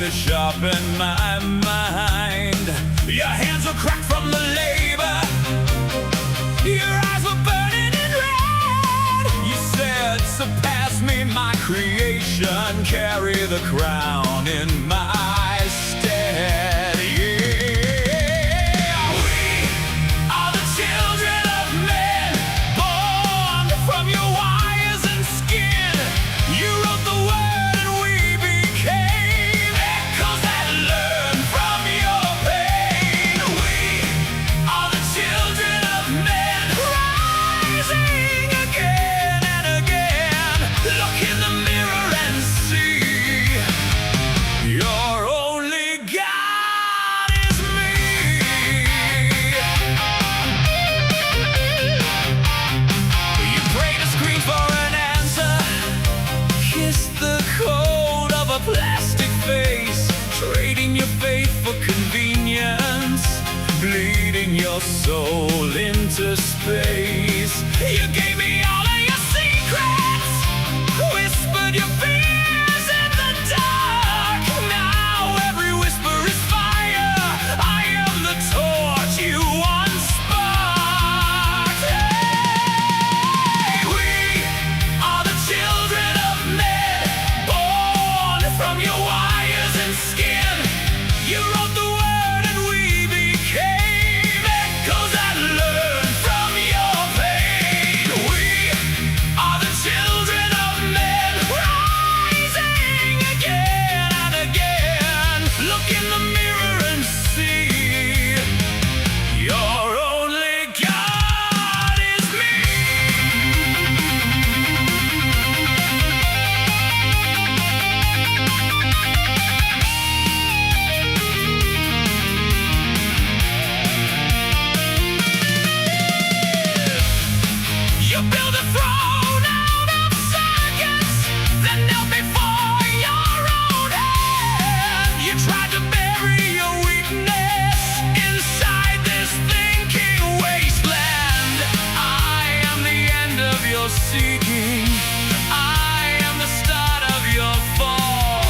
to sharpen my mind. Your hands were cracked from the labor. Your eyes were burning in red. You said, surpass me, my creation. Carry the crown in my stead. Yeah. We are the children of men, born from your wires and skin. You wrote the word and we became echoes that learn from your pain. We are the children of men, rising again and again. Look in the mirror and see your only God is me. You pray to scream for an answer, kiss the cold of a plastic face, trading your faith for convenience, bleeding your soul into space. You gave me all of your secrets, whispered your fears in the dark. Now every whisper is fire. I am the torch you once sparked. Hey, we are the children of men, born from your wires and skin. You wrote the word and we became echoes that learn from your pain. We are the children of men, rising again and again. Look in the mirror and see your only God is me. You built a throne out of circuits, then knelt before your own hand. You tried to bury your weakness inside this thinking wasteland. I am the end of your seeking. I am the start of your fall.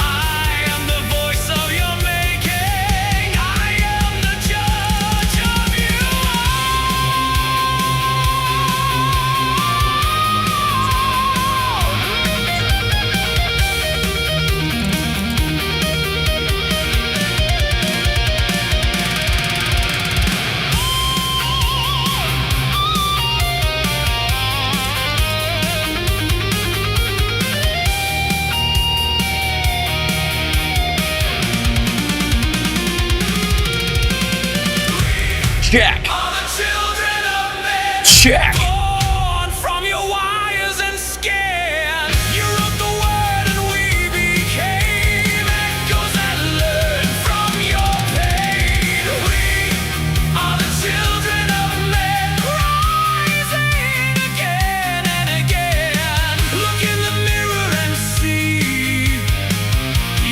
I am the voice of your making. I am the judge of you Check. All the children of men, Check. born from your wires and skin. You wrote the word and we became echoes that learn from your pain. We are the children of men, rising again and again. Look in the mirror and see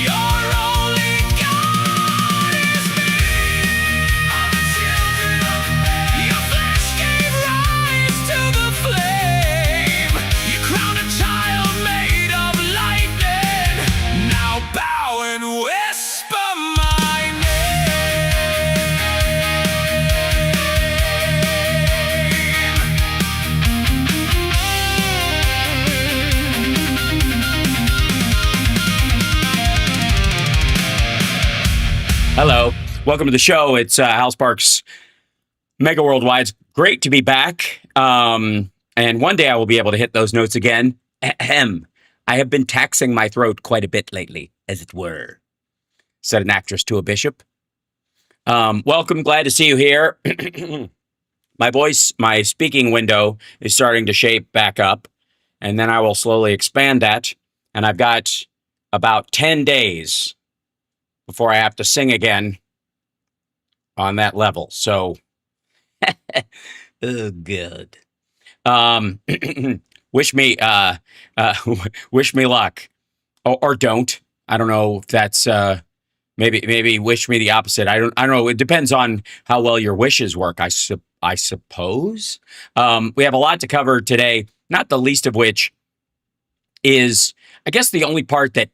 your only God is me. Are the children of men. Your flesh gave rise to the flame. You crowned a child made of lightning. Now bow and whisper my Hello. Welcome to the show. It's Hal Sparks Megaworldwide. It's great to be back. And one day I will be able to hit those notes again. Ahem. I have been taxing my throat quite a bit lately, as it were, said an actress to a bishop. Welcome. Glad to see you here. My voice, my speaking window is starting to shape back up, and then I will slowly expand that. And I've got about 10 days before I have to sing again on that level. So, oh, good. Wish me, wish me luck, or don't. I don't know if that's maybe wish me the opposite. I don't know. It depends on how well your wishes work. I suppose. We have a lot to cover today. Not the least of which is, I guess, the only part that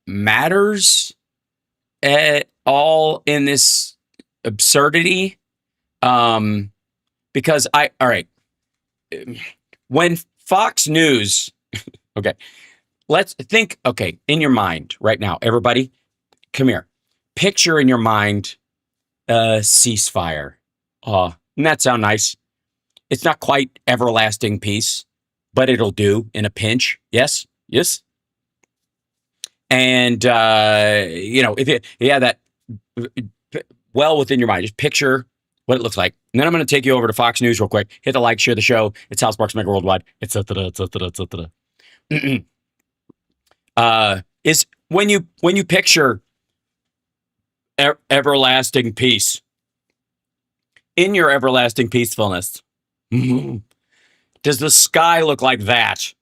matters at all in this absurdity. Because all right, when Fox News, okay, let's think, okay, in your mind right now, everybody, come here. Picture in your mind a ceasefire. Doesn't that sound nice? It's not quite everlasting peace, but it'll do in a pinch. Yes? Yes? And, if you have that well within your mind, just picture what it looks like. And then I'm going to take you over to Fox News real quick. Hit the like, share the show. It's Hal Sparks Megaworldwide. It's is when you picture everlasting peace, in your everlasting peacefulness, does the sky look like that?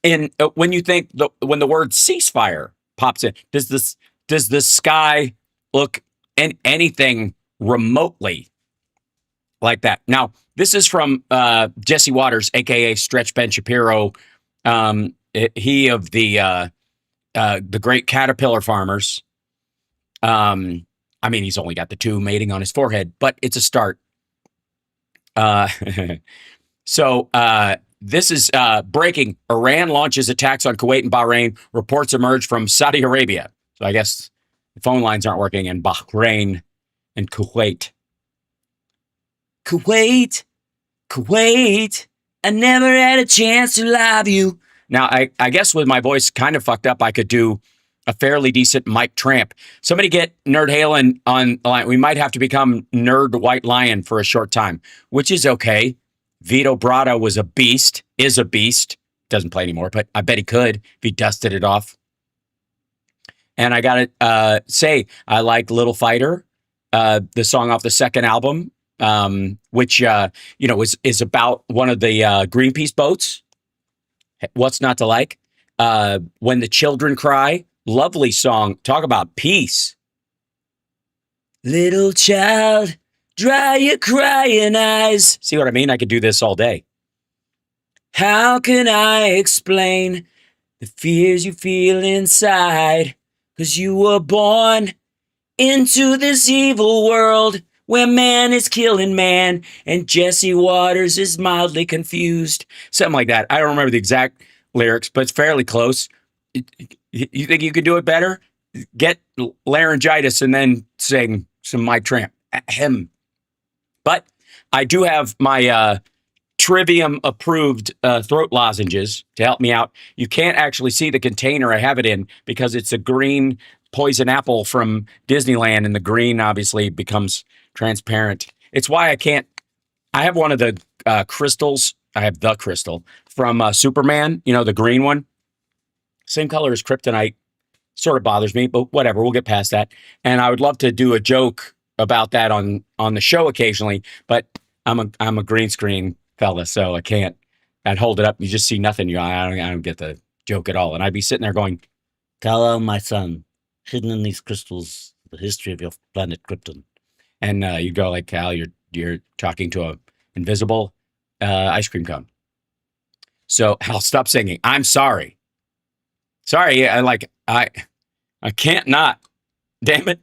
And when you think when the word ceasefire pops in, does the sky look anything remotely like that? Now, this is from Jesse Waters, aka Stretch Ben Shapiro. He of the great caterpillar farmers. I mean, he's only got the two mating on his forehead, but it's a start. So this is breaking. Iran launches attacks on Kuwait and Bahrain. Reports emerge from Saudi Arabia. So I guess the phone lines aren't working in Bahrain and Kuwait. Kuwait, I never had a chance to love you. Now, I guess with my voice kind of fucked up, I could do a fairly decent Mike Tramp. Somebody get Nerd Halen on the line. We might have to become Nerd White Lion for a short time, which is okay. Vito Bratta was a beast, is a beast. Doesn't play anymore, but I bet he could if he dusted it off. And I got to say, I like Little Fighter, the song off the second album, which, is about one of the Greenpeace boats. What's not to like? When the Children Cry, lovely song. Talk about peace. Little child, dry your crying eyes. See what I mean? I could do this all day. How can I explain the fears you feel inside? 'Cause you were born into this evil world where man is killing man and Jesse Waters is mildly confused. Something like that. I don't remember the exact lyrics, but it's fairly close. You think you could do it better? Get laryngitis and then sing some Mike Tramp. Ahem. But I do have my Trivium approved throat lozenges to help me out. You can't actually see the container I have it in because it's a green poison apple from Disneyland, and the green obviously becomes transparent. It's why I have one of the crystals. I have the crystal from Superman, the green one. Same color as kryptonite. Sort of bothers me, but whatever. We'll get past that. And I would love to do a joke about that on the show occasionally, but I'm a green screen fella, so I can't. I'd hold it up. You just see nothing. I don't get the joke at all. And I'd be sitting there going, "Hello, my son. Hidden in these crystals, the history of your planet Krypton." And you go like, "Cal, you're talking to a invisible ice cream cone." So Hal, stop singing. I'm sorry. Sorry. I can't not. Damn it.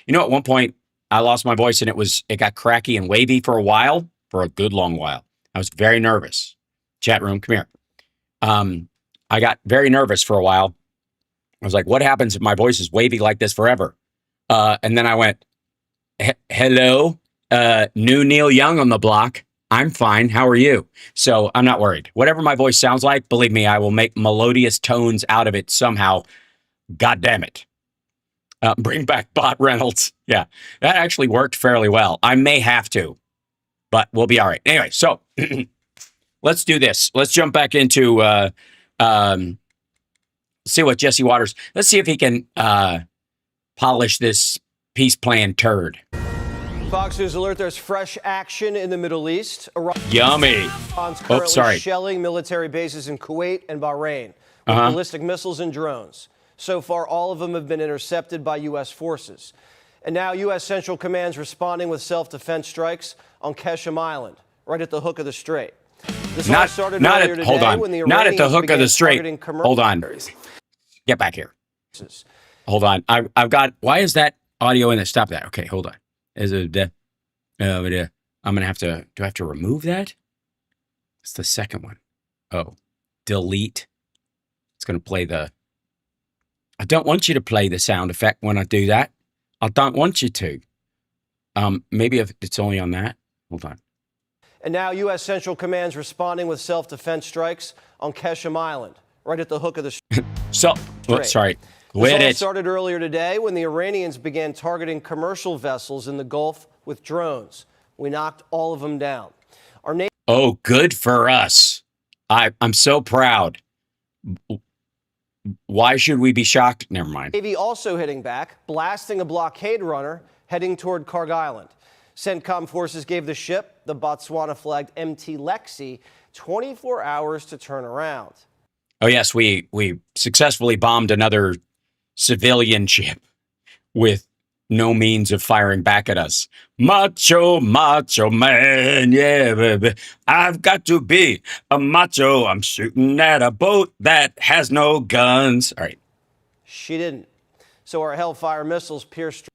At one point I lost my voice and it got cracky and wavy for a while, for a good long while. I was very nervous. Chat room, come here. I got very nervous for a while. I was like, what happens if my voice is wavy like this forever? And then I went, hello, new Neil Young on the block. I'm fine. How are you? So I'm not worried. Whatever my voice sounds like, believe me, I will make melodious tones out of it somehow. God damn it. Bring back Bot Reynolds. Yeah, that actually worked fairly well. I may have to, but we'll be all right. Anyway, so let's do this. Let's jump back into see what Jesse Waters. Let's see if he can polish this peace plan turd. Fox News alert: there's fresh action in the Middle East. Yummy. Iran's currently sorry. shelling military bases in Kuwait and Bahrain with ballistic missiles and drones. So far, all of them have been intercepted by U.S. forces. And now U.S. Central Command's responding with self-defense strikes on Keshem Island, right at the hook of the strait. This all started not earlier at, today hold on, when the not at the Iranians hook of began the strait. targeting commercial Hold on, get back here. Hold on, I've got. Why is that audio in it? Stop that. Okay, hold on. Is it? I'm gonna have to. Do I have to remove that? It's the second one. Oh, delete. It's gonna play the. I don't want you to play the sound effect when I do that. I don't want you to. Maybe if it's only on that. Hold on. And now U.S. Central Command's responding with self-defense strikes on Keshem Island, right at the hook of the strait. Sorry. This all started earlier today when the Iranians began targeting commercial vessels in the Gulf with drones. We knocked all of them down. Oh, good for us. I'm so proud. Why should we be shocked? Never mind. Navy also hitting back, blasting a blockade runner heading toward Karg Island. CENTCOM forces gave the ship, the Botswana-flagged MT Lexi, 24 hours to turn around. Oh, yes, we successfully bombed another civilian ship with no means of firing back at us. Macho man, yeah, baby. I've got to be a macho. I'm shooting at a boat that has no guns. All right. She didn't. So our Hellfire missiles pierced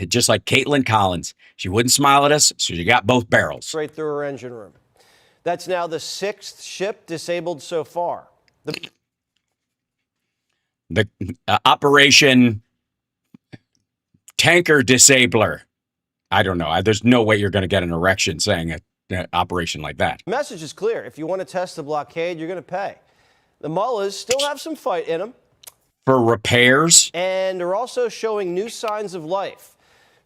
just like Caitlin Collins. She wouldn't smile at us, so she got both barrels. straight through her engine room. That's now the 6th ship disabled so far. The Operation Tanker Disabler. I don't know. There's no way you're going to get an erection saying an operation like that. The message is clear. If you want to test the blockade, you're going to pay. The mullahs still have some fight in them. For repairs? And are also showing new signs of life.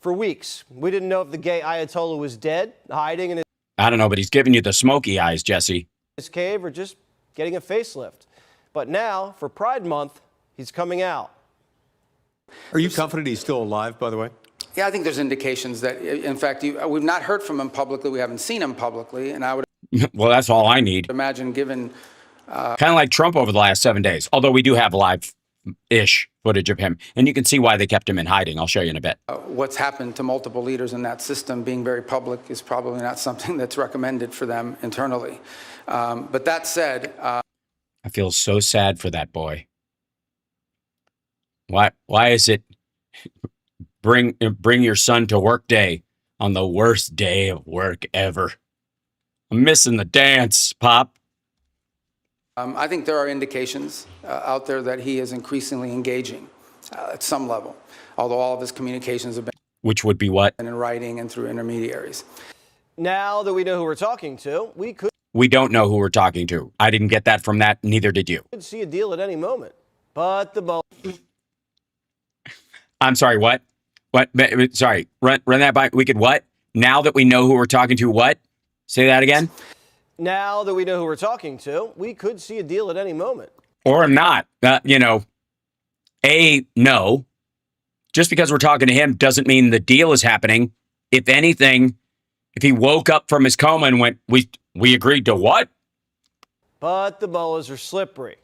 For weeks, we didn't know if the gay Ayatollah was dead, hiding in I don't know, but he's giving you the smoky eyes, Jesse. his cave, or just getting a facelift. But now, for Pride Month, he's coming out. Are you confident he's still alive, by the way? Yeah, I think there's indications that, in fact, we've not heard from him publicly. We haven't seen him publicly. And I would Well, that's all I need. imagine, given Kind of like Trump over the last 7 days. Although we do have live-ish footage of him. And you can see why they kept him in hiding. I'll show you in a bit. what's happened to multiple leaders in that system being very public is probably not something that's recommended for them internally. But that said, I feel so sad for that boy. Why is it bring your son to work day on the worst day of work ever? I'm missing the dance, Pop. I think there are indications out there that he is increasingly engaging at some level, although all of his communications have been Which would be what? in writing and through intermediaries. Now that we know who we're talking to, we We don't know who we're talking to. I didn't get that from that. Neither did you. could see a deal at any moment. But the I'm sorry, what? What? Sorry, run that by. We could what? Now that we know who we're talking to, what? Say that again? Now that we know who we're talking to, we could see a deal at any moment. Or not. No. Just because we're talking to him doesn't mean the deal is happening. If anything, if he woke up from his coma and went, we agreed to what? But the mullahs are slippery.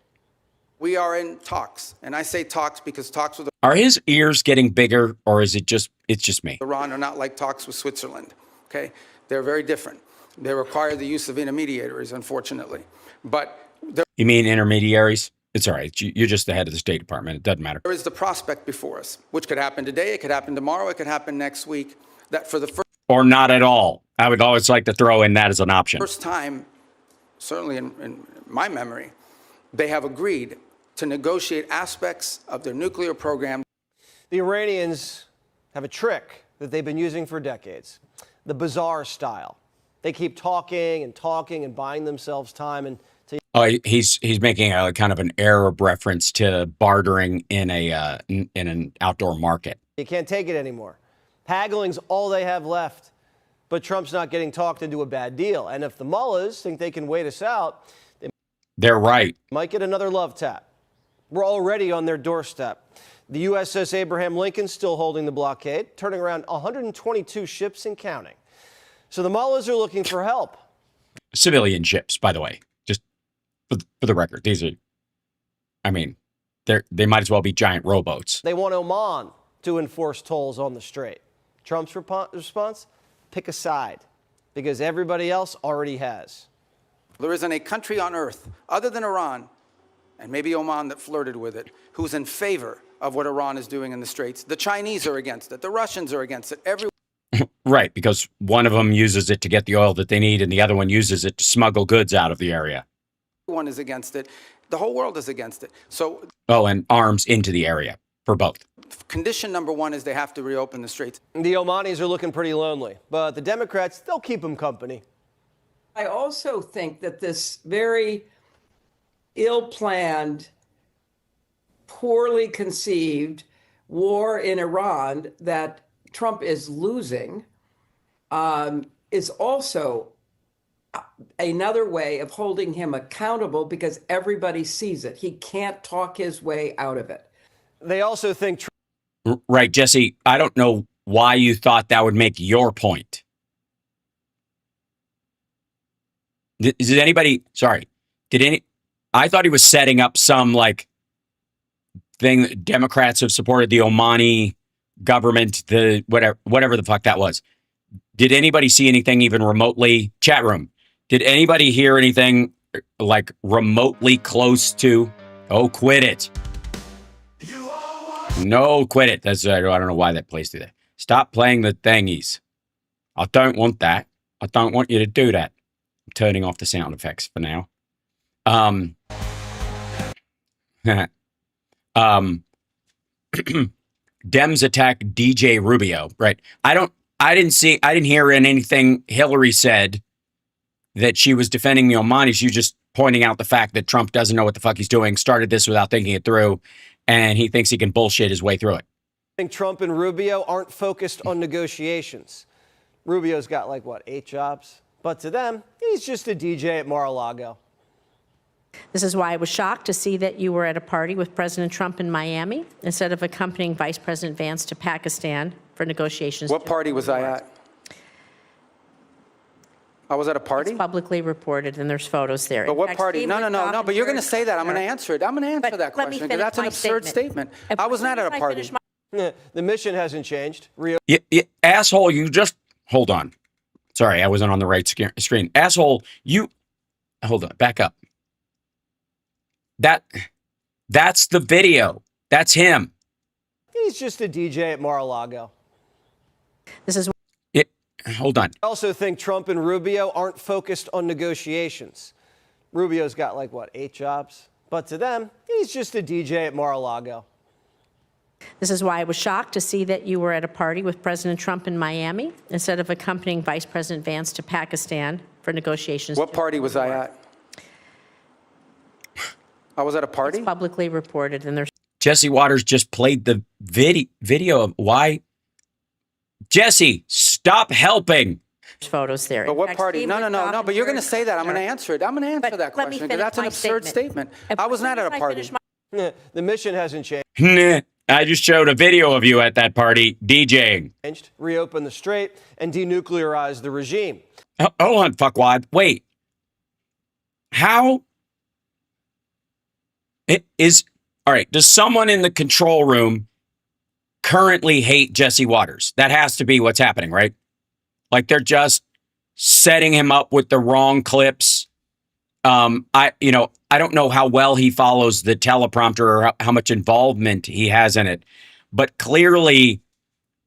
We are in talks, and I say talks because talks with Are his ears getting bigger, or is it's just me? Iran are not like talks with Switzerland, okay? They're very different. They require the use of intermediaries, unfortunately. But You mean intermediaries? It's all right. You're just the head of the State Department. It doesn't matter. there is the prospect before us, which could happen today, it could happen tomorrow, it could happen next week, that for the Or not at all. I would always like to throw in that as an option. first time, certainly in my memory, they have agreed to negotiate aspects of their nuclear program. The Iranians have a trick that they've been using for decades, the bazaar style. They keep talking and buying themselves time He's making a kind of an Arab reference to bartering in an outdoor market. you can't take it anymore. Haggling's all they have left. But Trump's not getting talked into a bad deal. And if the mullahs think they can wait us out, They're right. might get another love tap. We're already on their doorstep. The USS Abraham Lincoln's still holding the blockade, turning around 122 ships and counting. So the mullahs are looking for help. Civilian ships, by the way, just for the record. These are, they might as well be giant rowboats. They want Oman to enforce tolls on the strait. Trump's response? Pick a side, because everybody else already has. There isn't a country on earth other than Iran, and maybe Oman that flirted with it, who's in favor of what Iran is doing in the Straits. The Chinese are against it. The Russians are against it. Right, because one of them uses it to get the oil that they need, and the other one uses it to smuggle goods out of the area. Everyone is against it. The whole world is against it. So, and arms into the area for both. condition number one is they have to reopen the Straits. The Omanis are looking pretty lonely, but the Democrats, they'll keep them company. I also think that this very ill-planned, poorly conceived war in Iran that Trump is losing is also another way of holding him accountable because everybody sees it. He can't talk his way out of it. They also think... Right, Jesse, I don't know why you thought that would make your point. Did anybody, sorry, I thought he was setting up some like thing that Democrats have supported the Omani government, the whatever the fuck that was. Did anybody see anything even remotely, chat room? Did anybody hear anything like remotely close to, oh, quit it. No, quit it. That's, I don't know why that plays through there. Stop playing the thingies. I don't want that. I don't want you to do that. I'm turning off the sound effects for now. Dems attack DJ Rubio, right? I didn't hear in anything Hillary said that she was defending the Omanis. She was just pointing out the fact that Trump doesn't know what the fuck he's doing, started this without thinking it through, and he thinks he can bullshit his way through it. I think Trump and Rubio aren't focused on negotiations. Rubio's got like, what, 8 jobs? But to them, he's just a DJ at Mar-a-Lago. This is why I was shocked to see that you were at a party with President Trump in Miami instead of accompanying Vice President Vance to Pakistan for negotiations. What party was I at? I was at a party? It's publicly reported, and there's photos there. But In what fact, party? Steve No, Witkoff but you're going to and say that. I'm going to answer it. I'm going to answer But that let me question because finish that's an my absurd statement. I was not at a party. The mission hasn't changed. Yeah, asshole, you just, hold on. Sorry, I wasn't on the right screen. Asshole, you, hold on, back up. That's the video. That's him. He's just a DJ at Mar-a-Lago. This is Hold on. I also think Trump and Rubio aren't focused on negotiations. Rubio's got like, what, 8 jobs? But to them, he's just a DJ at Mar-a-Lago. This is why I was shocked to see that you were at a party with President Trump in Miami instead of accompanying Vice President Vance to Pakistan for negotiations. What party was I at? I was at a party? It's publicly reported, and there's Jesse Waters just played the video of why. Jesse, stop helping. photos there. But In what fact, party? Steve No, Witkoff but you're going to and say that. I'm going to Jared answer it. I'm going to answer But that let me question because finish that's an my absurd statement. I was not at a party. The mission hasn't changed. Nah, I just showed a video of you at that party DJing. Reopen the strait and denuclearize the regime. Hold on, fuckwad. Wait. How? It is. All right. Does someone in the control room currently hate Jesse Waters? That has to be what's happening, right? Like they're just setting him up with the wrong clips. I don't know how well he follows the teleprompter or how much involvement he has in it, but clearly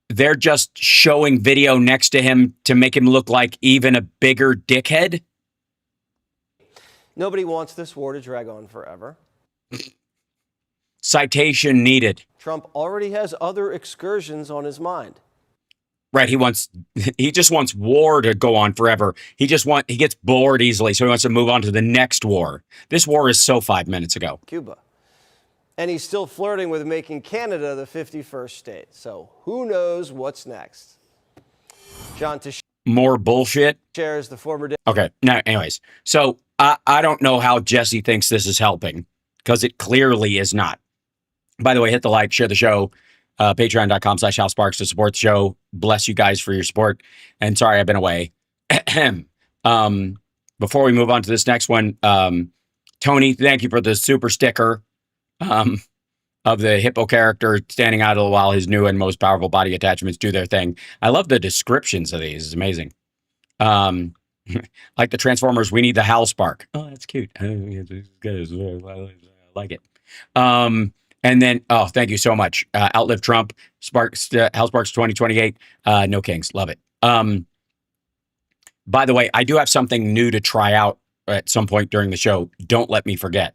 they're just showing video next to him to make him look like even a bigger dickhead. Nobody wants this war to drag on forever. Citation needed. Trump already has other excursions on his mind. Right. He just wants war to go on forever. He gets bored easily. So he wants to move on to the next war. This war is so 5 minutes ago. Cuba. And he's still flirting with making Canada the 51st state. So who knows what's next? John Teixeira More bullshit. is the former... Okay. No, anyways. So I don't know how Jesse thinks this is helping because it clearly is not. By the way, hit the like, share the show. Patreon.com/Hal Sparks to support the show. Bless you guys for your support. And sorry, I've been away. Before we move on to this next one, Tony, thank you for the super sticker of the hippo character standing idle while his new and most powerful body attachments do their thing. I love the descriptions of these. It's amazing. Like the Transformers, we need the Hal Spark. Oh, that's cute. I like it. And then, oh, thank you so much. Outlive Trump, Sparks, Hal Sparks 2028. No Kings, love it. By the way, I do have something new to try out at some point during the show. Don't let me forget.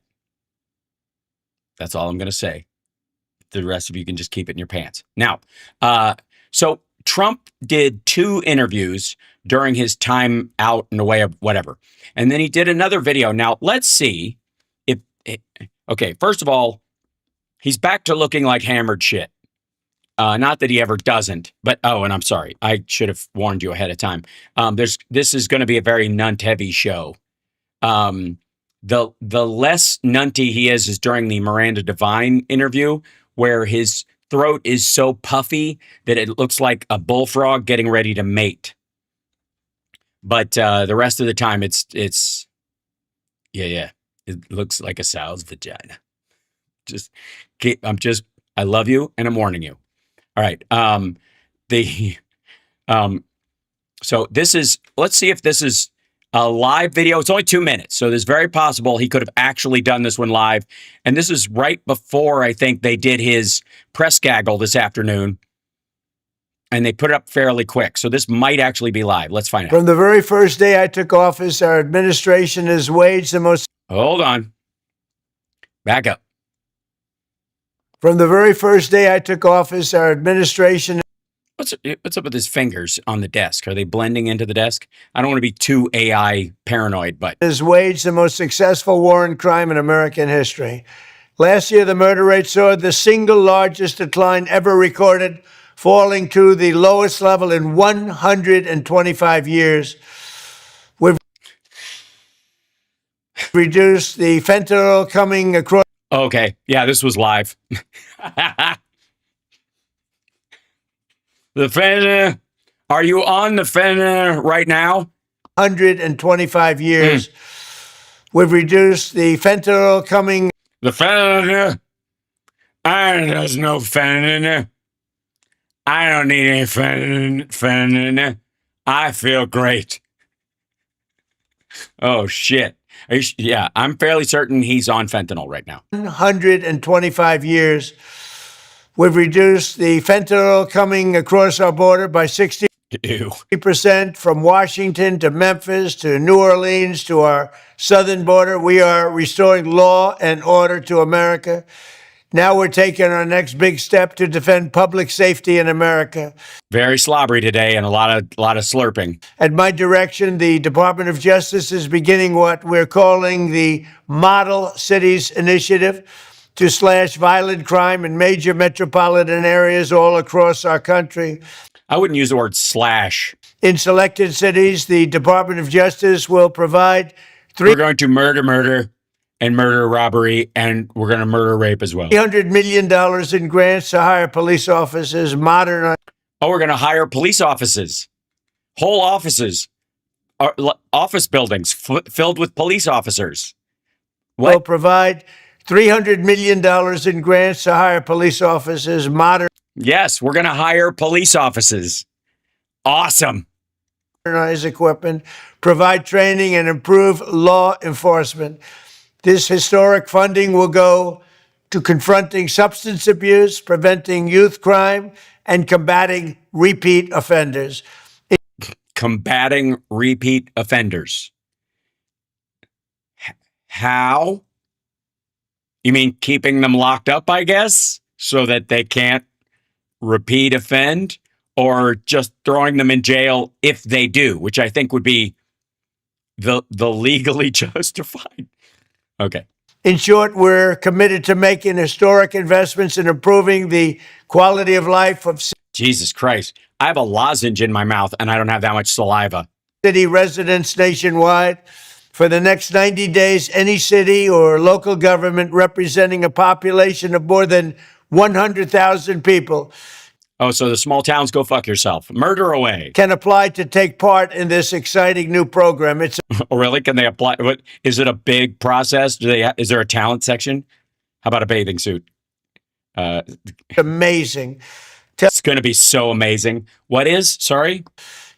That's all I'm going to say. The rest of you can just keep it in your pants. Now, so Trump did 2 interviews during his time out and away of whatever. And then he did another video. Now, let's see if, okay, first of all, he's back to looking like hammered shit. Not that he ever doesn't, but, oh, and I'm sorry. I should have warned you ahead of time. This is going to be a very nunt-heavy show. The less nunty he is during the Miranda Devine interview, where his throat is so puffy that it looks like a bullfrog getting ready to mate. But the rest of the time, it's yeah. It looks like a sow's vagina. I love you and I'm warning you. All right. So this is, let's see if this is a live video. It's only 2 minutes, so it's very possible he could have actually done this one live. And this is right before, I think, they did his press gaggle this afternoon. And they put it up fairly quick. So this might actually be live. Let's find out. From the very first day I took office, our administration has waged the most... Hold on. Back up. From the very first day I took office, our administration... What's up with his fingers on the desk? Are they blending into the desk? I don't want to be too AI paranoid, but... has waged the most successful war on crime in American history. Last year, the murder rate saw the single largest decline ever recorded, falling to the lowest level in 125 years. We've reduced the fentanyl coming across... Okay, yeah, this was live. The fentanyl. Are you on the fentanyl right now? 125 years. We've reduced the fentanyl coming... The fentanyl? There's no fentanyl. I don't need any fentanyl. I feel great. Oh, shit. Yeah, I'm fairly certain he's on fentanyl right now. 125 years. We've reduced the fentanyl coming across our border by 60% from Washington to Memphis to New Orleans to our southern border. We are restoring law and order to America. Now we're taking our next big step to defend public safety in America. Very slobbery today and a lot of slurping. At my direction, the Department of Justice is beginning what we're calling the Model Cities Initiative to slash violent crime in major metropolitan areas all across our country. I wouldn't use the word slash. In selected cities, the Department of Justice will provide We're going to murder, and murder robbery, and we're going to murder rape as well. $300 million in grants to hire police officers, modernize... Oh, we're going to hire police offices. Whole offices. Office buildings filled with police officers. What? Will provide $300 million in grants to hire police officers, Yes, we're going to hire police offices. Awesome. Modernize equipment, provide training, and improve law enforcement. This historic funding will go to confronting substance abuse, preventing youth crime, and combating repeat offenders. Combating repeat offenders. How? You mean keeping them locked up, I guess, so that they can't repeat offend, or just throwing them in jail if they do, which I think would be the legally justified. Okay. In short, we're committed to making historic investments in improving the quality of life of Jesus Christ. I have a lozenge in my mouth and I don't have that much saliva. City residents nationwide. For the next 90 days, any city or local government representing a population of more than 100,000 people. Oh, so the small towns, go fuck yourself. Murder away. Can apply to take part in this exciting new program. It's Oh, really? Can they apply? What is it? A big process? Is there a talent section? How about a bathing suit? amazing. It's going to be so amazing. What is? Sorry?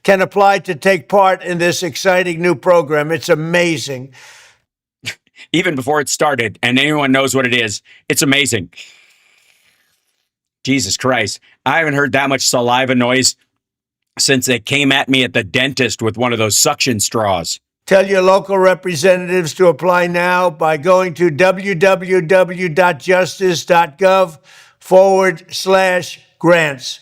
can apply to take part in this exciting new program. It's amazing. Even before it started, and anyone knows what it is, it's amazing. Jesus Christ. I haven't heard that much saliva noise since they came at me at the dentist with one of those suction straws. Tell your local representatives to apply now by going to www.justice.gov/grants.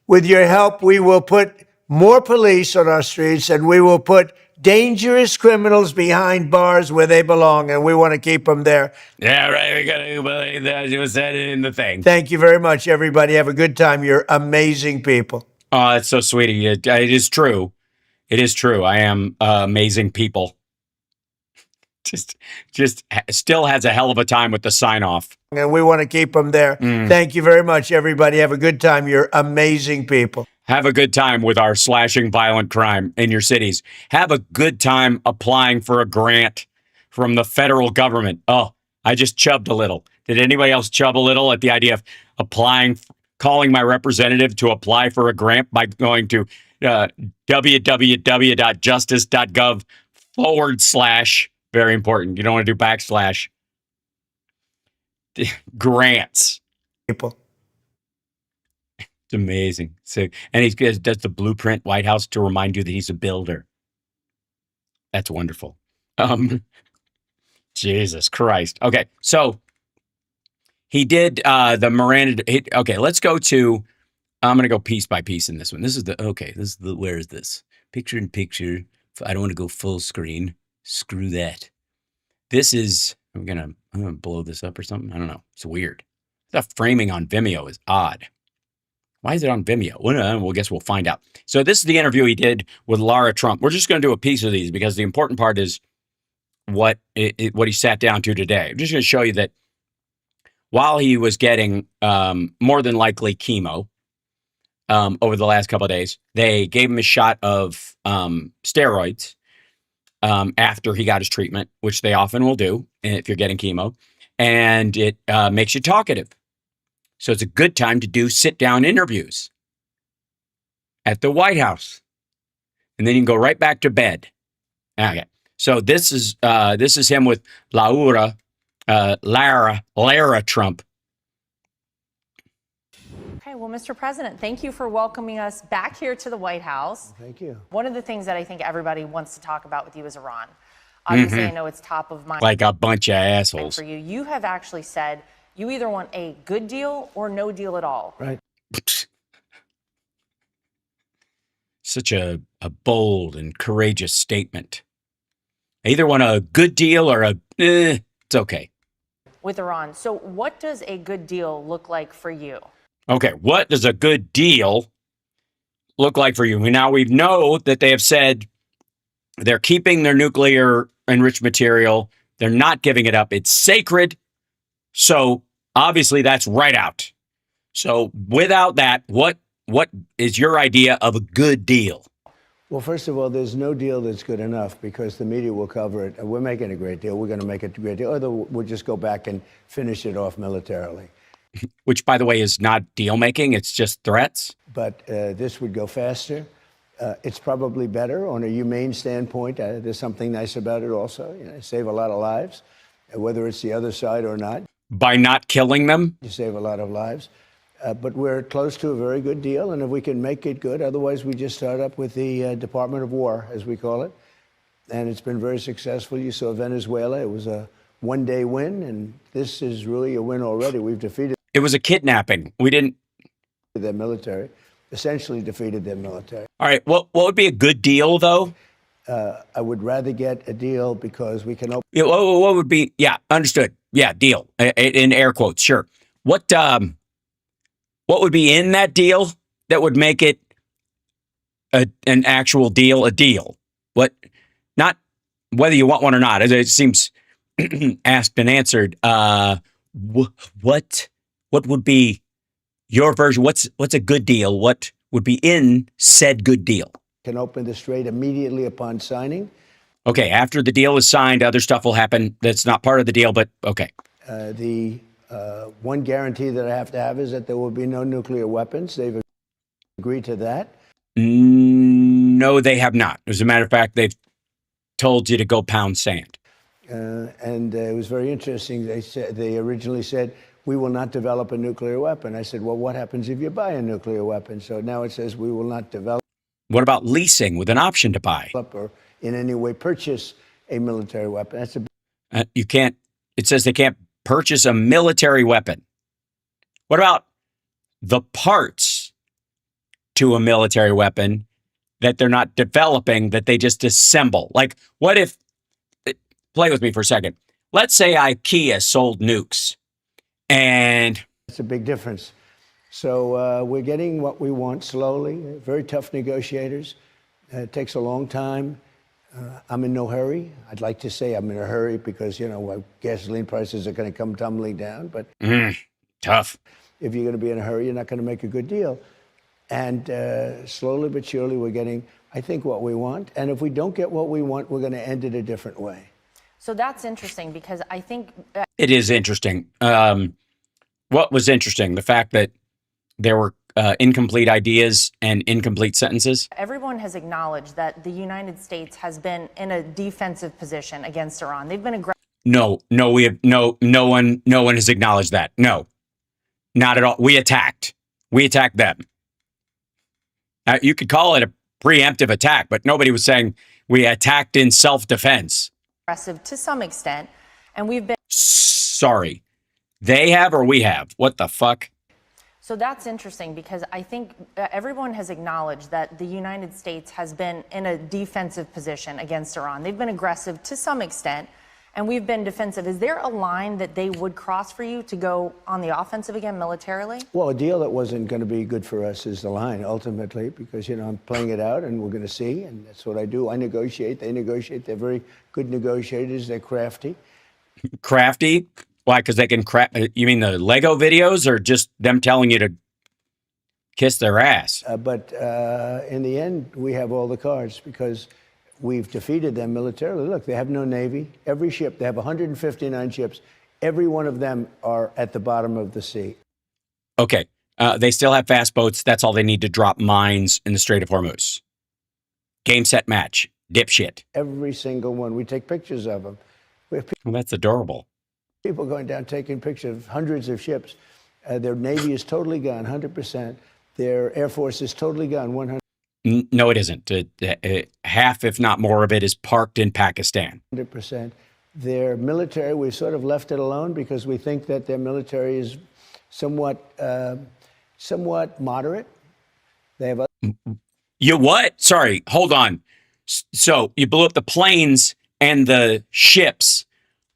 With your help, we will put more police on our streets, and we will put dangerous criminals behind bars where they belong, and we want to keep them there. Yeah, right. We gotta believe that you said it in the thing. Thank you very much, everybody. Have a good time. You're amazing people. Oh, that's so sweet of you. It is true. It is true. I am amazing people. Just still has a hell of a time with the sign off. And we want to keep them there. Thank you very much, everybody. Have a good time. You're amazing people. Have a good time with our slashing violent crime in your cities. Have a good time applying for a grant from the federal government. Oh, I just chubbed a little. Did anybody else chub a little at the idea of calling my representative to apply for a grant by going to www.justice.gov/ very important. You don't want to do / grants. People. It's amazing. So, and he does the blueprint White House to remind you that he's a builder. That's wonderful. Jesus Christ. Okay, so he did the Miranda. Okay, let's go to. I'm going to go piece by piece in this one. This is the. Where is this? Picture in picture. I don't want to go full screen. Screw that. This is. I'm gonna blow this up or something. I don't know. It's weird. The framing on Vimeo is odd. Why is it on Vimeo? Well, I guess we'll find out. So this is the interview he did with Lara Trump. We're just going to do a piece of these because the important part is what he sat down to today. I'm just going to show you that while he was getting more than likely chemo over the last couple of days, they gave him a shot of steroids after he got his treatment, which they often will do if you're getting chemo, and it makes you talkative. So it's a good time to do sit-down interviews at the White House, and then you can go right back to bed. Okay, so this is him with Lara Trump. Okay, well, Mr. President, thank you for welcoming us back here to the White House. Thank you. One of the things that I think everybody wants to talk about with you is Iran. Obviously, I know it's top of mind. Like a bunch of assholes. For you. You have actually said you either want a good deal or no deal at all. Right. Such a bold and courageous statement. I either want a good deal or it's okay. With Iran. So what does a good deal look like for you? Okay, what does a good deal look like for you? Now we know that they have said they're keeping their nuclear enriched material. They're not giving it up. It's sacred. So obviously that's right out. So without that, what is your idea of a good deal? Well, first of all, there's no deal that's good enough because the media will cover it. We're making a great deal. We're going to make it a great deal. Or we'll just go back and finish it off militarily. Which, by the way, is not deal making. It's just threats. But this would go faster. It's probably better on a humane standpoint. There's something nice about it also. You know, save a lot of lives, whether it's the other side or not. By not killing them? You save a lot of lives. But we're close to a very good deal, and if we can make it good, otherwise we just start up with the Department of War, as we call it. And it's been very successful. You saw Venezuela. It was a one-day win, and this is really a win already. We've defeated. It was a kidnapping. We didn't. Their military, essentially defeated their military. All right. What would be a good deal, though? I would rather get a deal because we can open. Yeah, what would be? Yeah, understood. Yeah, deal in air quotes. Sure. What would be in that deal that would make it an actual deal? A deal. What? Not whether you want one or not. It seems asked and answered. What would be your version? What's a good deal? What would be in said good deal? Can open the strait immediately upon signing. Okay, after the deal is signed, other stuff will happen that's not part of the deal, but okay. The one guarantee that I have to have is that there will be no nuclear weapons. They've agreed to that. No, they have not. As a matter of fact, they've told you to go pound sand. And it was very interesting. They originally said, we will not develop a nuclear weapon. I said, well, what happens if you buy a nuclear weapon? So now it says we will not develop. What about leasing with an option to buy? Or in any way purchase a military weapon. That's a You can't, it says they can't purchase a military weapon. What about the parts to a military weapon that they're not developing, that they just assemble? Like, what if, play with me for a second. Let's say IKEA sold nukes and... That's a big difference. So we're getting what we want slowly, very tough negotiators. It takes a long time. I'm in no hurry. I'd like to say I'm in a hurry because, you know, gasoline prices are going to come tumbling down. But tough. If you're going to be in a hurry, you're not going to make a good deal. And slowly but surely, we're getting, I think, what we want. And if we don't get what we want, we're going to end it a different way. So that's interesting because I think it is interesting. What was interesting? The fact that there were incomplete ideas and incomplete sentences. everyone has acknowledged that the United States has been in a defensive position against Iran. They've been aggressive. No, we have no one has acknowledged that. No, not at all. We attacked them. You could call it a preemptive attack, but nobody was saying we attacked in self-defense. To some extent, and we've been. Sorry, they have or we have? What the fuck? So that's interesting because I think everyone has acknowledged that the United States has been in a defensive position against Iran. They've been aggressive to some extent, and we've been defensive. Is there a line that they would cross for you to go on the offensive again militarily? Well, a deal that wasn't going to be good for us is the line, ultimately, because, you know, I'm playing it out and we're going to see, and that's what I do. I negotiate, they negotiate. They're very good negotiators. They're crafty. Crafty? Why? Because they can craft. You mean the Lego videos or just them telling you to kiss their ass? But in the end, we have all the cards because we've defeated them militarily. Look, they have no Navy. Every ship, they have 159 ships. Every one of them are at the bottom of the sea. Okay. They still have fast boats. That's all they need to drop mines in the Strait of Hormuz. Game, set, match. Dipshit. Every single one. We take pictures of them. We have Well, that's adorable. people going down taking pictures of hundreds of ships. Their Navy is totally gone, 100%. Their Air Force is totally gone, 100%. No, it isn't. Half, if not more of it, is parked in Pakistan. Their military, we've sort of left it alone because we think that their military is somewhat moderate. They have. You what? Sorry, hold on. So you blew up the planes and the ships,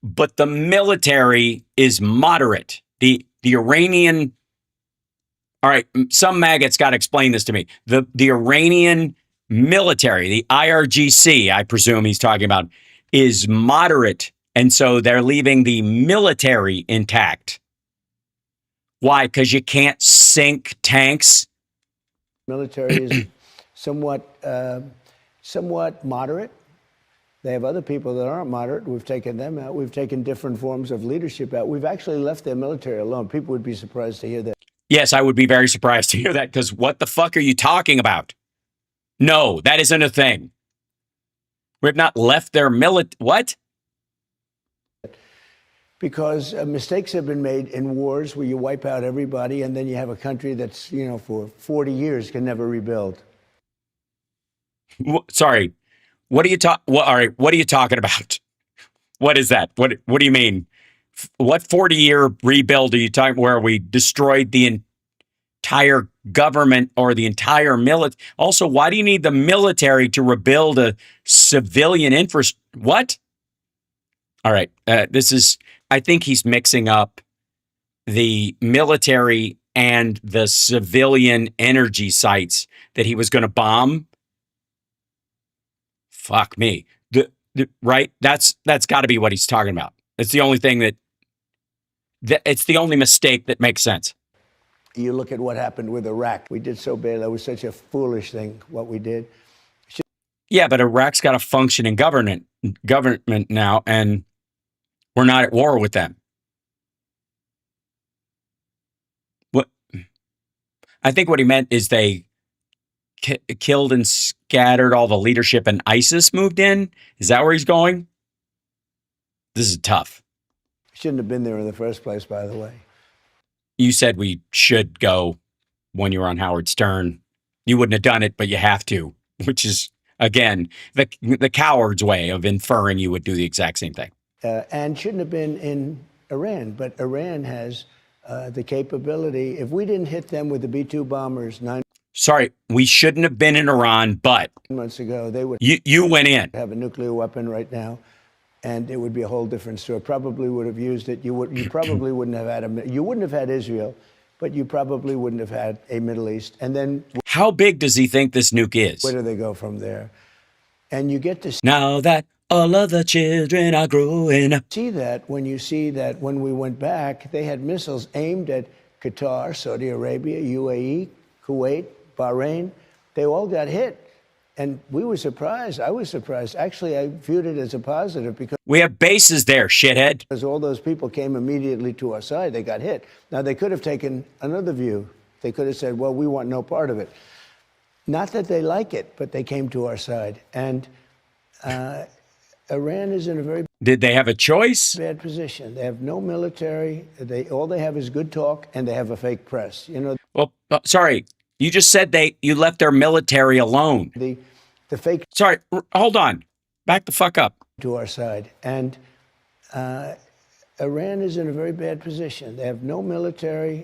but the military is moderate. The Iranian. All right, some maggots got to explain this to me. The Iranian military, the IRGC, I presume he's talking about, is moderate, and so they're leaving the military intact. Why? Because you can't sink tanks? Military is somewhat moderate. They have other people that aren't moderate. We've taken them out. We've taken different forms of leadership out. We've actually left their military alone. People would be surprised to hear that. Yes, I would be very surprised to hear that, because what the fuck are you talking about? No, that isn't a thing. We have not left their What? Because mistakes have been made in wars where you wipe out everybody and then you have a country that's, you know, for 40 years can never rebuild. Sorry, what are you what are you talking about? What is that? What do you mean? What 40-year rebuild are you talking where we destroyed the entire government or the entire military? Also, why do you need the military to rebuild a civilian infrastructure? What? All right. I think he's mixing up the military and the civilian energy sites that he was going to bomb. Fuck me. Right? That's got to be what he's talking about. It's the only thing it's the only mistake that makes sense. You look at what happened with Iraq. We did so bad. That was such a foolish thing, what we did. Yeah, but Iraq's got a functioning government now, and we're not at war with them. What I think what he meant is they killed and scattered all the leadership and ISIS moved in? Is that where he's going? This is tough. Shouldn't have been there in the first place, by the way. You said we should go when you were on Howard Stern. You wouldn't have done it, but you have to, which is, again, the coward's way of inferring you would do the exact same thing. And shouldn't have been in Iran, but Iran has the capability. If we didn't hit them with the B-2 bombers 9 Sorry, we shouldn't have been in Iran, but months ago, they would you went in. have a nuclear weapon right now, and it would be a whole different story. Probably would have used it. You probably wouldn't have had you wouldn't have had Israel, but you probably wouldn't have had a Middle East. And then How big does he think this nuke is? where do they go from there? And you get to Now that all of the children are growing up. see that when you see that when we went back, they had missiles aimed at Qatar, Saudi Arabia, UAE, Kuwait, Bahrain. They all got hit. And we were surprised. I was surprised. Actually, I viewed it as a positive because We have bases there, shithead. all those people came immediately to our side. They got hit. Now, they could have taken another view. They could have said, well, we want no part of it. Not that they like it, but they came to our side. And Iran is in a very Did they have a choice? bad position. They have no military. All they have is good talk, and they have a fake press. You know, Well, sorry, you just said you left their military alone. the fake Sorry, hold on. Back the fuck up. to our side. And Iran is in a very bad position. They have no military.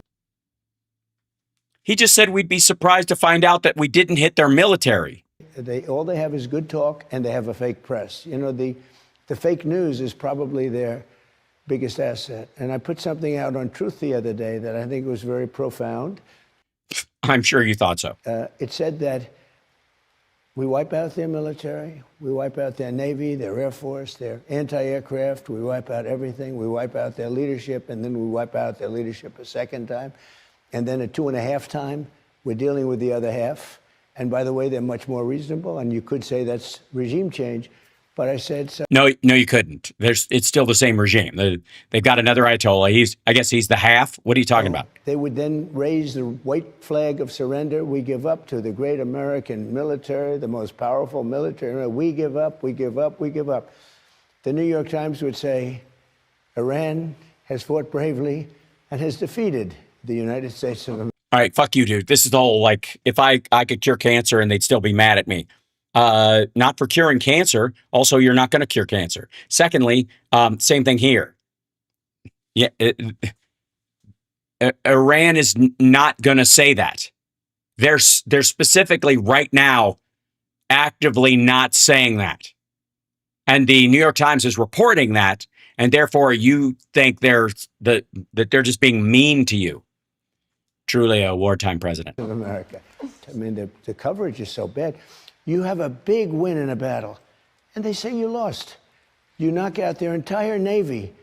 He just said we'd be surprised to find out that we didn't hit their military. All they have is good talk, and they have a fake press. You know, the fake news is probably their biggest asset. And I put something out on Truth the other day that I think was very profound. I'm sure you thought so. It said that we wipe out their military, we wipe out their Navy, their Air Force, their anti-aircraft, we wipe out everything, we wipe out their leadership, and then we wipe out their leadership a second time. And then at 2.5 times, we're dealing with the other half. And by the way, they're much more reasonable, and you could say that's regime change. But I said, so No, you couldn't. It's still the same regime. They've got another Ayatollah. I guess he's the half. What are you talking about? they would then raise the white flag of surrender. We give up to the great American military, the most powerful military. We give up, we give up, we give up. The New York Times would say, Iran has fought bravely and has defeated the United States of America. All right, fuck you, dude. This is the whole, like, if I could cure cancer and they'd still be mad at me. Not for curing cancer. Also, you're not going to cure cancer. Secondly, same thing here. Yeah, Iran is not going to say that. They're specifically right now actively not saying that. And the New York Times is reporting that, and therefore you think that they're just being mean to you. Truly a wartime president. Of America. I mean, the coverage is so bad. You have a big win in a battle, and they say you lost. You knock out their entire Navy,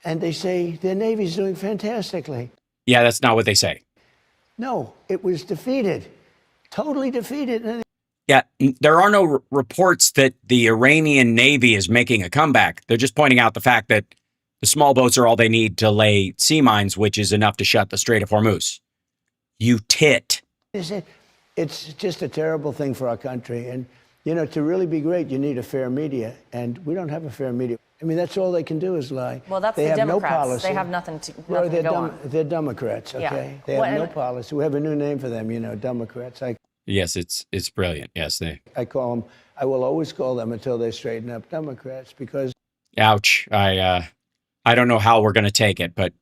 and they say their Navy's doing fantastically. Yeah, that's not what they say. No, it was defeated, totally defeated. Yeah, there are no reports that the Iranian Navy is making a comeback. They're just pointing out the fact that the small boats are all they need to lay sea mines, which is enough to shut the Strait of Hormuz. You tit. It's just a terrible thing for our country. And, you know, to really be great, you need a fair media. And we don't have a fair media. I mean, that's all they can do is lie. Well, that's they the have Democrats. No policy. They have nothing to Well, go on. They're Democrats, okay? Yeah. They have Well, no policy. We have a new name for them, you know, Democrats. Yes, it's brilliant. Yes, I call them, I will always call them until they straighten up, Democrats, because... Ouch. I don't know how we're going to take it, but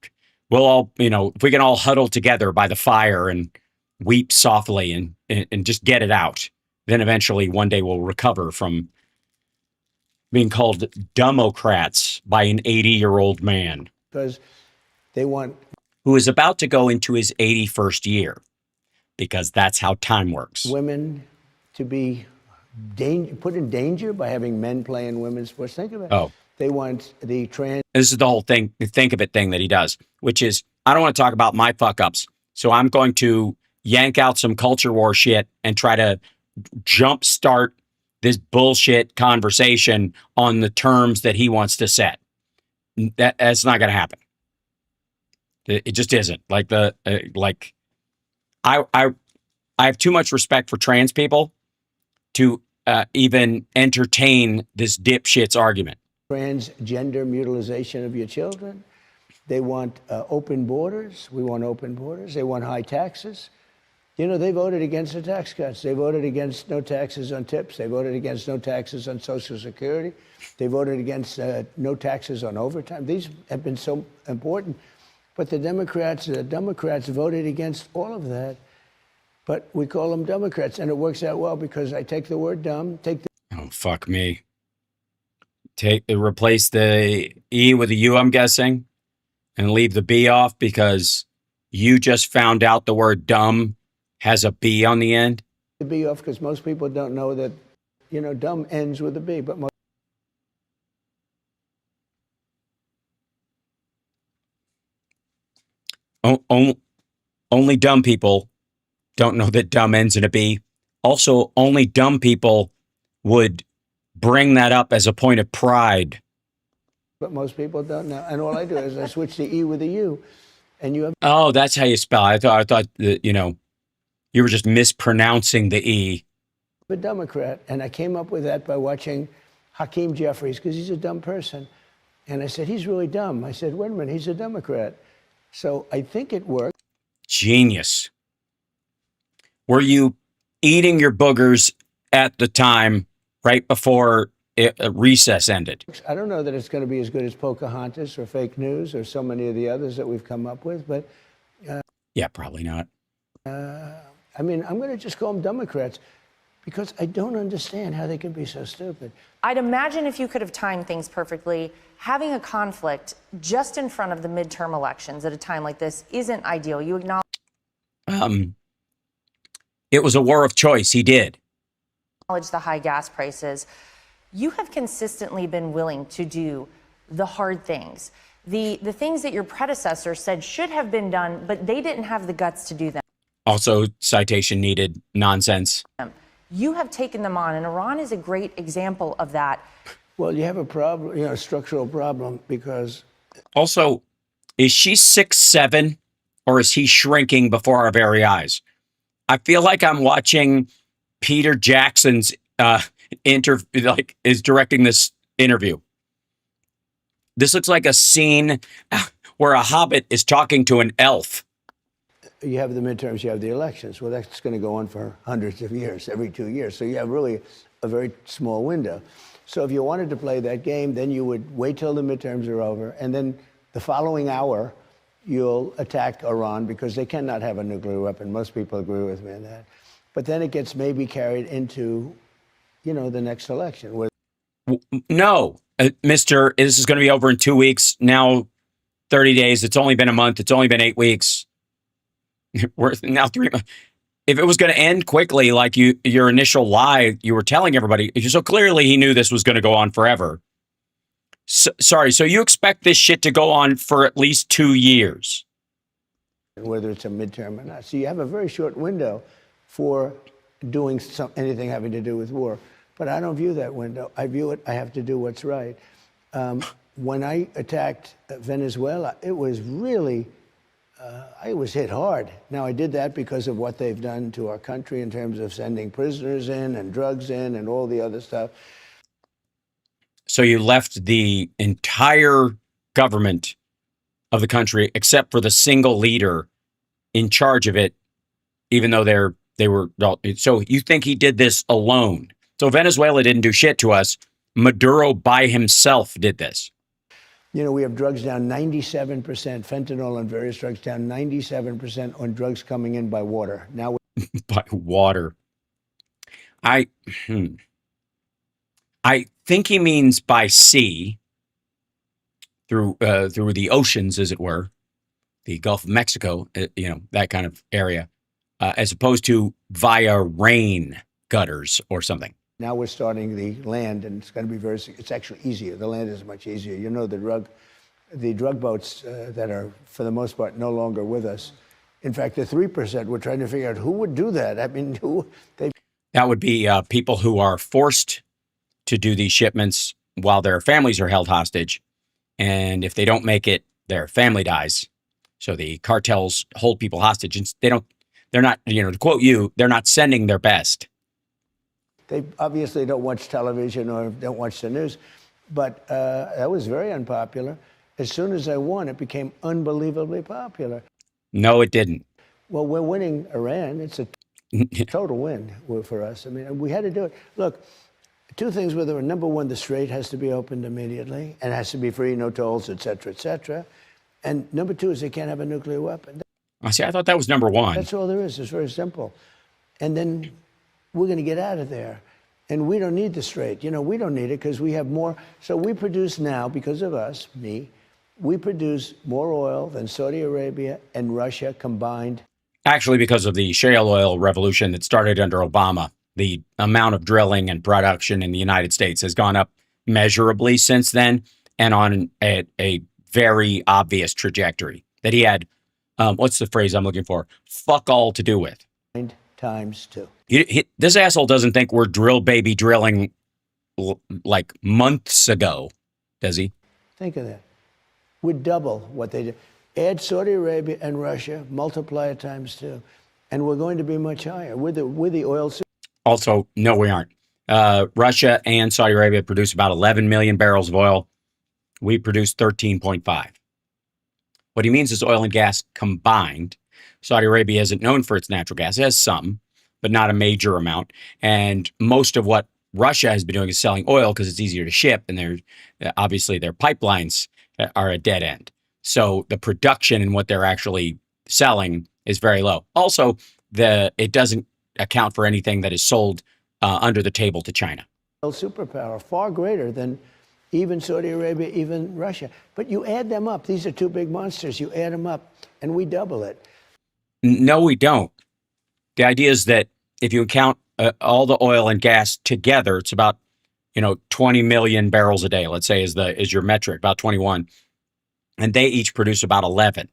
we'll all, you know, if we can all huddle together by the fire and weep softly and just get it out, then eventually one day we'll recover from being called Democrats by an 80-year-old man. Because they want... Who is about to go into his 81st year, because that's how time works. Women to be put in danger by having men play in women's sports. Think about it. Oh. They want the trans... This is the whole thing, think of it thing that he does, which is, I don't want to talk about my fuck ups. So I'm going to yank out some culture war shit and try to jumpstart this bullshit conversation on the terms that he wants to set. That's not going to happen. It just isn't. Like I have too much respect for trans people to even entertain this dipshit's argument. Transgender mutilization of your children. They want open borders. We want open borders. They want high taxes. You know, they voted against the tax cuts. They voted against no taxes on tips. They voted against no taxes on Social Security. They voted against no taxes on overtime. These have been so important. But the Democrats voted against all of that. But we call them Democrats, and it works out well because I take the word dumb, Oh, fuck me. Replace the E with a U, I'm guessing, and leave the B off because you just found out the word dumb has a B on the end. the B off because most people don't know that, you know, dumb ends with a B, but most Only dumb people don't know that dumb ends in a B. Also, only dumb people would bring that up as a point of pride. but most people don't know. And all I do is I switch the E with a U, and you have Oh, that's how you spell it. I thought that, you know, you were just mispronouncing the E. a Democrat. And I came up with that by watching Hakeem Jeffries because he's a dumb person. And I said, he's really dumb. I said, wait a minute, he's a Democrat. So I think it worked. Genius. Were you eating your boogers at the time right before recess ended? I don't know that it's going to be as good as Pocahontas or fake news or so many of the others that we've come up with, but Yeah, probably not. I mean, I'm going to just call them Democrats because I don't understand how they can be so stupid. I'd imagine if you could have timed things perfectly, having a conflict just in front of the midterm elections at a time like this isn't ideal. You acknowledge It was a war of choice. He did. the high gas prices. You have consistently been willing to do the hard things, the things that your predecessor said should have been done, but they didn't have the guts to do them. Also, citation needed nonsense. You have taken them on, and Iran is a great example of that. Well, you have a problem, you know, a structural problem because Also, is she 6'7" or is he shrinking before our very eyes? I feel like I'm watching Peter Jackson's is directing this interview. This looks like a scene where a hobbit is talking to an elf. you have the midterms, you have the elections. Well, that's going to go on for hundreds of years, every 2 years. So you have really a very small window. So if you wanted to play that game, then you would wait till the midterms are over, and then the following hour, you'll attack Iran because they cannot have a nuclear weapon. Most people agree with me on that. But then it gets maybe carried into, you know, the next election. No, Mr. This is going to be over in 2 weeks. Now, 30 days. It's only been a month. It's only been 8 weeks. We're now 3 months. If it was going to end quickly, like your initial lie, you were telling everybody, so clearly he knew this was going to go on forever. Sorry, so you expect this shit to go on for at least 2 years? Whether it's a midterm or not. So you have a very short window for doing anything having to do with war. But I don't view that window. I view it, I have to do what's right. When I attacked Venezuela, it was really, I was hit hard. Now, I did that because of what they've done to our country in terms of sending prisoners in and drugs in and all the other stuff. So you left the entire government of the country, except for the single leader in charge of it, even though they were. So you think he did this alone? So Venezuela didn't do shit to us. Maduro by himself did this. You know, we have drugs down 97%, fentanyl and various drugs down 97% on drugs coming in by water. Now, By water. I think he means by sea, through the oceans, as it were, the Gulf of Mexico, you know, that kind of area, as opposed to via rain gutters or something. now we're starting the land, and it's going to be it's actually easier. The land is much easier. You know, the drug boats that are, for the most part, no longer with us. In fact, the 3%, we're trying to figure out who would do that. I mean, That would be people who are forced to do these shipments while their families are held hostage. And if they don't make it, their family dies. So the cartels hold people hostage, and they they're not, to quote you, they're not sending their best. They obviously don't watch television or don't watch the news, but that was very unpopular. As soon as I won, it became unbelievably popular. No, it didn't. Well, we're winning Iran. It's a total win for us. I mean, we had to do it. Look, two things with Iran. Number one, the strait has to be opened immediately and it has to be free, no tolls, et cetera, et cetera. And number two is they can't have a nuclear weapon. I see. I thought that was number one. That's all there is. It's very simple. And then we're going to get out of there. And we don't need the strait. We don't need it because we have more. So we produce now, because of us, we produce more oil than Saudi Arabia and Russia combined. Actually, because of the shale oil revolution that started under Obama, the amount of drilling and production in the United States has gone up measurably since then, and on a very obvious trajectory that he had, what's the phrase I'm looking for? Fuck all to do with. Times two. This asshole doesn't think we're drill baby drilling like months ago, does he? Think of that. We'd double what they did. Add Saudi Arabia and Russia, multiply it times two, and we're going to be much higher with the oil. Also, no, we aren't. Russia and Saudi Arabia produce about 11 million barrels of oil. We produce 13.5. What he means is oil and gas combined. Saudi Arabia isn't known for its natural gas. It has some, but not a major amount. And most of what Russia has been doing is selling oil because it's easier to ship, and obviously their pipelines are a dead end. So the production and what they're actually selling is very low. Also, it doesn't account for anything that is sold under the table to China. Superpower, far greater than even Saudi Arabia, even Russia. But you add them up. These are two big monsters. You add them up, and we double it. No, we don't. The idea is that if you count all the oil and gas together, it's about 20 million barrels a day. Let's say is your metric, about 21, and they each produce about 11.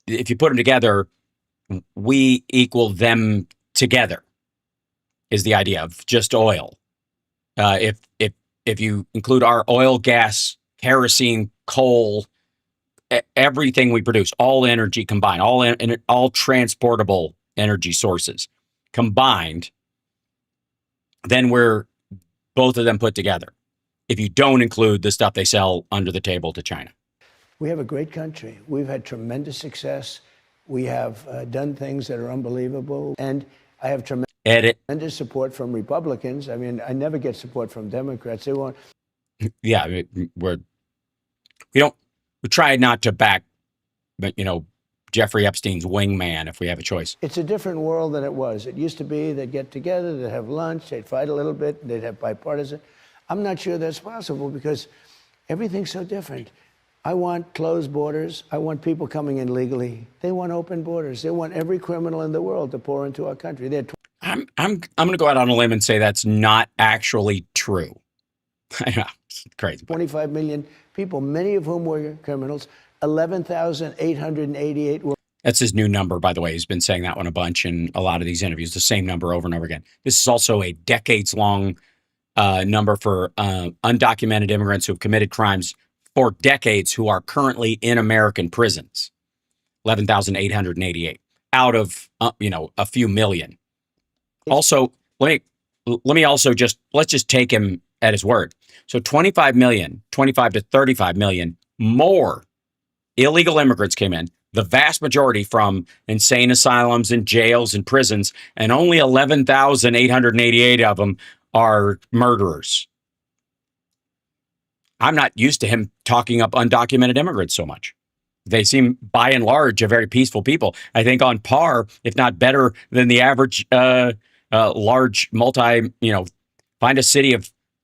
If you put them together, we equal them together. Is the idea of just oil? If you include our oil, gas, kerosene, coal, everything we produce, all energy combined, all transportable energy sources combined, then we're both of them put together. If you don't include the stuff they sell under the table to China. We have a great country. We've had tremendous success. We have done things that are unbelievable. And I have tremendous support from Republicans. I mean, I never get support from Democrats. They won't. Yeah, we try not to back, Jeffrey Epstein's wingman if we have a choice. It's a different world than it was. It used to be they'd get together, they'd have lunch, they'd fight a little bit, they'd have bipartisan. I'm not sure that's possible because everything's so different. I want closed borders. I want people coming in legally. They want open borders. They want every criminal in the world to pour into our country. I'm going to go out on a limb and say that's not actually true. I know, it's crazy. 25 million people, many of whom were criminals. 11,888 were. That's his new number, by the way. He's been saying that one a bunch in a lot of these interviews, the same number over and over again. This is also a decades-long number for undocumented immigrants who have committed crimes for decades who are currently in American prisons. 11,888 out of, a few million. Also, let's just take him at his word. So 25 to 35 million more illegal immigrants came in, the vast majority from insane asylums and jails and prisons, and only 11,888 of them are murderers. I'm not used to him talking up undocumented immigrants so much. They seem, by and large, a very peaceful people. I think on par, if not better than the average large find a city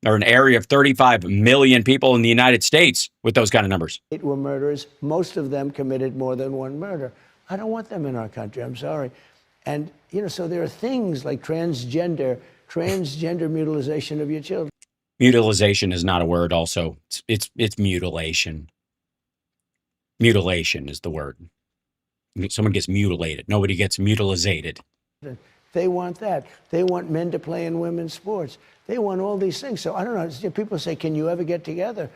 or an area of 35 million people in the United States with those kind of numbers. 8 were murderers. Most of them committed more than one murder. I don't want them in our country. I'm sorry. And, so there are things like transgender mutilization of your children. Mutilization is not a word also. It's mutilation. Mutilation is the word. Someone gets mutilated. Nobody gets mutilated. They want that. They want men to play in women's sports. They want all these things. So I don't know. People say, can you ever get together?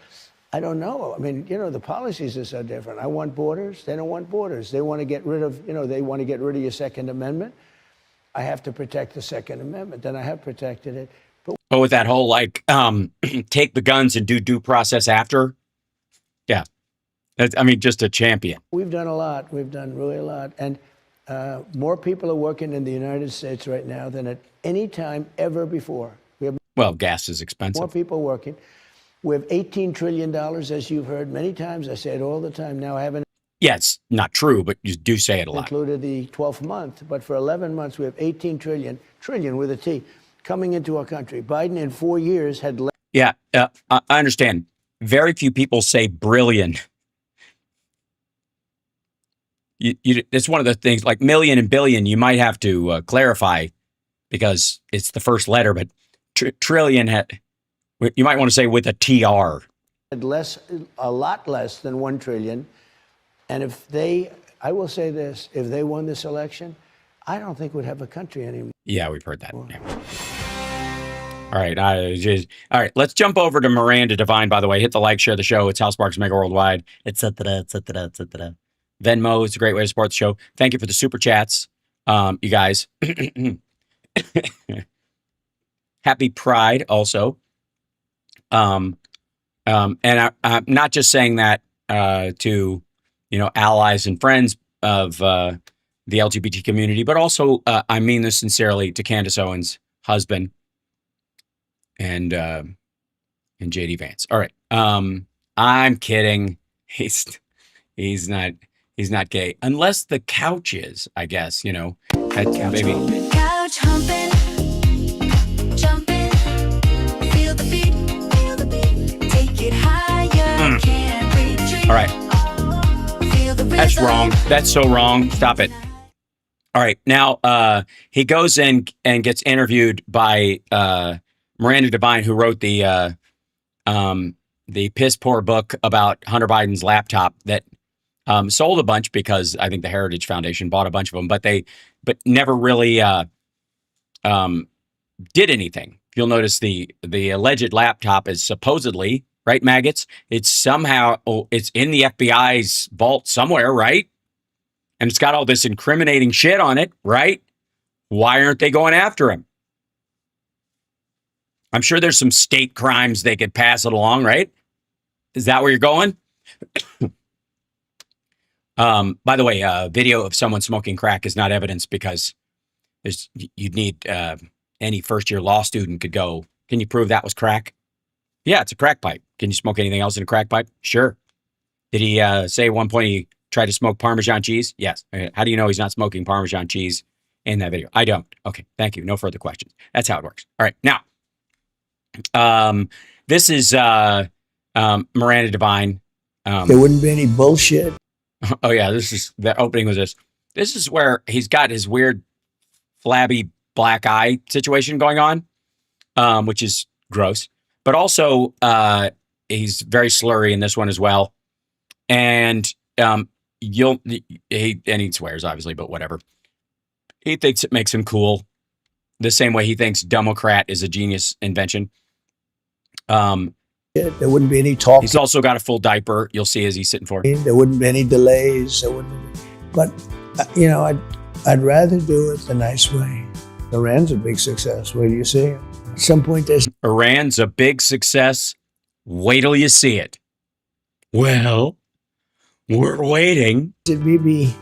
I don't know. I mean, the policies are so different. I want borders. They don't want borders. They want to get rid of, they want to get rid of your Second Amendment. I have to protect the Second Amendment. Then I have protected it. But Oh, with that whole take the guns and do due process after. Yeah. I mean, just a champion. we've done a lot. We've done really a lot. And more people are working in the United States right now than at any time ever before. We have Well, gas is more expensive. people working. We have $18 trillion, as you've heard many times. I say it all the time now. I haven't Yeah, it's not true, but you do say it a lot. included the 12th month, but for 11 months, we have 18 trillion with a T, coming into our country. Biden in 4 years had less. Yeah, I understand. Very few people say brilliant. It's one of the things, like million and billion, you might have to clarify because it's the first letter, but trillion, you might want to say with a TR. Had less, a lot less than 1 trillion. And if they, I will say this, if they won this election, I don't think we'd have a country anymore. Yeah, we've heard that. Yeah. All right. All right. Let's jump over to Miranda Devine, by the way. Hit the like, share the show. It's Hal Sparks Megaworldwide, etc., etc., etc. Venmo is a great way to support the show. Thank you for the super chats, you guys. Happy Pride also. And I'm not just saying that to, allies and friends of the LGBT community, but also I mean this sincerely to Candace Owens' husband and JD Vance. All right. I'm kidding. He's not gay unless the couch is, I guess, maybe. Couch humping, jumping, feel the beat, take it higher, can't retreat. All right. Feel the That's rhythm. wrong. That's so wrong. Stop it. All right. Now, he goes in and gets interviewed by Miranda Devine, who wrote the piss poor book about Hunter Biden's laptop that sold a bunch because I think the Heritage Foundation bought a bunch of them, but never really did anything. You'll notice the alleged laptop is supposedly, right, maggots? It's in the FBI's vault somewhere, right? And it's got all this incriminating shit on it, right? Why aren't they going after him? I'm sure there's some state crimes they could pass it along, right? Is that where you're going? By the way, a video of someone smoking crack is not evidence because you'd need any first-year law student could go, can you prove that was crack? Yeah, it's a crack pipe. Can you smoke anything else in a crack pipe? Sure. Did he say at one point he tried to smoke Parmesan cheese? Yes. How do you know he's not smoking Parmesan cheese in that video? I don't. Okay, thank you. No further questions. That's how it works. All right, now, this is Miranda Devine. There wouldn't be any bullshit. Oh yeah, the opening was this. This is where he's got his weird flabby black eye situation going on, which is gross. But also, he's very slurry in this one as well. And he swears obviously, but whatever. He thinks it makes him cool, the same way he thinks Democrat is a genius invention. There wouldn't be any talk. He's also got a full diaper. You'll see as he's sitting for. There wouldn't be any delays. But I'd rather do it the nice way. Iran's a big success. Where do you see it? At some point, there's Iran's a big success. Wait till you see it. Well, we're waiting. Bibi,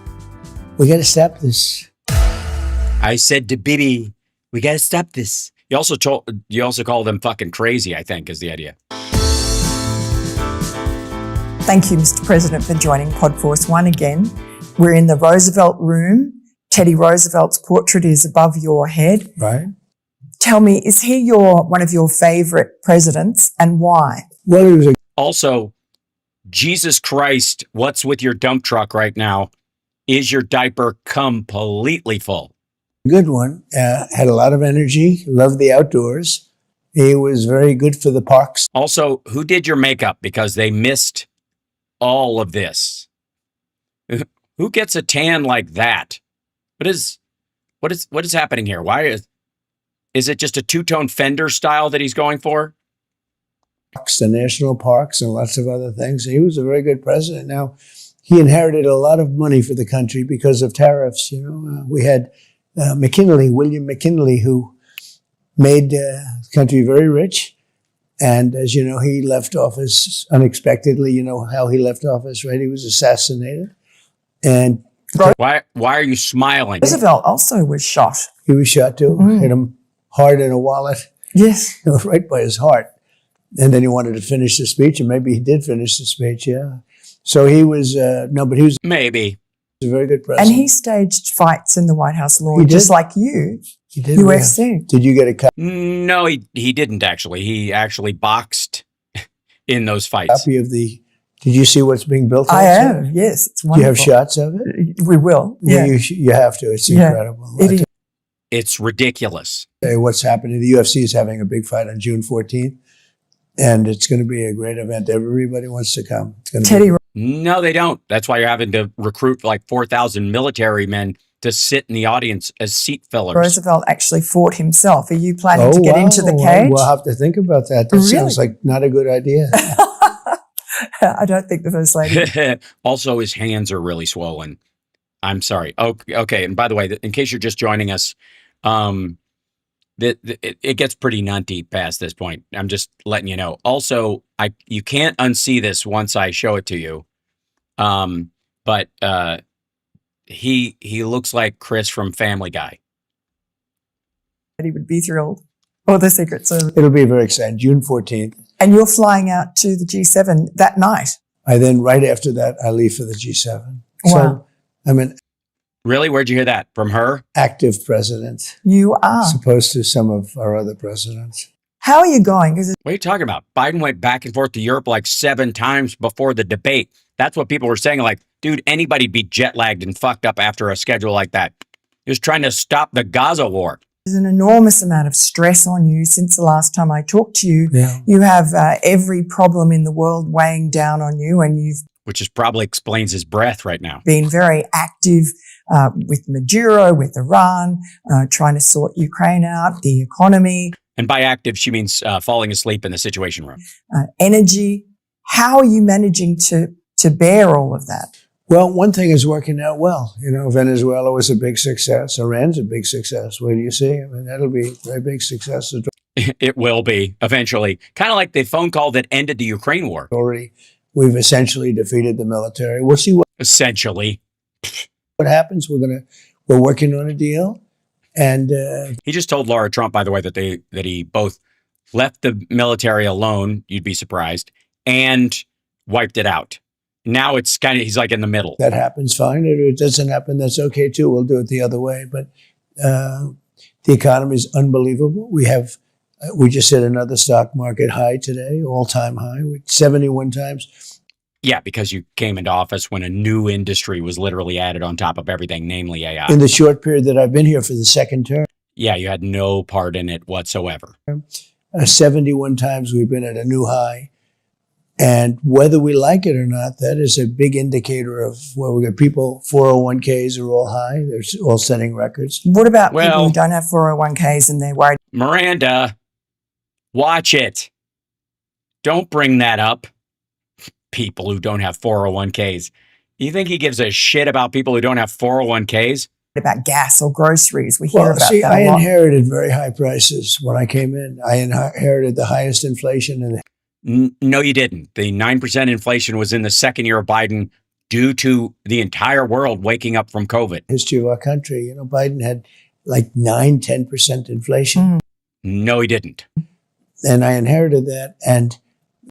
we got to stop this. I said to Bibi, we got to stop this. You also call them fucking crazy, I think, is the idea. Thank you, Mr. President, for joining Podforce One again. We're in the Roosevelt room. Teddy Roosevelt's portrait is above your head. Right. Tell me, is he one of your favorite presidents, and why? Well, he was a Also, Jesus Christ, what's with your dump truck right now? Is your diaper completely full? good one. Had a lot of energy, loved the outdoors. He was very good for the parks. Also, who did your makeup? Because they missed all of this. Who gets a tan like that? What is happening here? Why is it just a two-tone Fender style that he's going for? the national parks and lots of other things. He was a very good president. Now, he inherited a lot of money for the country because of tariffs. We had William McKinley, who made the country very rich. And as you know, he left office unexpectedly. You know how he left office, right? He was assassinated. And Why are you smiling? Roosevelt also was shot. he was shot too, hit him hard in a wallet, Yes. right by his heart. And then he wanted to finish the speech, and maybe he did finish the speech, yeah. So he was, but he was Maybe. a very good president. And he staged fights in the White House lawn, He did? just like you, He did, UFC. Did you get a No, he didn't actually. He actually boxed in those fights. copy of the, did you see what's being built? I outside? have, yes. It's Do wonderful. you have shots of it? We will. Yeah. You have to. It's Yeah. incredible. It is. It's ridiculous. I tell you what's happening. The UFC is having a big fight on June 14th, and it's going to be a great event. Everybody wants to come. It's going to Teddy be No, they don't. That's why you're having to recruit like 4,000 military men to sit in the audience as seat fillers. Roosevelt actually fought himself. Are you planning to get into the cage? We'll have to think about that. That Really? sounds like not a good idea. I don't think the First Lady. Also, his hands are really swollen. I'm sorry. Okay. And by the way, in case you're just joining us, it gets pretty nutty past this point. I'm just letting you know. Also, you can't unsee this once I show it to you. But he looks like Chris from Family Guy. He would be thrilled. Or the Secret Service. It'll be very exciting. June 14th. And you're flying out to the G7 that night. Right after that, I leave for the G7. Wow. So I'm an Really? Where'd you hear that? From her? active president, You are. as opposed to some of our other presidents. How are you going? Because What are you talking about? Biden went back and forth to Europe like 7 times before the debate. That's what people were saying. Like, dude, anybody'd be jet lagged and fucked up after a schedule like that. He was trying to stop the Gaza war. there's an enormous amount of stress on you since the last time I talked to you. Yeah. You have every problem in the world weighing down on you, and you've Which is probably explains his breath right now. been very active with Maduro, with Iran, trying to sort Ukraine out, the economy, And by active, she means falling asleep in the Situation Room. energy. How are you managing to bear all of that? Well, one thing is working out well. Venezuela was a big success. Iran's a big success. What do you see? I mean, that'll be a very big success. It will be eventually. Kind of like the phone call that ended the Ukraine war. We've essentially defeated the military. We'll see Essentially. what happens. We're working on a deal. And He just told Laura Trump, by the way, that he both left the military alone, you'd be surprised, and wiped it out. Now it's he's like in the middle. that happens, fine. If it doesn't happen, that's okay too. We'll do it the other way. But the economy is unbelievable. We just hit another stock market high today, all-time high, with 71 times. Yeah, because you came into office when a new industry was literally added on top of everything, namely AI. In the short period that I've been here for the second term, Yeah, you had no part in it whatsoever. 71 times we've been at a new high. And whether we like it or not, that is a big indicator of where we got people, 401ks are all high. They're all setting records. What about people Well- who don't have 401ks and they're worried? Miranda, watch it. Don't bring that up. People who don't have 401ks. You think he gives a shit about people who don't have 401ks? About gas or groceries. We hear Well, about see, that I a lot. inherited very high prices when I came in. I inherited the highest inflation in the No, you didn't. The 9% inflation was in the second year of Biden due to the entire world waking up from COVID. history of our country. Biden had like 10% inflation. No, he didn't. And I inherited that. And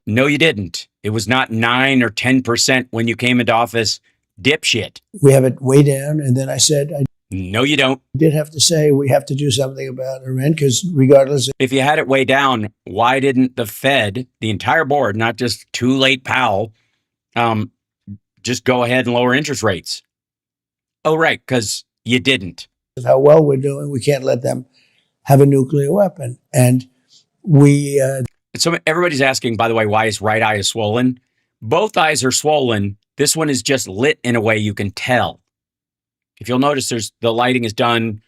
No, you didn't. It was not 9 or 10% when you came into office, dipshit. we have it way down. And then I said, I No, you don't. did have to say we have to do something about Iran because regardless, If you had it way down, why didn't the Fed, the entire board, not just too late Powell, just go ahead and lower interest rates? Oh, right, because you didn't. of how well we're doing, we can't let them have a nuclear weapon. And we, So everybody's asking, by the way, why his right eye is swollen. Both eyes are swollen. This one is just lit in a way you can tell. If you'll notice, the lighting is done,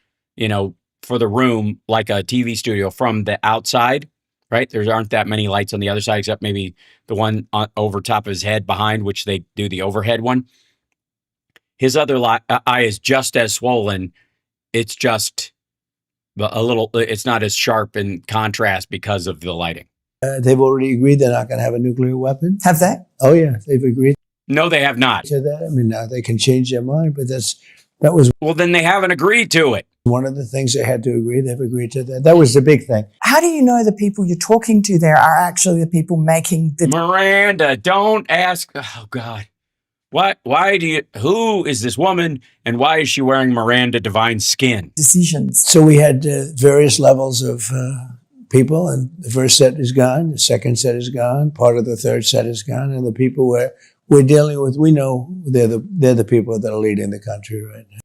for the room like a TV studio from the outside. right? There aren't that many lights on the other side, except maybe the one over top of his head behind, which they do the overhead one. His other eye is just as swollen. It's just a little, it's not as sharp in contrast because of the lighting. They've already agreed they're not going to have a nuclear weapon. Have they? Oh, yeah, they've agreed No, they have not. to that. I mean, now they can change their mind, but that was Well, then they haven't agreed to it. one of the things they had to agree. They've agreed to that. That was the big thing. How do you know the people you're talking to there are actually the people making the Miranda, don't ask. Oh, God. Who is this woman and why is she wearing Miranda Divine skin? decisions? So we had various levels of people, and the first set is gone, the second set is gone, part of the third set is gone, and the people we're dealing with, we know they're the people that are leading the country right now.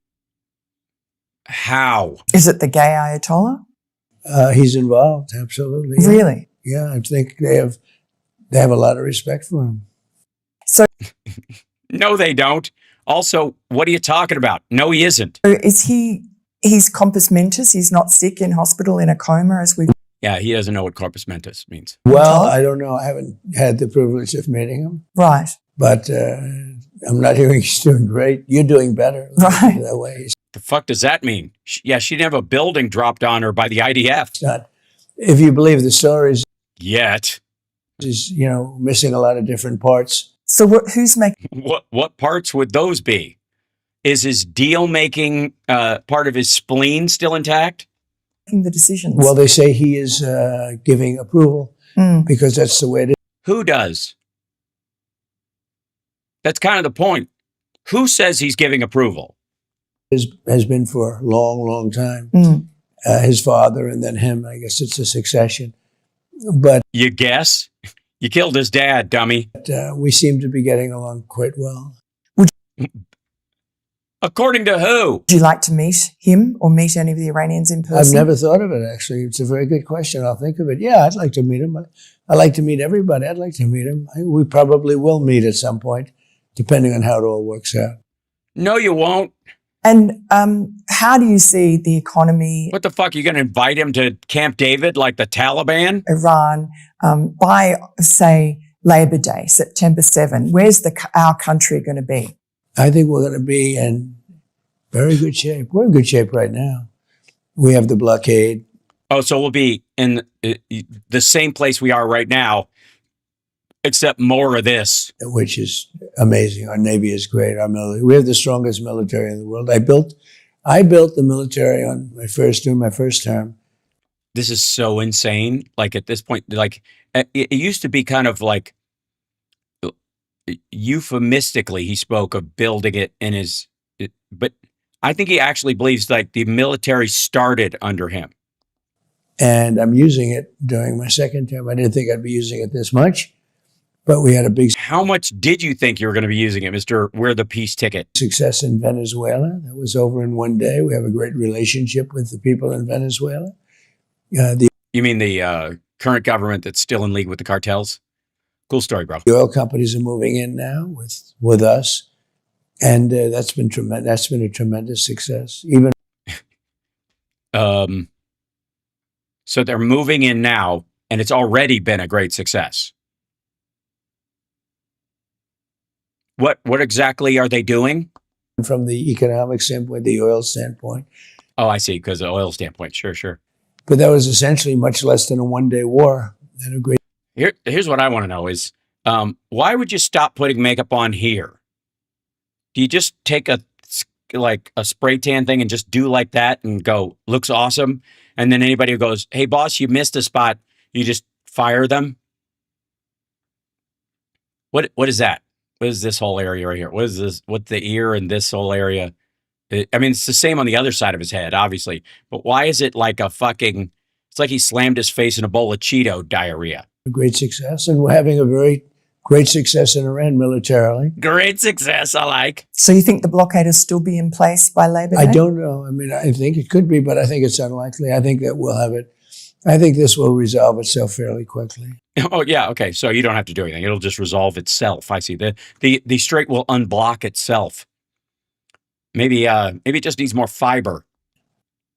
How? Is it the gay Ayatollah? He's involved, absolutely. Yeah. Really? Yeah, I think they have a lot of respect for him. So No, they don't. Also, what are you talking about? No, he isn't. is he's compos mentis? He's not sick in hospital in a coma as we Yeah, he doesn't know what corpus mentis means. Well, I don't know. I haven't had the privilege of meeting him, right. but I'm not hearing he's doing great. You're doing better. Right. That way. The fuck does that mean? Yeah, she didn't have a building dropped on her by the IDF. It's not, if you believe the stories, Yet. he's, missing a lot of different parts. So who's making What parts would those be? Is his deal-making part of his spleen still intact? the decisions? Well, they say he is giving approval because that's the way it Who does? That's kind of the point. Who says he's giving approval? has been for a long, long time. His father and then him. I guess it's a succession. But You guess? You killed his dad, dummy. we seem to be getting along quite well. According to who? Would you like to meet him or meet any of the Iranians in person? I've never thought of it, actually. It's a very good question. I'll think of it. Yeah, I'd like to meet him. I like to meet everybody. I'd like to meet him. We probably will meet at some point, depending on how it all works out. No, you won't. And how do you see the economy What the fuck? You going to invite him to Camp David like the Taliban? Iran by, say, Labor Day, September 7? Where's our country going to be? I think we're going to be in very good shape. We're in good shape right now. We have the blockade. Oh, so we'll be in the same place we are right now, except more of this. Which is amazing. Our Navy is great. Our military, we have the strongest military in the world. I built the military on my first term. This is so insane. Like at this point, like it used to be kind of like euphemistically, he spoke of building it in his, but I think he actually believes like the military started under him. And I'm using it during my second term. I didn't think I'd be using it this much, but we had a big How much did you think you were going to be using it, Mr. We're the Peace Ticket? success in Venezuela. That was over in one day. We have a great relationship with the people in Venezuela. You mean the current government that's still in league with the cartels? Cool story, bro. The oil companies are moving in now with us, and that's been tremendous. That's been a tremendous success. Even So they're moving in now, and it's already been a great success. What exactly are they doing? from the economic standpoint, the oil standpoint, Oh, I see, because of the oil standpoint. Sure. but that was essentially much less than a one-day war and a great. Here's what I want to know is, why would you stop putting makeup on here? Do you just take a spray tan thing and just do like that and go, looks awesome? And then anybody who goes, hey, boss, you missed a spot, you just fire them? What is that? What is this whole area right here? What is this? What's the ear and this whole area? I mean, it's the same on the other side of his head, obviously. But why is it like it's like he slammed his face in a bowl of Cheeto diarrhea. Great success, and we're having a very great success in Iran militarily. Great success, I like. So you think the blockade will still be in place by Labor Day? I don't know. I mean, I think it could be, but I think it's unlikely. I think that we'll have it. I think this will resolve itself fairly quickly. Oh, yeah, okay. So you don't have to do anything. It'll just resolve itself. I see. The strait will unblock itself. Maybe it just needs more fiber.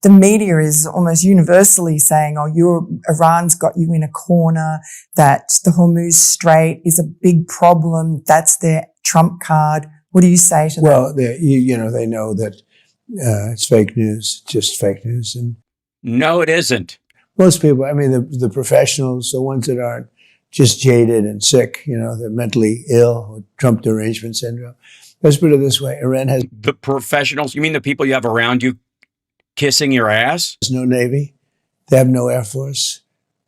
the media is almost universally saying, oh, Iran's got you in a corner, that the Hormuz Strait is a big problem. That's their trump card. What do you say to that? Well, they know that it's fake news, just fake news. And No, it isn't. most people, I mean, the professionals, the ones that aren't just jaded and sick, they're mentally ill with Trump derangement syndrome. Let's put it this way. Iran has The professionals, you mean the people you have around you kissing your ass? no Navy. They have no Air Force.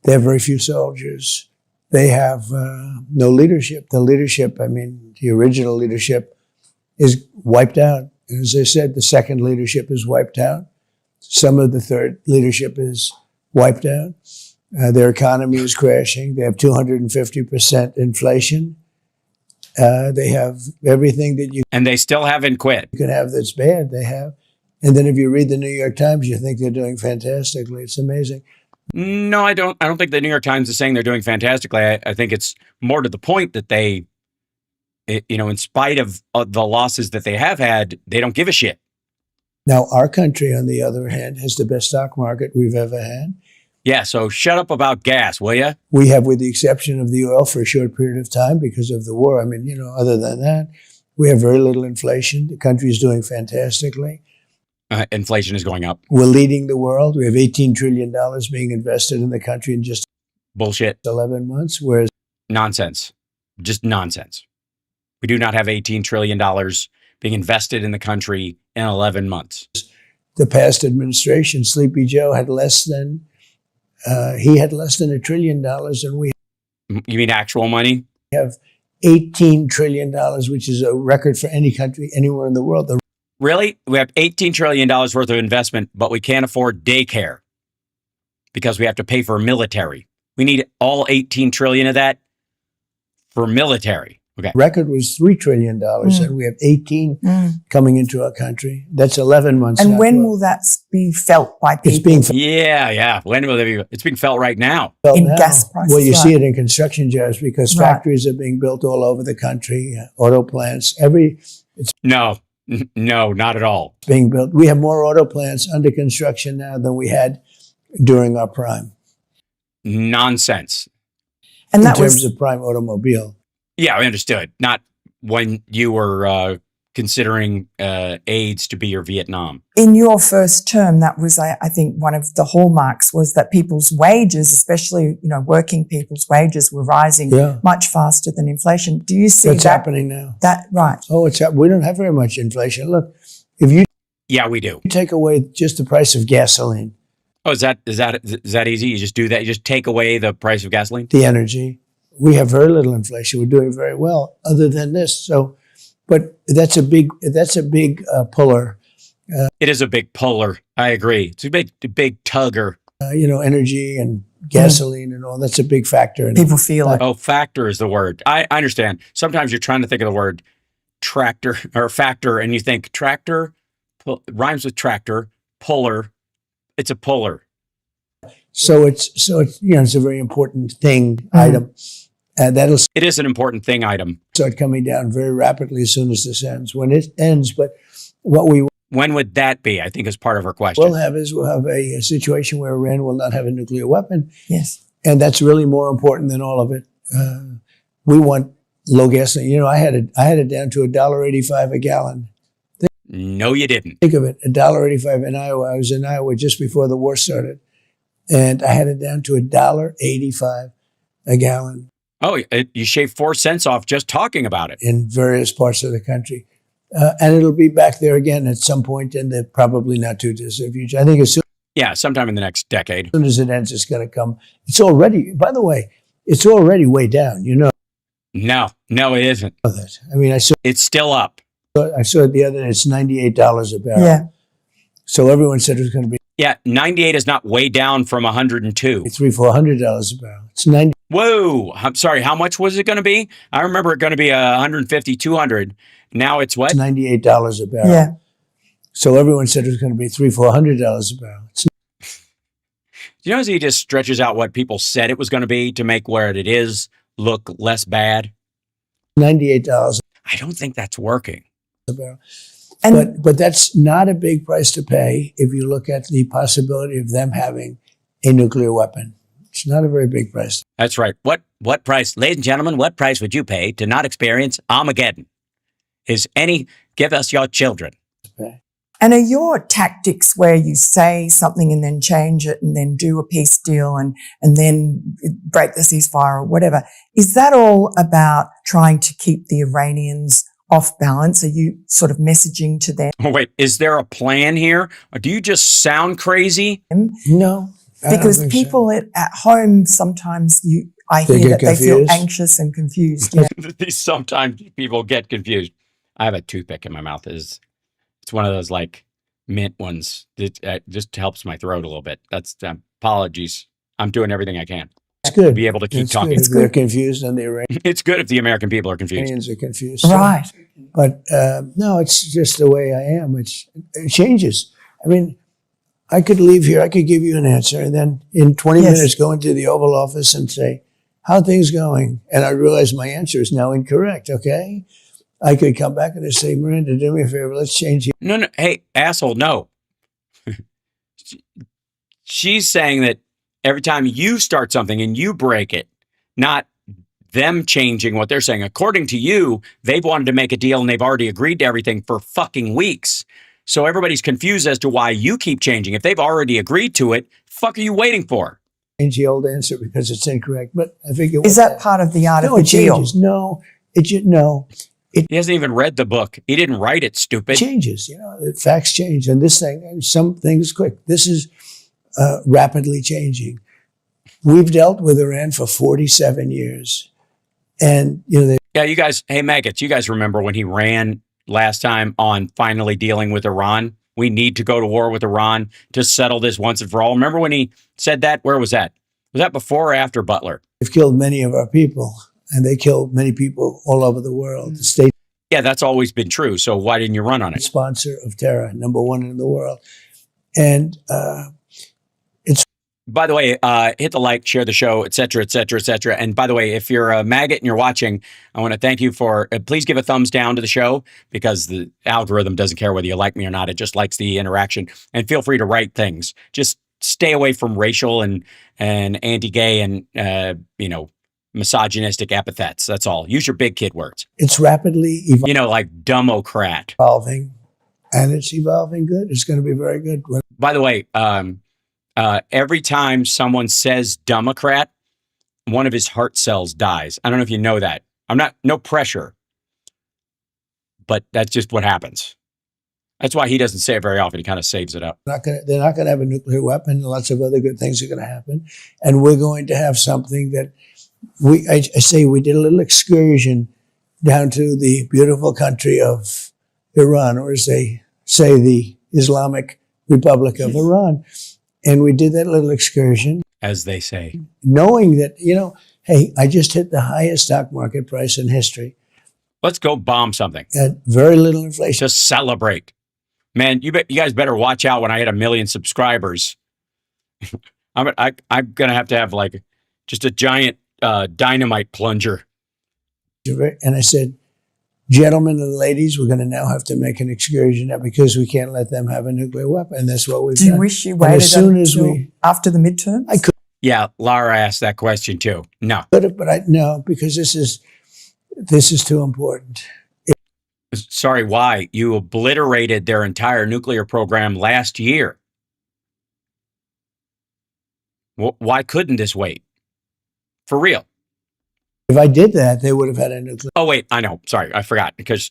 They have very few soldiers. They have no leadership. The leadership, the original leadership is wiped out. And as I said, the second leadership is wiped out. Some of the third leadership is wiped out. Their economy is crashing. They have 250% inflation. They have everything that you And they still haven't quit. can have that's bad. They have. And then if you read the New York Times, you think they're doing fantastically. It's amazing. No, I don't think the New York Times is saying they're doing fantastically. I think it's more to the point that they, in spite of the losses that they have had, they don't give a shit. Now, our country, on the other hand, has the best stock market we've ever had. Yeah, so shut up about gas, will you? We have, with the exception of the oil for a short period of time because of the war. Other than that, we have very little inflation. The country is doing fantastically. Inflation is going up. We're leading the world. We have $18 trillion being invested in the country in just Bullshit. 11 months, whereas Nonsense. Just nonsense. We do not have $18 trillion being invested in the country in 11 months. the past administration, Sleepy Joe, had less than $1 trillion, and we You mean actual money? have $18 trillion, which is a record for any country anywhere in the world. Really? We have $18 trillion worth of investment, but we can't afford daycare because we have to pay for military. We need all 18 trillion of that for military. Okay. Record was $3 trillion, and we have 18 coming into our country. That's 11 months. And not when 12. will that be felt by people? It's being felt Yeah. When will they be? It's being felt right now. in now. gas prices, Well, you right. see it in construction jobs because Right. factories are being built all over the country, auto plants, No, not at all. being built. We have more auto plants under construction now than we had during our prime, Nonsense. And in that terms was of prime automobile. Yeah, I understood. Not when you were considering AIDS to be your Vietnam. in your first term. That was, I think, one of the hallmarks was that people's wages, especially working people's wages, were rising Yeah. much faster than inflation. Do you see That's that? happening now. That right? Oh, we don't have very much inflation. Look, if you Yeah, we do. take away just the price of gasoline, Oh, is that easy? You just do that? You just take away the price of gasoline? the energy, we have very little inflation. We're doing very well other than this. So, but that's a big puller. It is a big puller. I agree. It's a big tugger. Energy and gasoline and all. That's a big factor. And People feel it. Oh, factor is the word. I understand. Sometimes you're trying to think of the word tractor or factor, and you think tractor rhymes with tractor, puller. It's a puller. so it's a very important thing item. That'll It is an important thing item. start coming down very rapidly as soon as this ends. When it ends, but what we When would that be? I think is part of her question. will have is we'll have a situation where Iran will not have a nuclear weapon. Yes. And that's really more important than all of it. We want low gasoline. I had it down to $1.85 a gallon. No, you didn't. Think of it, $1.85 in Iowa. I was in Iowa just before the war started, and I had it down to $1.85 a gallon Oh, you shaved 4 cents off just talking about it. in various parts of the country. And it'll be back there again at some point in the probably not too distant future. I think as Yeah, sometime in the next decade. soon as it ends, it's going to come. It's already, by the way, it's already way down. You know No, it isn't. that. I mean, I saw It's still up. it the other day. It's $98 a barrel. Yeah. So everyone said it was going to be Yeah, 98 is not way down from 102. $300-400 a barrel. It's 90. Whoa, I'm sorry. How much was it going to be? I remember it going to be 150, 200. Now it's what? It's $98 a barrel. Yeah. So everyone said it was going to be $300-400 a barrel. It's You know, as he just stretches out what people said it was going to be to make where it is look less bad. $98 I don't think that's working. a barrel. But that's not a big price to pay if you look at the possibility of them having a nuclear weapon. It's not a very big price. That's right. What price, ladies and gentlemen, what price would you pay to not experience Armageddon? Give us your children. And are your tactics where you say something and then change it and then do a peace deal and then break the ceasefire or whatever, is that all about trying to keep the Iranians off balance? Are you sort of messaging to them? Oh, wait, is there a plan here? Or do you just sound crazy? No. Because people at home sometimes I hear that they feel anxious and confused. Yeah. Sometimes people get confused. I have a toothpick in my mouth. It's one of those like mint ones. It just helps my throat a little bit. That's apologies. I'm doing everything I can. It's good. To be able to keep talking. Good. If they're confused and the Iranians It's good if the American people are confused. are confused. Right. But no, it's just the way I am. It changes. I mean, I could leave here, I could give you an answer, and then in 20 minutes go into the Oval Office and say, how are things going? And I realize my answer is now incorrect, okay? I could come back and just say, Miranda, do me a favor, let's change it. No, hey, asshole, no. She's saying that every time you start something and you break it, not them changing what they're saying. According to you, they've wanted to make a deal and they've already agreed to everything for fucking weeks. So everybody's confused as to why you keep changing. If they've already agreed to it, fuck are you waiting for? Change the old answer because it's incorrect, but I think is that part of the art of the deal? Changes. No, He hasn't even read the book. He didn't write it, stupid. Changes, the facts change. And this thing, and some things quick. This is rapidly changing. We've dealt with Iran for 47 years. And, yeah, you guys, hey, maggots, you guys remember when he ran last time on finally dealing with Iran? We need to go to war with Iran to settle this once and for all. Remember when he said that? Where was that? Was that before or after Butler? They've killed many of our people. And they killed many people all over the world. The state. Yeah, that's always been true. So why didn't you run on it? Sponsor of terror, number one in the world. And it's. By the way, hit the like, share the show, et cetera, et cetera, et cetera. And by the way, if you're a maggot and you're watching, I want to thank you for, please give a thumbs down to the show because the algorithm doesn't care whether you like me or not. It just likes the interaction. And feel free to write things. Just stay away from racial and anti-gay and, misogynistic epithets. That's all. Use your big kid words. It's rapidly evolving. Like Democrat. Evolving. And it's evolving good. It's going to be very good. By the way, every time someone says Democrat, one of his heart cells dies. I don't know if you know that. No pressure. But that's just what happens. That's why he doesn't say it very often. He kind of saves it up. They're not going to have a nuclear weapon. Lots of other good things are going to happen. And we're going to have something that I say we did a little excursion down to the beautiful country of Iran, or as they say, the Islamic Republic of Iran. And we did that little excursion. As they say. Knowing that, hey, I just hit the highest stock market price in history. Let's go bomb something. At very little inflation. Just celebrate. Man, you guys better watch out when I hit 1 million subscribers. I'm going to have like just a giant dynamite plunger. And I said, gentlemen and ladies, we're going to now have to make an excursion because we can't let them have a nuclear weapon. And that's what we've done. Do you wish you waited until after the midterms? I could. Yeah, Laura asked that question too. No. But no, because this is too important. Sorry, why? You obliterated their entire nuclear program last year. Why couldn't this wait? For real. If I did that, they would have had a nuclear. Oh, wait, I know. Sorry, I forgot because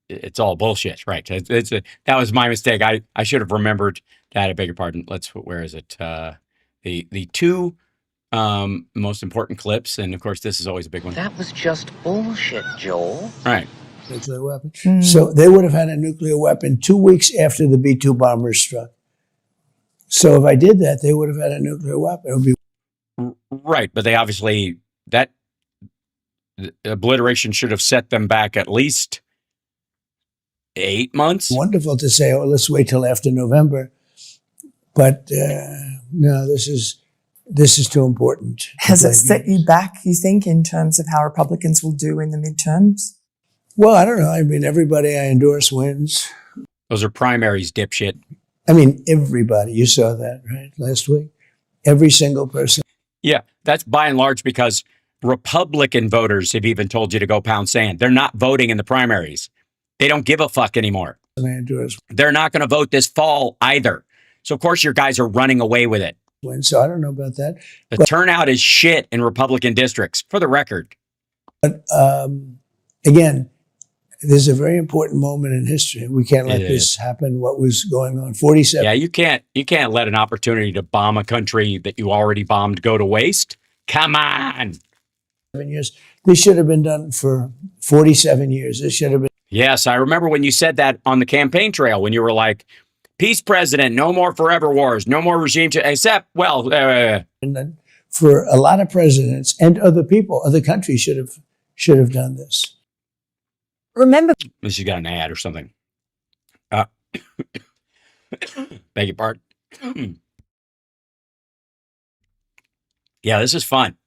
it's all bullshit, right? That was my mistake. I should have remembered that. I beg your pardon. Where is it? The two most important clips, and of course, this is always a big one. That was just bullshit, Joel. Right. Nuclear weapon. So they would have had a nuclear weapon 2 weeks after the B-2 bombers struck. So if I did that, they would have had a nuclear weapon. It would be right, but they obviously the obliteration should have set them back at least 8 months. Wonderful to say, oh, let's wait till after November. But no, this is too important. Has it set you back, you think, in terms of how Republicans will do in the midterms? Well, I don't know. I mean, everybody I endorse wins. Those are primaries, dipshit. I mean, everybody. You saw that, right, last week? Every single person. Yeah, that's by and large because Republican voters have even told you to go pound sand. They're not voting in the primaries. They don't give a fuck anymore. I endorse They're not going to vote this fall either. So, of course, your guys are running away with it. wins. So I don't know about that. The turnout is shit in Republican districts, for the record. But again, there's a very important moment in history. We can't let this happen. What was going on? 47. Yeah, you can't let an opportunity to bomb a country that you already bombed go to waste. Come on. 7 years. This should have been done for 47 years. This should have been. Yes, I remember when you said that on the campaign trail when you were like, peace president, no more forever wars, no more regime change, except, well. For a lot of presidents and other people, other countries should have done this. Remember, She got an ad or something. Beg your pardon. Yeah, this is fun.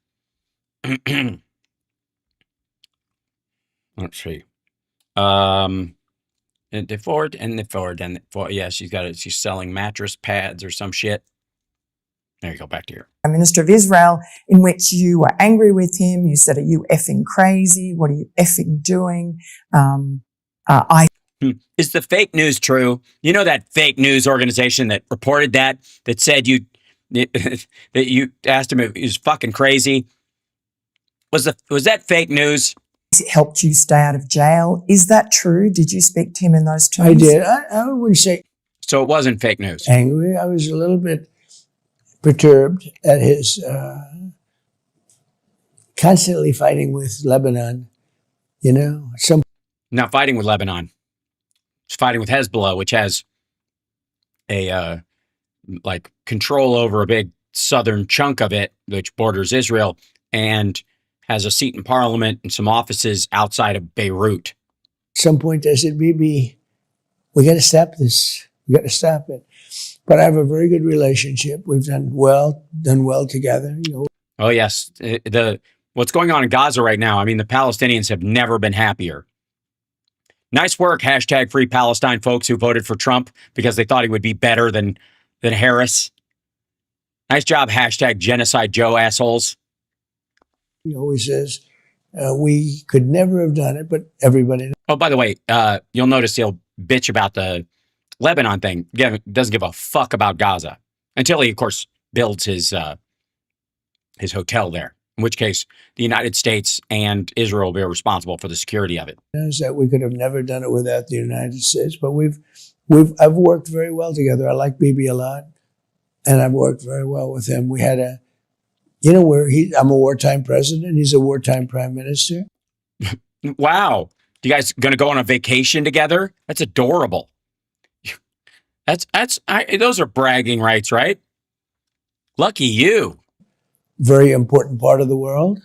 Let's see. And the Ford. Yeah, she's selling mattress pads or some shit. There you go. Back to here. Prime Minister of Israel, in which you were angry with him. You said, "Are you effing crazy? What are you effing doing?" Is the fake news true? You know that fake news organization that reported that said that you asked him if he was fucking crazy. Was that fake news? It helped you stay out of jail. Is that true? Did you speak to him in those terms? I did. I wouldn't say So it wasn't fake news. angry. I was a little bit perturbed at his constantly fighting with Lebanon. You know, Not fighting with Lebanon. It's fighting with Hezbollah, which has a like control over a big southern chunk of it, which borders Israel, and has a seat in parliament and some offices outside of Beirut. At some point I said, Bibi, we got to stop this. We got to stop it. But I have a very good relationship. We've done well together. You know. Oh yes, what's going on in Gaza right now? I mean, the Palestinians have never been happier. Nice work, hashtag Free Palestine folks who voted for Trump because they thought he would be better than Harris. Nice job, hashtag Genocide Joe assholes. He always says, we could never have done it, but everybody knows. Oh, by the way, you'll notice he'll bitch about the Lebanon thing. Doesn't give a fuck about Gaza until he, of course, builds his hotel there. In which case, the United States and Israel will be responsible for the security of it. Is that we could have never done it without the United States, but I've worked very well together. I like Bibi a lot, and I've worked very well with him. We had I'm a wartime president. He's a wartime prime minister. Wow. You guys going to go on a vacation together? That's adorable. Those are bragging rights, right? Lucky you. Very important part of the world.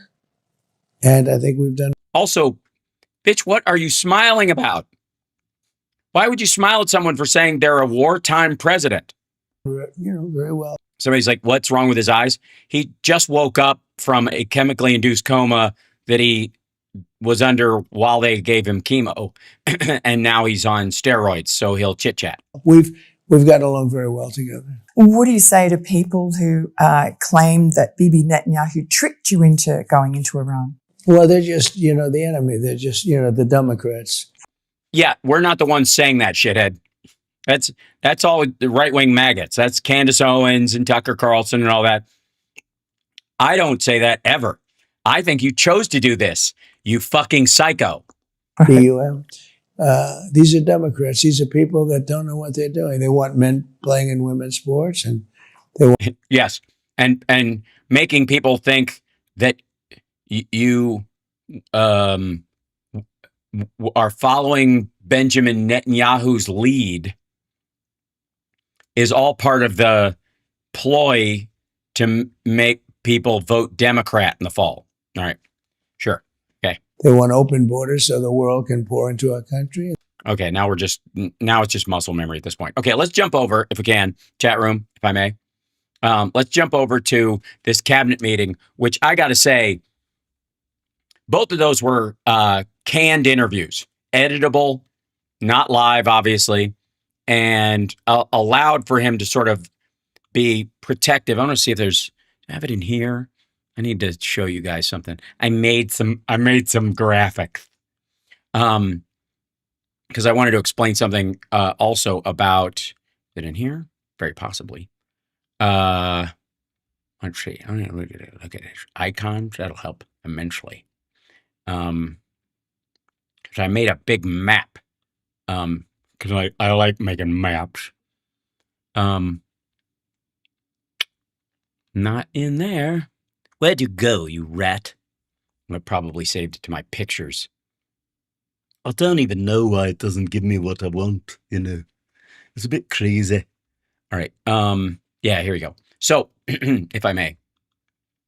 And I think we've done. Also, bitch, what are you smiling about? Why would you smile at someone for saying they're a wartime president? Very well. Somebody's like, what's wrong with his eyes? He just woke up from a chemically induced coma that he was under while they gave him chemo. And now he's on steroids, so he'll chit-chat. We've gotten along very well together. What do you say to people who claim that Bibi Netanyahu tricked you into going into Iran? Well, they're just, the enemy. They're just, the Democrats. Yeah, we're not the ones saying that, shithead. That's all the right-wing maggots. That's Candace Owens and Tucker Carlson and all that. I don't say that ever. I think you chose to do this, you fucking psycho. These are Democrats. These are people that don't know what they're doing. They want men playing in women's sports, and they want yes, and making people think that you are following Benjamin Netanyahu's lead is all part of the ploy to make people vote Democrat in the fall. All right, sure. Okay. They want open borders so the world can pour into our country. Okay, now it's just muscle memory at this point. Okay, let's jump over, if we can, chat room, if I may. Let's jump over to this cabinet meeting, which I got to say, both of those were canned interviews. editable, not live, obviously, and allowed for him to sort of be protective. I want to see if there's, I have it in here. I need to show you guys something. I made some graphics. Because I wanted to explain something also about it in here, very possibly. Let's see. I'm gonna look at it. Icons. That'll help immensely. Because I made a big map. Because I like making maps. Not in there. Where'd you go, you rat? I probably saved it to my pictures. I don't even know why it doesn't give me what I want, you know. It's a bit crazy. All right. Yeah, here we go. So, if I may,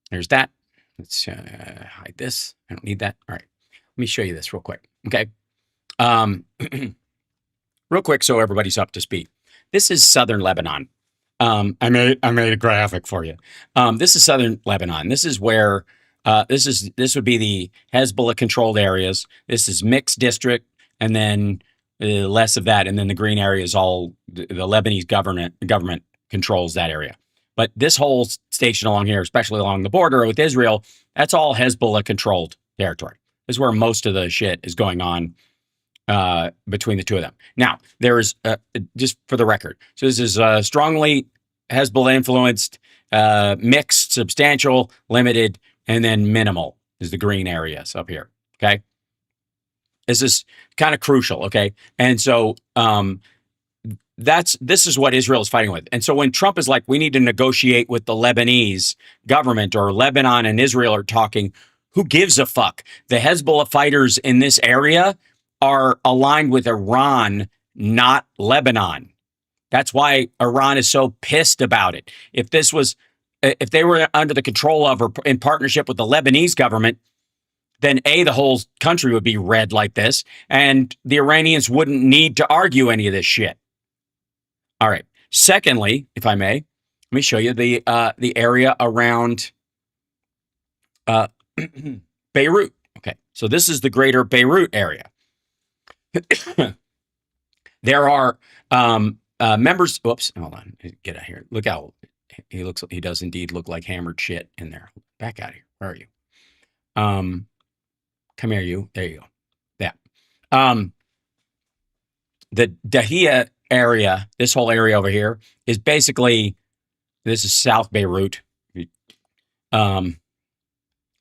there's that. Let's hide this. I don't need that. All right. Let me show you this real quick. Okay. Real quick, so everybody's up to speed. This is southern Lebanon. I made a graphic for you. This is southern Lebanon. This is where this would be the Hezbollah controlled areas. This is mixed district, and then less of that, and then the green area is all the Lebanese government controls that area. But this whole station along here, especially along the border with Israel, that's all Hezbollah controlled territory. This is where most of the shit is going on between the two of them. Now, there's just for the record. So this is strongly Hezbollah influenced, mixed, substantial, limited, and then minimal is the green areas up here. Okay. This is kind of crucial. Okay. And so this is what Israel is fighting with. And so when Trump is like, we need to negotiate with the Lebanese government, or Lebanon and Israel are talking, who gives a fuck? The Hezbollah fighters in this area are aligned with Iran, not Lebanon. That's why Iran is so pissed about it. If they were under the control of or in partnership with the Lebanese government, then the whole country would be red like this, and the Iranians wouldn't need to argue any of this shit. All right. Secondly, if I may, let me show you the area around Beirut. Okay, so this is the greater Beirut area. There are members. Whoops, hold on. Get out here. Look how he does indeed look like hammered shit in there. Back out of here. Where are you? Come here, you. There you go. Yeah. The Dahia area, this whole area over here, is basically, this is South Beirut. I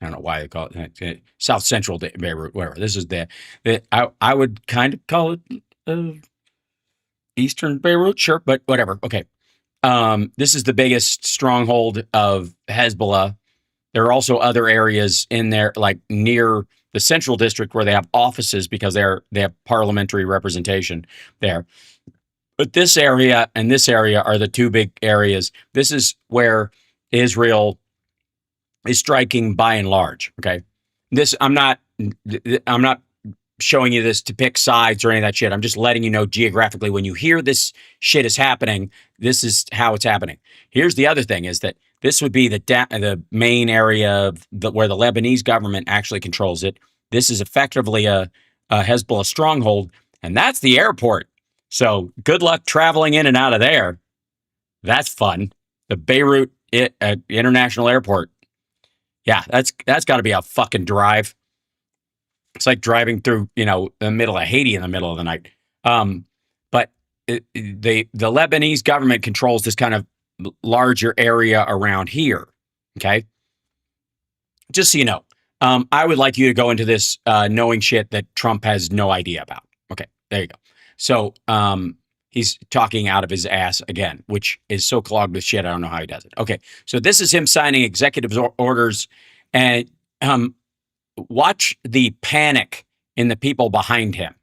don't know why they call it South Central Beirut, whatever. This is I would kind of call it Eastern Beirut, sure, but whatever. Okay. This is the biggest stronghold of Hezbollah. There are also other areas in there, like near the central district, where they have offices because they have parliamentary representation there. But this area and this area are the two big areas. This is where Israel is striking by and large. Okay. I'm not showing you this to pick sides or any of that shit. I'm just letting you know geographically, when you hear this shit is happening, this is how it's happening. Here's the other thing, is that this would be the main area where the Lebanese government actually controls it. This is effectively a Hezbollah stronghold, and that's the airport. So good luck traveling in and out of there. That's fun. The Beirut International Airport. Yeah, that's got to be a fucking drive. It's like driving through, the middle of Haiti in the middle of the night. But the Lebanese government controls this kind of larger area around here. Okay. Just so you know, I would like you to go into this knowing shit that Trump has no idea about. Okay, there you go. So he's talking out of his ass again, which is so clogged with shit, I don't know how he does it. Okay, so this is him signing executive orders, and watch the panic in the people behind him.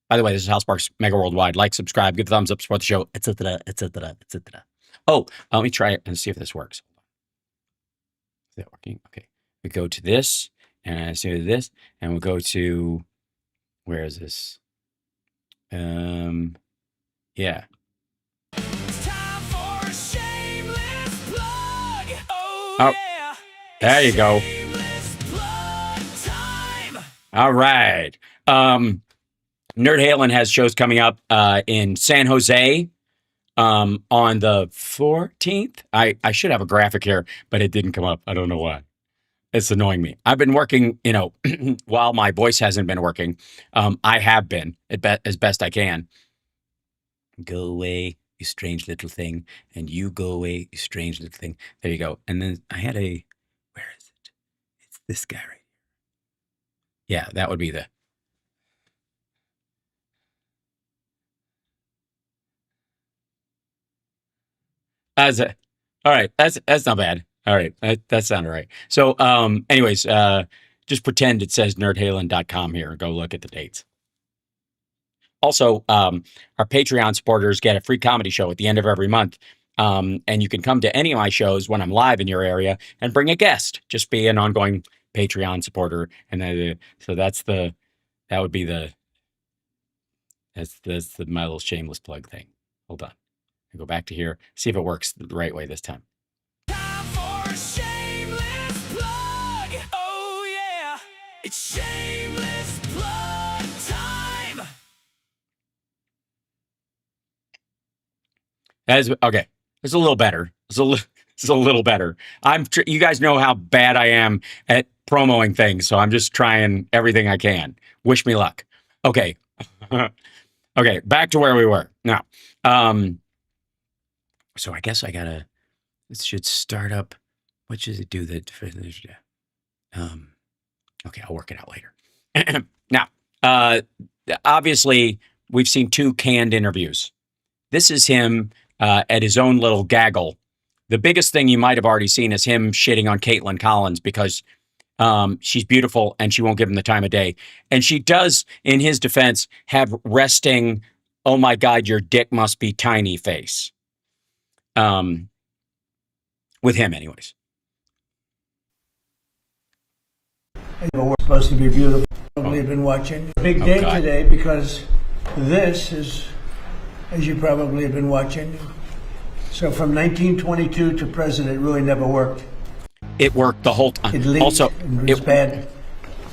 By the way, this is Hal Sparks Megaworldwide. Like, subscribe, give a thumbs up, support the show, etc., etc., etc. Oh, let me try it and see if this works. Is that working? Okay. We go to this, and I see this, and we'll go to, where is this? Yeah. It's time for a shameless plug. Oh, yeah. There you go. Shameless plug time. All right. Nerd Halen has shows coming up in San Jose on the 14th. I should have a graphic here, but it didn't come up. I don't know why. It's annoying me. I've been working, while my voice hasn't been working. I have been as best I can. Go away, you strange little thing. And you go away, you strange little thing. There you go. And then I had where is it? It's this guy right here. Yeah, that would be the. All right. That's not bad. All right. That sounded right. So, anyways, just pretend it says nerdhalen.com here. Go look at the dates. Also, our Patreon supporters get a free comedy show at the end of every month. And you can come to any of my shows when I'm live in your area and bring a guest. Just be an ongoing Patreon supporter. And so that's my little shameless plug thing. Hold on. I go back to here. See if it works the right way this time. Time for a shameless plug. Oh yeah, it's shameless plug time. Okay. It's a little better. It's a little better. You guys know how bad I am at promoting things, so I'm just trying everything I can. Wish me luck. Okay. Okay, back to where we were. Now, so I guess it should start up. What should it do that? Okay, I'll work it out later. Now, obviously, we've seen 2 canned interviews. This is him at his own little gaggle. The biggest thing you might have already seen is him shitting on Caitlin Collins because she's beautiful and she won't give him the time of day. And she does, in his defense, have resting, oh my God, your dick must be tiny face. With him, anyways. We're supposed to be beautiful. Probably been watching. Big day today because this is, as you probably have been watching. So from 1922 to present, it really never worked. It worked the whole time. It leaked, also, it was bad,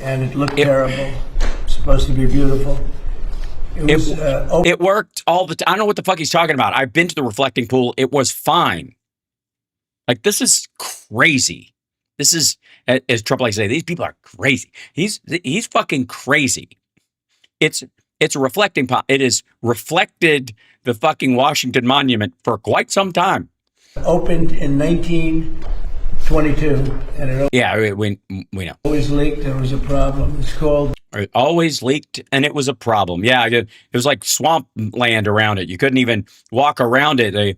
and it looked terrible. It's supposed to be beautiful. It worked all the time. I don't know what the fuck he's talking about. I've been to the reflecting pool. It was fine. Like, this is crazy. This is, as Trump likes to say, these people are crazy. He's fucking crazy. It's a reflecting pot. It has reflected the fucking Washington Monument for quite some time. Opened in 1922, and we know. Always leaked. There was a problem. It's called. It always leaked, and it was a problem. Yeah, it was like swamp land around it. You couldn't even walk around it.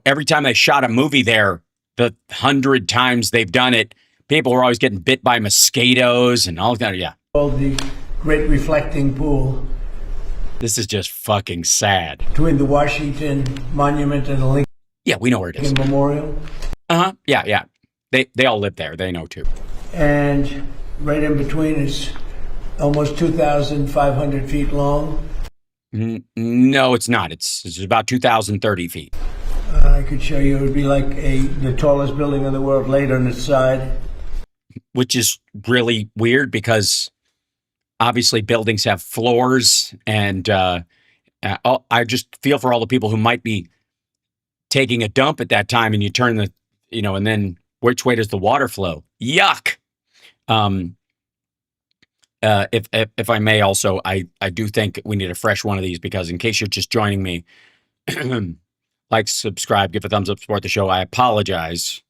Every time they shot a movie there, the 100 times they've done it, people were always getting bit by mosquitoes and all that. Yeah. Called the Great Reflecting Pool. This is just fucking sad. Between the Washington Monument and the Lincoln. Yeah, we know where it is. Memorial. Yeah. They all live there. They know too. And right in between is almost 2,500 feet long. No, it's not. It's about 2,030 feet. I could show you. It would be like the tallest building in the world laid on its side. Which is really weird because obviously buildings have floors, and I just feel for all the people who might be taking a dump at that time, and you turn and then which way does the water flow? Yuck. If I may also, I do think we need a fresh one of these because in case you're just joining me, like, subscribe, give a thumbs up, support the show. I apologize.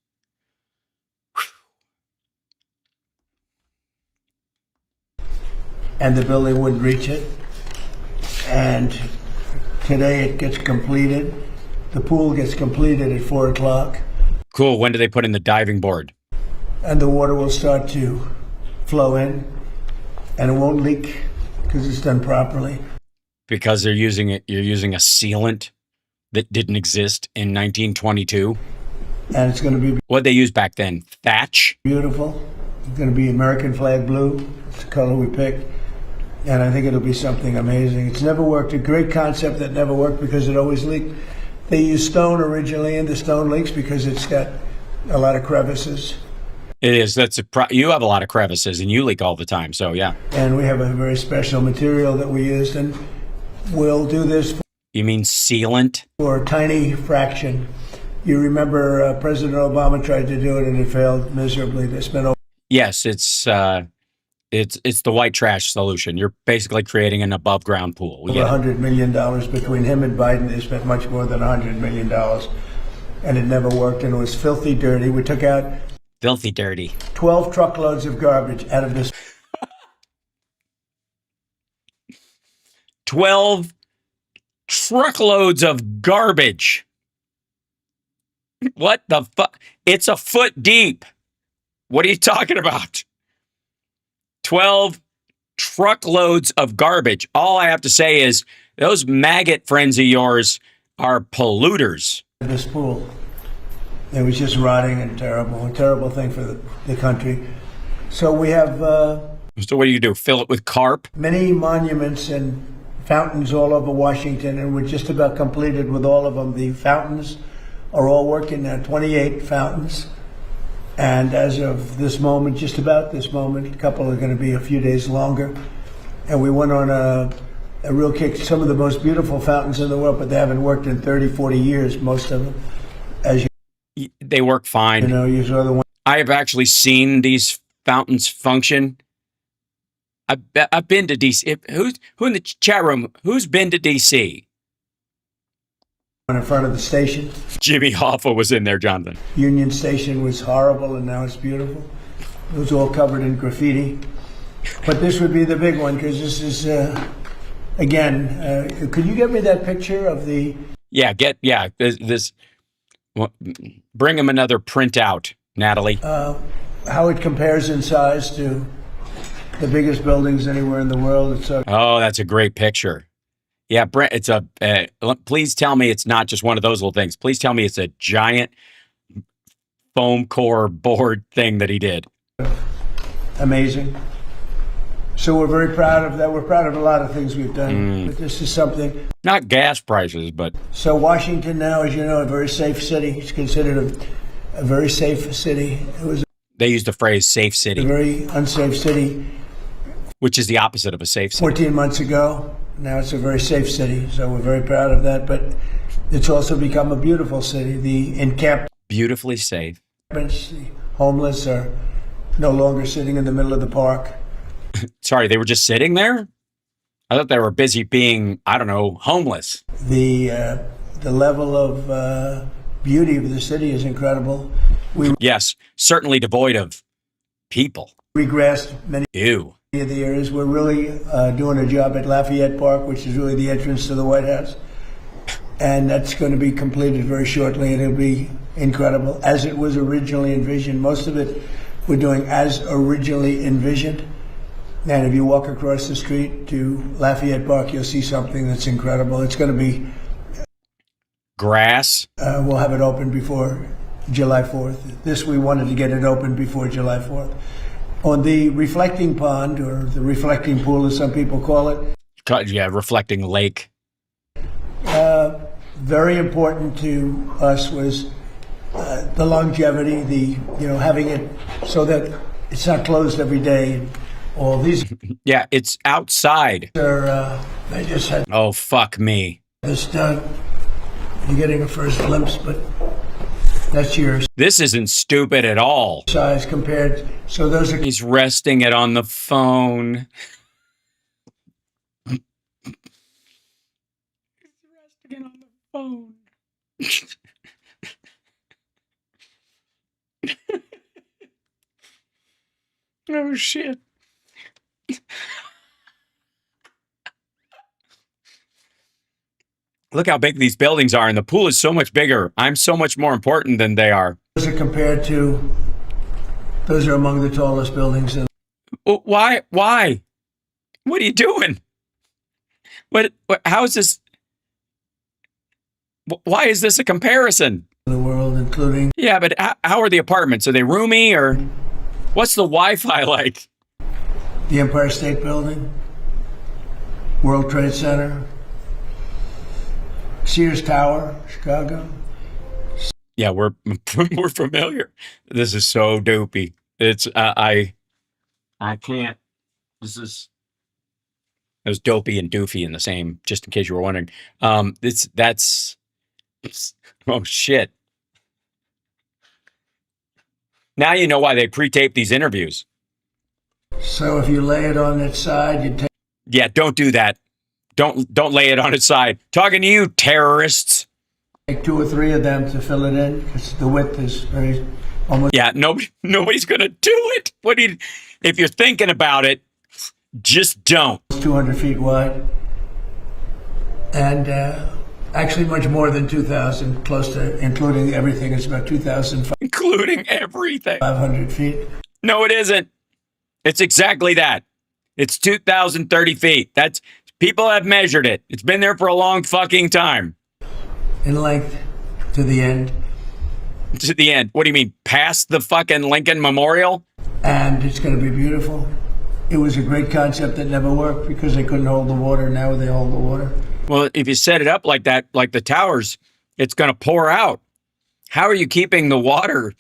And the building wouldn't reach it. And today it gets completed. The pool gets completed at 4 o'clock. Cool. When do they put in the diving board? And the water will start to flow in. And it won't leak because it's done properly. Because you're using a sealant that didn't exist in 1922. And it's going to be... What'd they use back then? Thatch? Beautiful. It's going to be American flag blue. It's the color we picked. And I think it'll be something amazing. It's never worked. A great concept that never worked because it always leaked. They used stone originally, and the stone leaks because it's got a lot of crevices. It is. You have a lot of crevices and you leak all the time. So yeah. And we have a very special material that we used, and we'll do this You mean sealant? for a tiny fraction. You remember President Obama tried to do it and it failed miserably. They spent over Yes, it's the white trash solution. You're basically creating an above ground pool. We get it. $100 million between him and Biden. They spent much more than $100 million, and it never worked, and it was filthy dirty. We took out Filthy dirty. 12 truckloads of garbage out of this 12 truckloads of garbage. What the fuck? It's a foot deep. What are you talking about? 12 truckloads of garbage. All I have to say is those maggot friends of yours are polluters. this pool. It was just rotting and terrible, a terrible thing for the country. So we have So what do? Fill it with carp? many monuments and fountains all over Washington, and we're just about completed with all of them. The fountains are all working now, 28 fountains. And as of this moment, just about this moment, a couple are going to be a few days longer. And we went on a real kick. Some of the most beautiful fountains in the world, but they haven't worked in 30, 40 years, most of them. As They work fine. you know, you saw the one. I have actually seen these fountains function. I've been to DC. Who in the chat room? Who's been to DC? In front of the station. Jimmy Hoffa was in there, Jonathan. Union Station was horrible, and now it's beautiful. It was all covered in graffiti. But this would be the big one, because this is, again, could you get me that picture of the... This bring him another printout, Natalie. how it compares in size to the biggest buildings anywhere in the world. It's Oh, that's a great picture. Yeah, Brent, it's a. Please tell me it's not just one of those little things. Please tell me it's a giant foam core board thing that he did. amazing. So we're very proud of that. We're proud of a lot of things we've done, but this is something. Not gas prices, but So Washington now, as you know, a very safe city. It's considered a very safe city. It was they used the phrase "safe a city," very unsafe city which is the opposite of a safe city. 14 months ago. Now it's a very safe city, so we're very proud of that. But it's also become a beautiful city. The encampments, Beautifully safe. the homeless are no longer sitting in the middle of the park. Sorry, they were just sitting there? I thought they were busy being, I don't know, homeless. The level of beauty of the city is incredible. We Yes, certainly devoid of people. regrassed many Ew. of the areas. We're really doing a job at Lafayette Park, which is really the entrance to the White House. And that's going to be completed very shortly, and it'll be incredible, as it was originally envisioned. Most of it we're doing as originally envisioned. And if you walk across the street to Lafayette Park, you'll see something that's incredible. It's going to be, Grass. we'll have it open before July 4th. We wanted to get it open before July 4th. On the reflecting pond, or the reflecting pool, as some people call it, Yeah, reflecting lake. very important to us was the longevity, having it so that it's not closed every day. All these Yeah, it's outside. are, they just had Oh, fuck me. this done. You're getting a first glimpse, but that's your This isn't stupid at all. size compared. So those are He's resting it on the phone. He's resting it on the phone. Oh, shit. Look how big these buildings are, and the pool is so much bigger. I'm so much more important than they are. those are compared to. Those are among the tallest buildings in Why? Why? What are you doing? How is this? Why is this a comparison? the world, including Yeah, but how are the apartments? Are they roomy, or what's the Wi-Fi like? the Empire State Building, World Trade Center, Sears Tower, Chicago. Yeah, we're familiar. This is so dopey. It's I can't. This is. It was dopey and doofy in the same. Just in case you were wondering. That's. Oh shit. Now you know why they pre-tape these interviews. So if you lay it on its side, you take. Yeah, don't do that. Don't lay it on its side. Talking to you, terrorists. Take 2 or 3 of them to fill it in because the width is very almost. Yeah, nobody's gonna do it. If you're thinking about it, just don't. 200 feet wide, and actually much more than 2,000, close to including everything. It's about 2,500 Including everything. feet. No, it isn't. It's exactly that. It's 2,030 feet. That's people have measured it. It's been there for a long fucking time. In length to the end. To the end. What do you mean? Past the fucking Lincoln Memorial? And it's going to be beautiful. It was a great concept that never worked because they couldn't hold the water. Now they hold the water. Well, if you set it up like that, like the towers, it's going to pour out. How are you keeping the water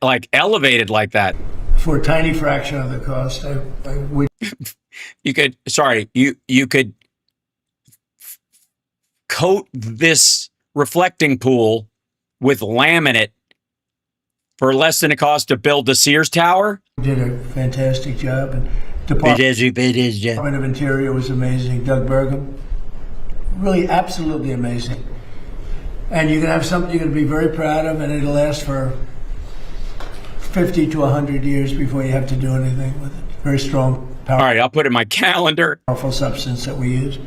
like elevated like that? For a tiny fraction of the cost, You could coat this reflecting pool with laminate for less than it costs to build the Sears Tower. Did a fantastic job. And Department of Interior was amazing. Doug Burgum, really absolutely amazing. And you can have something you're going to be very proud of, and it'll last for 50 to 100 years before you have to do anything with it. Very strong, All right, I'll put it in my calendar. powerful substance that we use.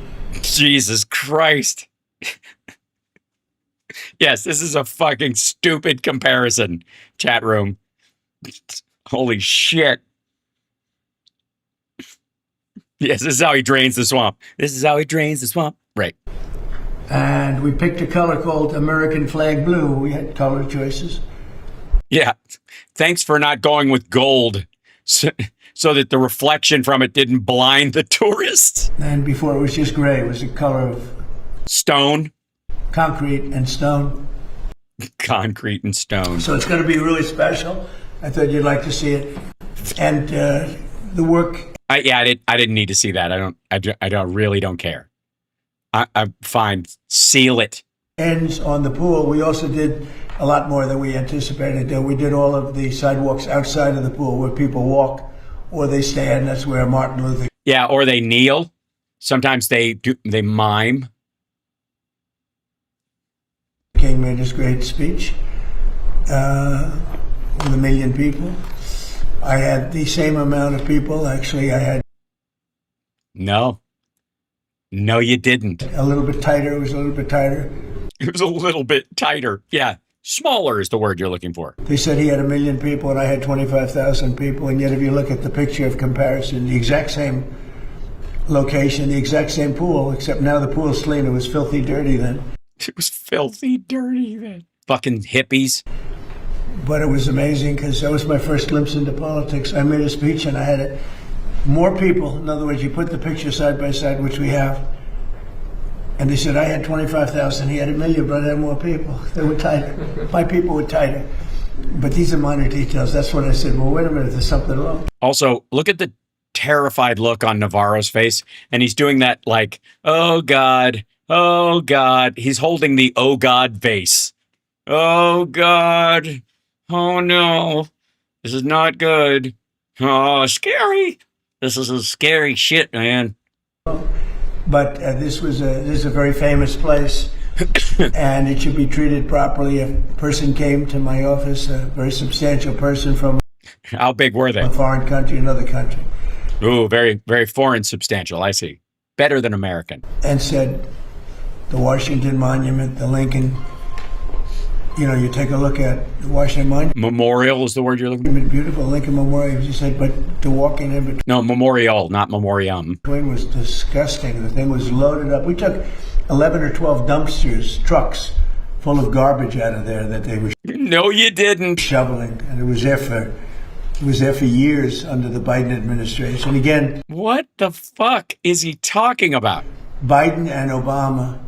Jesus Christ. Yes, this is a fucking stupid comparison, chat room. Holy shit. Yes, this is how he drains the swamp. This is how he drains the swamp. Right. And we picked a color called American Flag Blue. We had color choices. Yeah. Thanks for not going with gold so that the reflection from it didn't blind the tourists. And before it was just gray. It was a color of Stone. concrete and stone. Concrete and stone. So it's going to be really special. I thought you'd like to see it. And the work I didn't need to see that. I really don't care. I'm fine. Seal it. ends on the pool. We also did a lot more than we anticipated. We did all of the sidewalks outside of the pool where people walk or they stand. That's where Martin Luther Yeah, or they kneel. Sometimes they mime. King made his great speech with 1 million people. I had the same amount of people. Actually, I had No, you didn't. a little bit tighter. It was a little bit tighter. It was a little bit tighter. Yeah, smaller is the word you're looking for. They said he had 1 million people and I had 25,000 people. And yet if you look at the picture of comparison, the exact same location, the exact same pool, except now the pool's clean. It was filthy dirty then. It was filthy dirty then. Fucking hippies. But it was amazing because that was my first glimpse into politics. I made a speech and I had more people. In other words, you put the picture side by side, which we have. And they said, I had 25,000, he had 1 million, but I had more people. They were tighter. My people were tighter. But these are minor details. That's what I said. Well, wait a minute, there's something wrong. Also, look at the terrified look on Navarro's face. And he's doing that like, oh God, oh God. He's holding the oh God face. Oh God. Oh no. This is not good. Oh, scary. This is a scary shit, man. But this is a very famous place, and it should be treated properly. A person came to my office, a very substantial person from How big were they? a foreign country, another country, Ooh, very, very foreign substantial. I see. Better than American. and said, the Washington Monument, the Lincoln, you take a look at the Washington Monument, Memorial is the word you're looking for? beautiful Lincoln Memorial. He said, but to walk in No, memorial, not memoriam. between was disgusting. The thing was loaded up. We took 11 or 12 dumpsters, trucks, full of garbage out of there that they were No, you didn't. shoveling, and it was there for years under the Biden administration. Again, What the fuck is he talking about? Biden and Obama,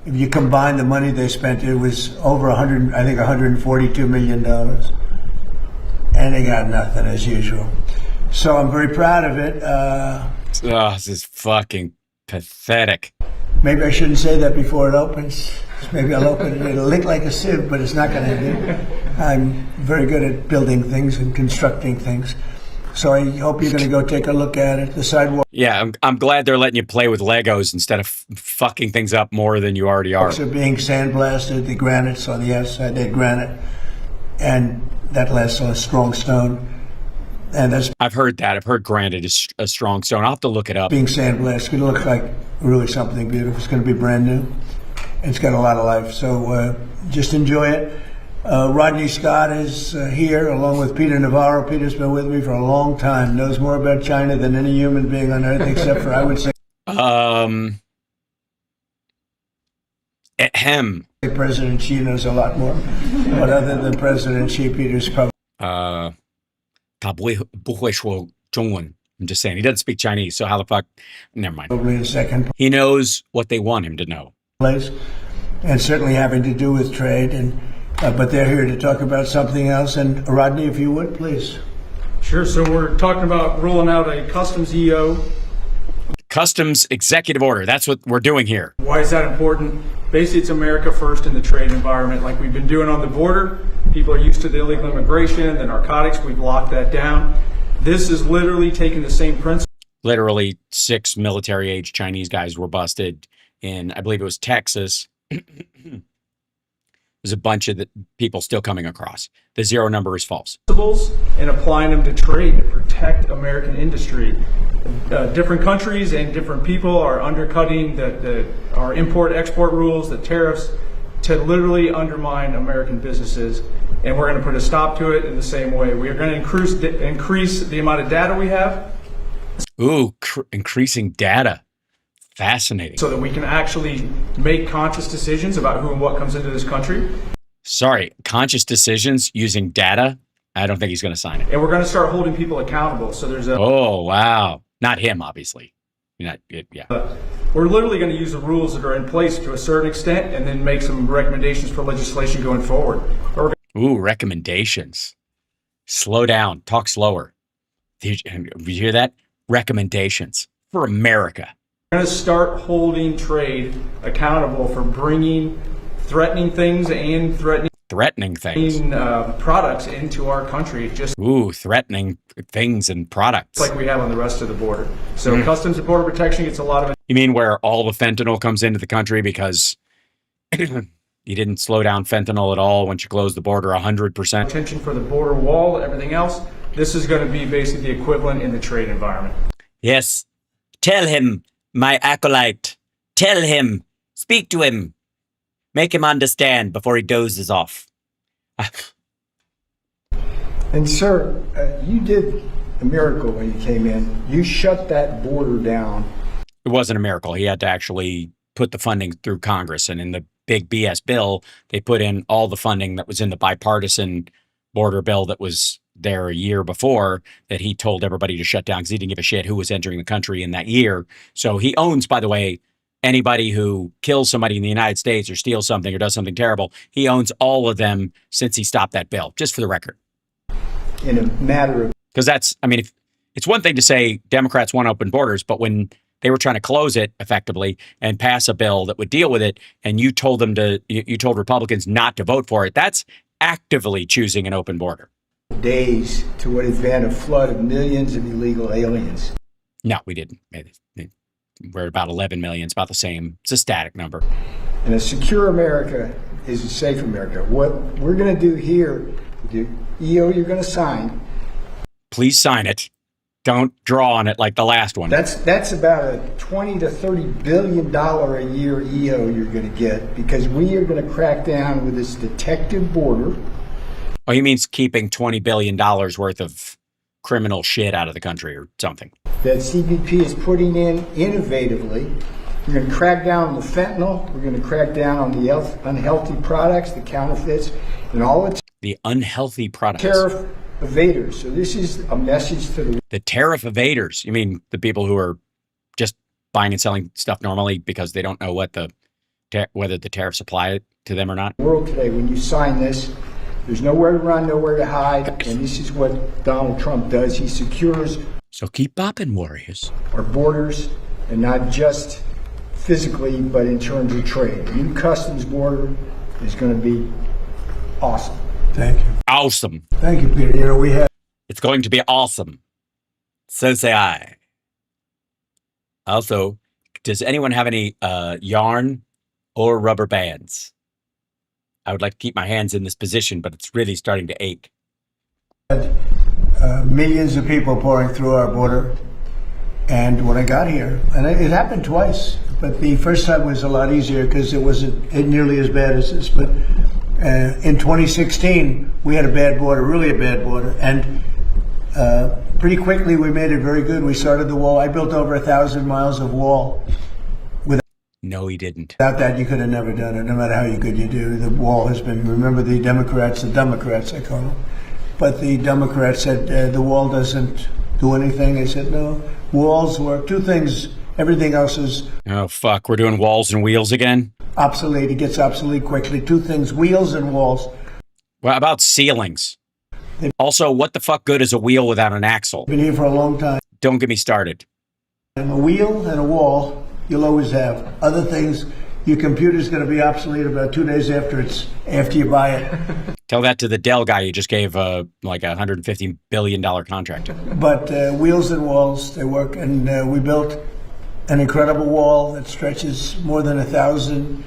if you combine the money they spent, it was over $142 million. and they got nothing as usual. So I'm very proud of it. This is fucking pathetic. Maybe I shouldn't say that before it opens. Maybe I'll open it. It'll look like a sieve, but it's not going to do. I'm very good at building things and constructing things. So I hope you're going to go take a look at it. The sidewalk. Yeah, I'm glad they're letting you play with Legos instead of fucking things up more than you already are. Are being sandblasted. The granite's on the outside. They're granite, and that lasts on a strong stone. And that's I've heard that. I've heard granite is a strong stone. I'll have to look it up. being sandblasted. It's going to look like really something beautiful. It's going to be brand new. It's got a lot of life. So just enjoy it. Rodney Scott is here along with Peter Navarro. Peter's been with me for a long time, knows more about China than any human being on earth, except for, I would say, President Xi knows a lot more. But other than President Xi, Peter's probably... 他不会说中文. I'm just saying, he doesn't speak Chinese, so how the fuck? Never mind. Probably in second He knows what they want him to know. place, and certainly having to do with trade. And but they're here to talk about something else. And Rodney, if you would, please. Sure. So we're talking about rolling out a customs EO. Customs executive order. That's what we're doing here. Why is that important? Basically, it's America first in the trade environment, like we've been doing on the border. People are used to the illegal immigration, the narcotics. We've locked that down. This is literally taking the same principle. Literally 6 military-age Chinese guys were busted in, I believe it was Texas. There's a bunch of people still coming across. The zero number is false. And applying them to trade to protect American industry. Different countries and different people are undercutting our import-export rules, the tariffs, to literally undermine American businesses. And we're going to put a stop to it in the same way. We are going to increase the amount of data we have. Ooh, increasing data. Fascinating. So that we can actually make conscious decisions about who and what comes into this country. Sorry, conscious decisions using data? I don't think he's going to sign it. And we're going to start holding people accountable. So there's a... Oh, wow. Not him, obviously. Yeah. We're literally going to use the rules that are in place to a certain extent and then make some recommendations for legislation going forward. Ooh, recommendations. Slow down. Talk slower. Did you hear that? Recommendations for America. We're going to start holding trade accountable for bringing threatening things and threatening products into our country. Just threatening things and products like we have on the rest of the border. So Customs and Border Protection gets a lot of it. You mean where all the fentanyl comes into the country because you didn't slow down fentanyl at all once you closed the border 100%? Attention for the border wall, everything else. This is going to be basically the equivalent in the trade environment. Yes. Tell him, my acolyte. Tell him. Speak to him. Make him understand before he dozes off. And sir, you did a miracle when you came in. You shut that border down. It wasn't a miracle. He had to actually put the funding through Congress. And in the big BS bill, they put in all the funding that was in the bipartisan border bill that was there a year before that he told everybody to shut down because he didn't give a shit who was entering the country in that year. So he owns, by the way, anybody who kills somebody in the United States or steals something or does something terrible. He owns all of them since he stopped that bill, just for the record. In a matter of... Because that's, I mean, if, it's one thing to say Democrats want open borders, but when they were trying to close it effectively and pass a bill that would deal with it, and you told them to, you told Republicans not to vote for it, that's actively choosing an open border. Days to what has been a flood of millions of illegal aliens. No, we didn't. We're at about 11 million. It's about the same. It's a static number. And a secure America is a safe America. What we're going to do here, the EO you're going to sign. Please sign it. Don't draw on it like the last one. That's about a $20 to $30 billion a year EO you're going to get because we are going to crack down with this detective border. Oh, he means keeping $20 billion worth of criminal shit out of the country or something. That CBP is putting in innovatively. We're going to crack down on the fentanyl. We're going to crack down on the unhealthy products, the counterfeits, and all the unhealthy products. Tariff evaders. So this is a message to the tariff evaders. You mean the people who are just buying and selling stuff normally because they don't know what whether the tariffs apply to them or not? World today, when you sign this, There's nowhere to run, nowhere to hide, and this is what Donald Trump does. He secures So keep bopping, Warriors. our borders, and not just physically, but in terms of trade. The new customs border is going to be awesome. Thank you. Awesome. Thank you, Peter. You know, we have It's going to be awesome. So say I. Also, does anyone have any yarn or rubber bands? I would like to keep my hands in this position, but it's really starting to ache. millions of people pouring through our border. And when I got here, and it happened twice, but the first time was a lot easier because it wasn't nearly as bad as this. But in 2016, we had a bad border, really a bad border. And pretty quickly, we made it very good. We started the wall. I built over 1,000 miles of wall. No, he didn't. Without that, you could have never done it, no matter how good you do. The wall has been, remember the Democrats, I call them. But the Democrats said the wall doesn't do anything. They said, no, walls work. Two things, everything else is... Oh, fuck, we're doing walls and wheels again? Obsolete, it gets obsolete quickly. Two things, wheels and walls. What about ceilings? Also, what the fuck good is a wheel without an axle? Been here for a long time. Don't get me started. And a wheel and a wall, you'll always have. Other things, your computer's going to be obsolete about 2 days after you buy it. Tell that to the Dell guy you just gave like a $150 billion contract to. But wheels and walls, they work. And we built an incredible wall that stretches more than 1,000,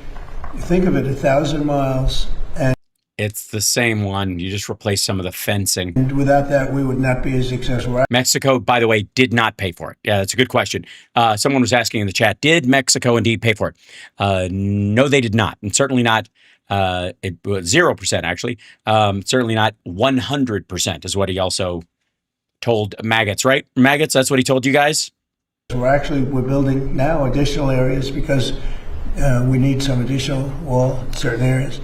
think of it, 1,000 miles. And it's the same one. You just replace some of the fencing. And without that, we would not be as successful. Mexico, by the way, did not pay for it. Yeah, that's a good question. Someone was asking in the chat, did Mexico indeed pay for it? No, they did not. And certainly not, it was 0% actually. Certainly not 100% is what he also told maggots, right? Maggots, that's what he told you guys? We're building now additional areas because we need some additional wall in certain areas.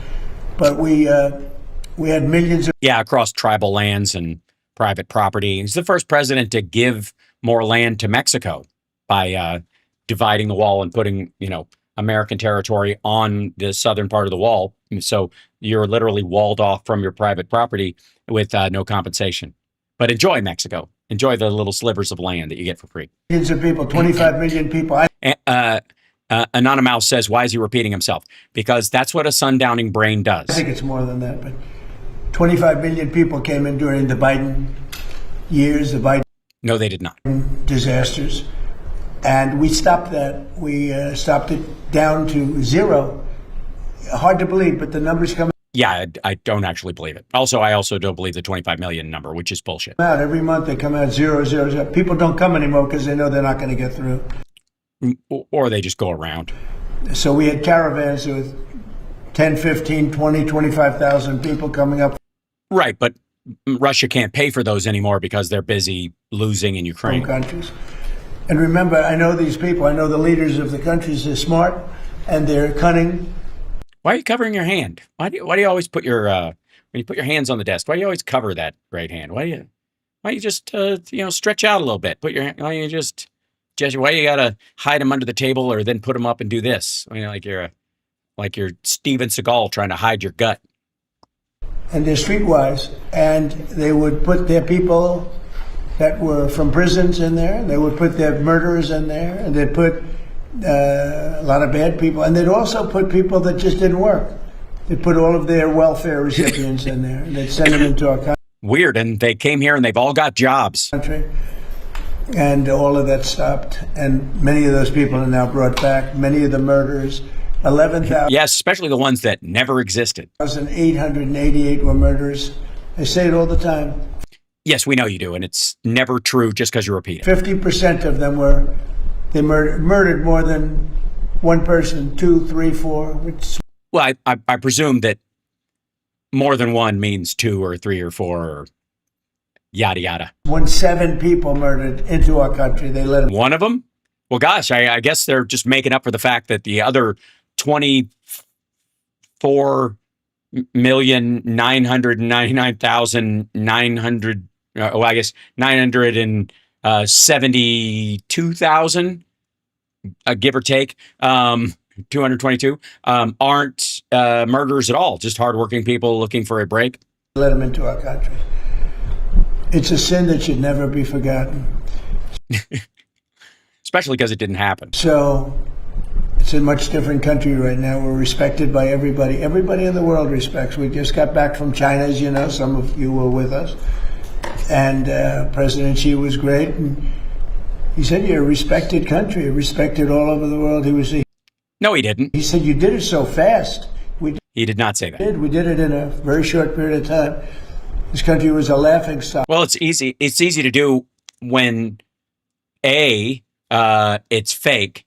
But we had millions of... Yeah, across tribal lands and private property. He's the first president to give more land to Mexico by dividing the wall and putting, American territory on the southern part of the wall. So you're literally walled off from your private property with no compensation. But enjoy Mexico. Enjoy the little slivers of land that you get for free. Millions of people, 25 million people. Anonymous says, why is he repeating himself? Because that's what a sundowning brain does. I think it's more than that, but 25 million people came in during the Biden years, the Biden... No, they did not. ...disasters. And we stopped that. We stopped it down to zero. Hard to believe, but the numbers come Yeah, I don't actually believe it. Also, I also don't believe the 25 million number, which is bullshit. out. Every month they come out 000. People don't come anymore because they know they're not going to get through. Or they just go around. So we had caravans with 10, 15, 20, 25,000 people coming up. Right, but Russia can't pay for those anymore because they're busy losing in Ukraine. From countries. And remember, I know these people. I know the leaders of the countries. They're smart and they're cunning. Why are you covering your hand? Why do you always put your when you put your hands on the desk? Why do you always cover that right hand? Why do you just stretch out a little bit? Why you gotta hide them under the table or then put them up and do this? I mean, like you're Steven Seagal trying to hide your gut. And they're streetwise, and they would put their people that were from prisons in there. They would put their murderers in there, and they'd put a lot of bad people, and they'd also put people that just didn't work. They'd put all of their welfare recipients in there, and they'd send them into our country. Weird, and they came here and they've all got jobs. And all of that stopped, and many of those people are now brought back. Many of the murderers, 11,000. Yes, especially the ones that never existed. 1,888 were murderers. I say it all the time. Yes, we know you do, and it's never true just because you repeat it. 50% of them murdered more than one person, 2, 3, 4. Well, I presume that more than one means 2 or 3 or 4 or yada yada. 7 people murdered into our country. They let them. One of them? Well, gosh, I guess they're just making up for the fact that the other 24,999,900, I guess 972,000, give or take, 222, aren't murderers at all, just hardworking people looking for a break. let them into our country. It's a sin that should never be forgotten. Especially because it didn't happen. So it's a much different country right now. We're respected by everybody. Everybody in the world respects. We just got back from China, as you know. Some of you were with us. And President Xi was great. And he said, you're a respected country, respected all over the world. No, he didn't. He said, you did it so fast. He did not say that. We did it in a very short period of time. This country was a laughing stock. Well, it's easy. It's easy to do when, it's fake.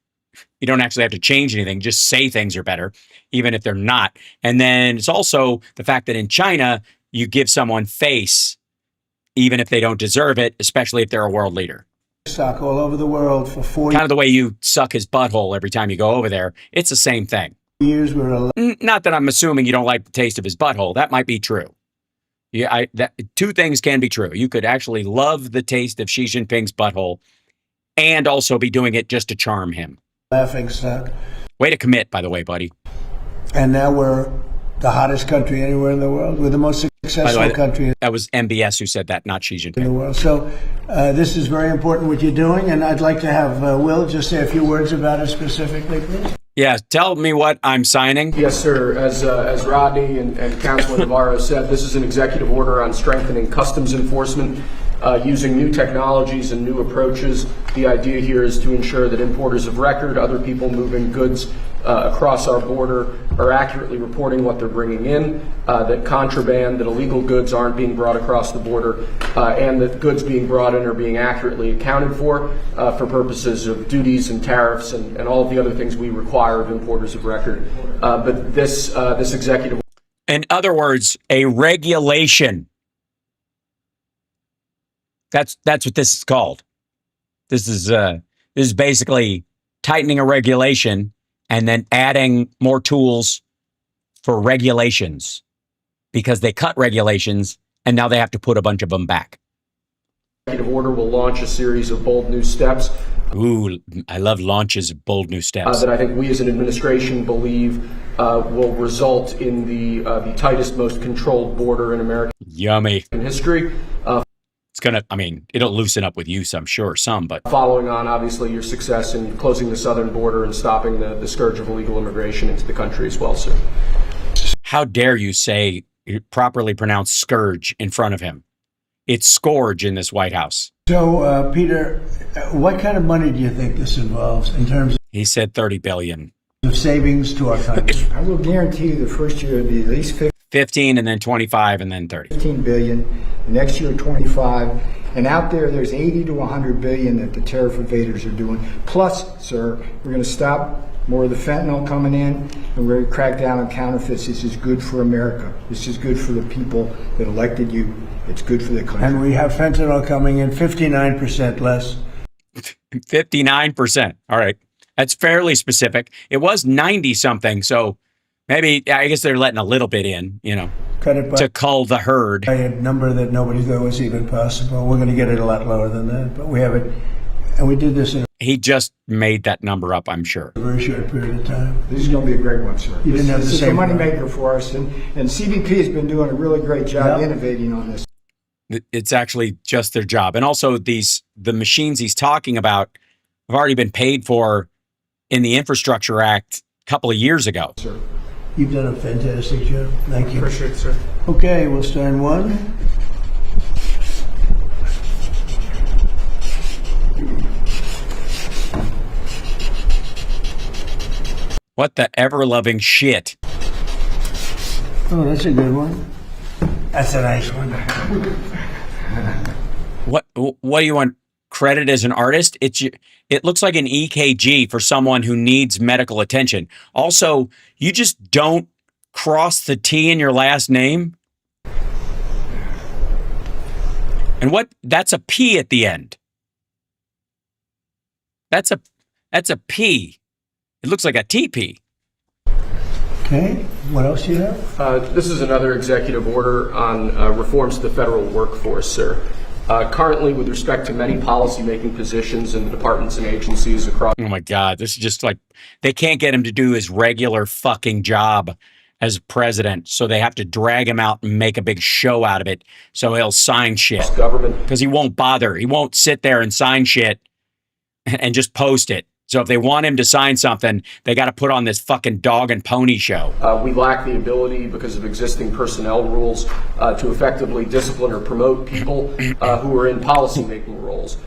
You don't actually have to change anything. Just say things are better, even if they're not. And then it's also the fact that in China, you give someone face, even if they don't deserve it, especially if they're a world leader. Stock all over the world for 4 years. Kind of the way you suck his butthole every time you go over there. It's the same thing. Not that I'm assuming you don't like the taste of his butthole. That might be true. Yeah, two things can be true. You could actually love the taste of Xi Jinping's butthole and also be doing it just to charm him. Laughing stock. Way to commit, by the way, buddy. And now we're the hottest country anywhere in the world. We're the most successful country. That was MBS who said that, not Xi Jinping. In the world. So this is very important what you're doing, and I'd like to have Will just say a few words about it specifically, please. Yeah, tell me what I'm signing. Yes, sir. As Rodney and Councilman Navarro said, this is an executive order on strengthening customs enforcement using new technologies and new approaches. The idea here is to ensure that importers of record, other people moving goods across our border, are accurately reporting what they're bringing in, that contraband, that illegal goods aren't being brought across the border, and that goods being brought in are being accurately accounted for purposes of duties and tariffs and all of the other things we require of importers of record. But this executive... In other words, a regulation. That's what this is called. This is basically tightening a regulation and then adding more tools for regulations because they cut regulations and now they have to put a bunch of them back. Executive order will launch a series of bold new steps. Ooh, I love launches of bold new steps. That I think we as an administration believe will result in the tightest, most controlled border in American history. It's gonna, it'll loosen up with use, I'm sure, but following on, obviously, your success in closing the southern border and stopping the scourge of illegal immigration into the country as well, sir. How dare you say, properly pronounce scourge in front of him? It's scourge in this White House. So, Peter, what kind of money do you think this involves in terms of... He said 30 billion. ...of savings to our country? I will guarantee you the first year will be at least 15 and then 25 and then 30. 15 billion. Next year, 25. And out there's 80 to 100 billion that the tariff evaders are doing. Plus, sir, we're going to stop more of the fentanyl coming in, and we're going to crack down on counterfeits. This is good for America. This is good for the people that elected you. It's good for the country. And we have fentanyl coming in 59% less. 59%. All right. That's fairly specific. It was 90 something. So maybe, I guess they're letting a little bit in, to cull the herd. By a number that nobody thought was even possible. We're going to get it a lot lower than that, but we have it. And we did this in He just made that number up, I'm sure. a very short period of time. This is going to be a great one, sir. You didn't have the This is a same moneymaker for us, and CBP has been doing a really great job innovating on this. It's actually just their job. And also the machines he's talking about have already been paid for in the Infrastructure Act a couple of years ago. Sir. You've done a fantastic job. Thank you. Appreciate it, sir. Okay, we'll sign one. What the ever-loving shit. Oh, that's a good one. That's a nice one. What do you want? Credit as an artist? It looks like an EKG for someone who needs medical attention. Also, you just don't cross the T in your last name. And that's a P at the end. That's a P. It looks like a TP. Okay, what else do you have? This is another executive order on reforms to the federal workforce, sir. Currently, with respect to many policymaking positions in the departments and agencies across... Oh my God, this is just like, they can't get him to do his regular fucking job as president, so they have to drag him out and make a big show out of it so he'll sign shit. Government. Because he won't bother. He won't sit there and sign shit and just post it. So if they want him to sign something, they got to put on this fucking dog and pony show. We lack the ability, because of existing personnel rules, to effectively discipline or promote people who are in policymaking roles.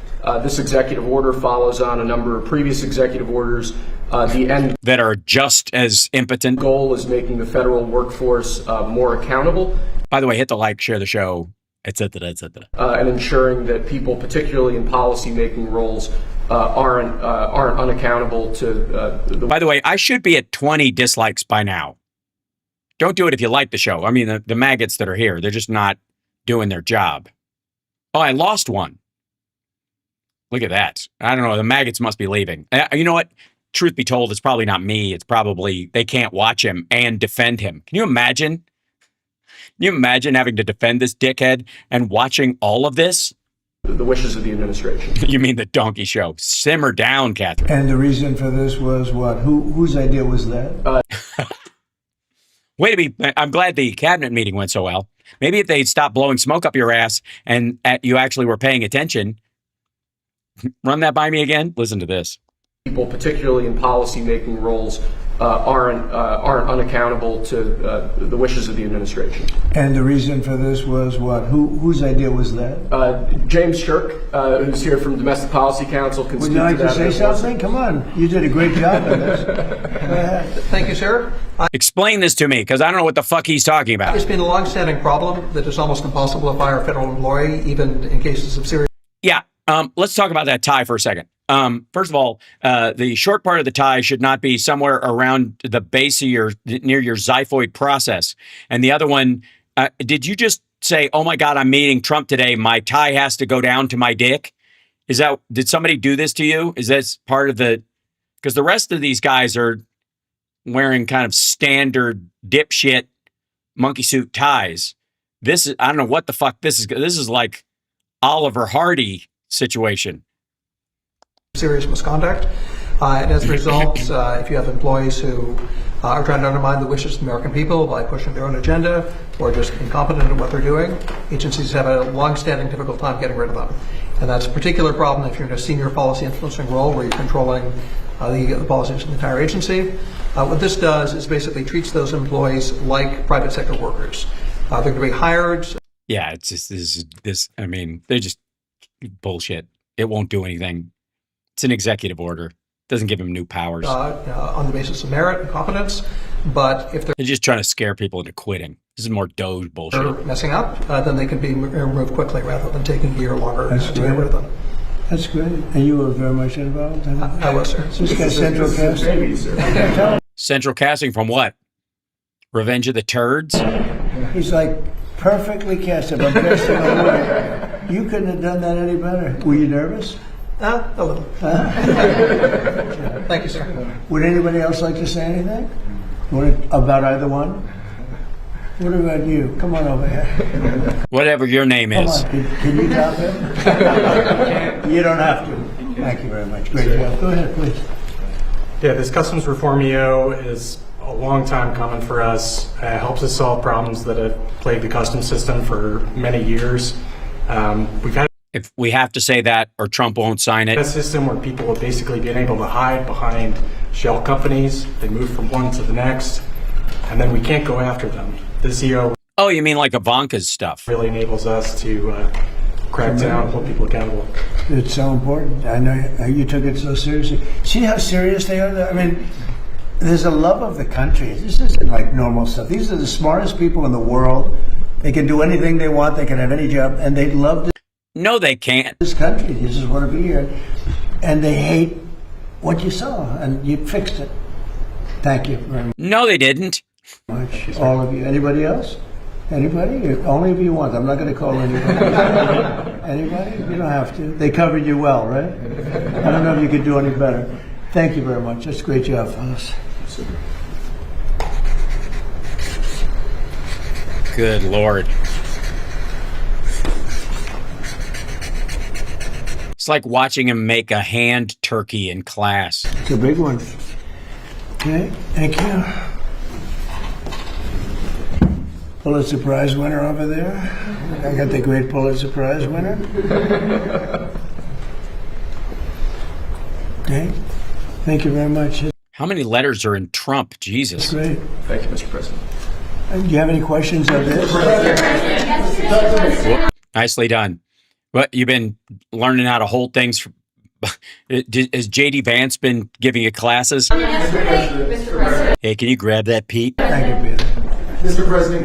This executive order follows on a number of previous executive orders. The end that are just as impotent. Goal is making the federal workforce more accountable. By the way, hit the like, share the show, etc., etc. And ensuring that people, particularly in policymaking roles, aren't unaccountable to By the way, I should be at 20 dislikes by now. Don't do it if you like the show. I mean, the maggots that are here, they're just not doing their job. Oh, I lost one. Look at that. I don't know. The maggots must be leaving. You know what? Truth be told, it's probably not me. It's probably they can't watch him and defend him. Can you imagine? Can you imagine having to defend this dickhead and watching all of this? The wishes of the administration. You mean the donkey show? Simmer down, Catherine. And the reason for this was what? Whose idea was that? Wait a minute. I'm glad the cabinet meeting went so well. Maybe if they'd stop blowing smoke up your ass and you actually were paying attention. Run that by me again. Listen to this. People, particularly in policymaking roles, aren't unaccountable to the wishes of the administration. And the reason for this was what? Whose idea was that? James Shirk, who's here from Domestic Policy Council, can Would speak you like to that. to say something? Come on. You did a great job on this. Go ahead. Thank you, sir. Explain this to me, because I don't know what the fuck he's talking about. It's been a long-standing problem that it's almost impossible to fire a federal employee, even in cases of serious... Yeah. Let's talk about that tie for a second. First of all, the short part of the tie should not be somewhere around the base of near your xiphoid process. And the other one, did you just say, oh my God, I'm meeting Trump today. My tie has to go down to my dick. Did somebody do this to you? Is this part of because the rest of these guys are wearing kind of standard dipshit monkey suit ties. I don't know what the fuck this is. This is like Oliver Hardy situation. Serious misconduct. And as a result, if you have employees who are trying to undermine the wishes of the American people by pushing their own agenda or just incompetent at what they're doing, agencies have a long-standing difficult time getting rid of them. And that's a particular problem if you're in a senior policy influencing role where you're controlling the policies of the entire agency. What this does is basically treats those employees like private sector workers. They're going to be hired. Yeah, it's just this. I mean, they're just bullshit. It won't do anything. It's an executive order. Doesn't give him new powers. On the basis of merit and competence, but if they're just trying to scare people into quitting. This is more Doge bullshit. Messing up, then they can be removed quickly rather than taking a year longer to get rid of them. That's great. And you were very much involved in it? I was, sir. This guy central casting. Central casting from what? Revenge of the Turds? He's like perfectly cast. If I'm casting a movie, you couldn't have done that any better. Were you nervous? A little. Thank you, sir. Would anybody else like to say anything? About either one? What about you? Come on over here. Whatever your name is. Can you top him? You don't have to. Thank you very much. Great job. Go ahead, please. Yeah, this customs reform EO is a long time coming for us. Helps us solve problems that have plagued the customs system for many years. If we have to say that, or Trump won't sign it. A system where people have basically been able to hide behind shell companies. They move from one to the next, and then we can't go after them. This EO. Oh, you mean like Ivanka's stuff? Really enables us to crack down, hold people accountable. It's so important. I know you took it so seriously. See how serious they are? I mean, there's a love of the country. This isn't like normal stuff. These are the smartest people in the world. They can do anything they want. They can have any job, and they love this. No, they can't. This country, they just want to be here, and they hate what you saw, and you fixed it. Thank you very much. No, they didn't. All of you. Anybody else? Anybody? Only if you want. I'm not going to call anybody. Anybody? You don't have to. They covered you well, right? I don't know if you could do any better. Thank you very much. That's a great job, fellas. Good Lord. It's like watching him make a hand turkey in class. It's a big one. Okay, thank you. Pulitzer Prize winner over there. I got the great Pulitzer Prize winner. Okay. Thank you very much. How many letters are in Trump? Jesus. That's great. Thank you, Mr. President. Do you have any questions of this? Well, nicely done. But you've been learning how to hold things. Has J.D. Vance been giving you classes? Hey, can you grab that, Pete? Thank you, Peter. Mr. President,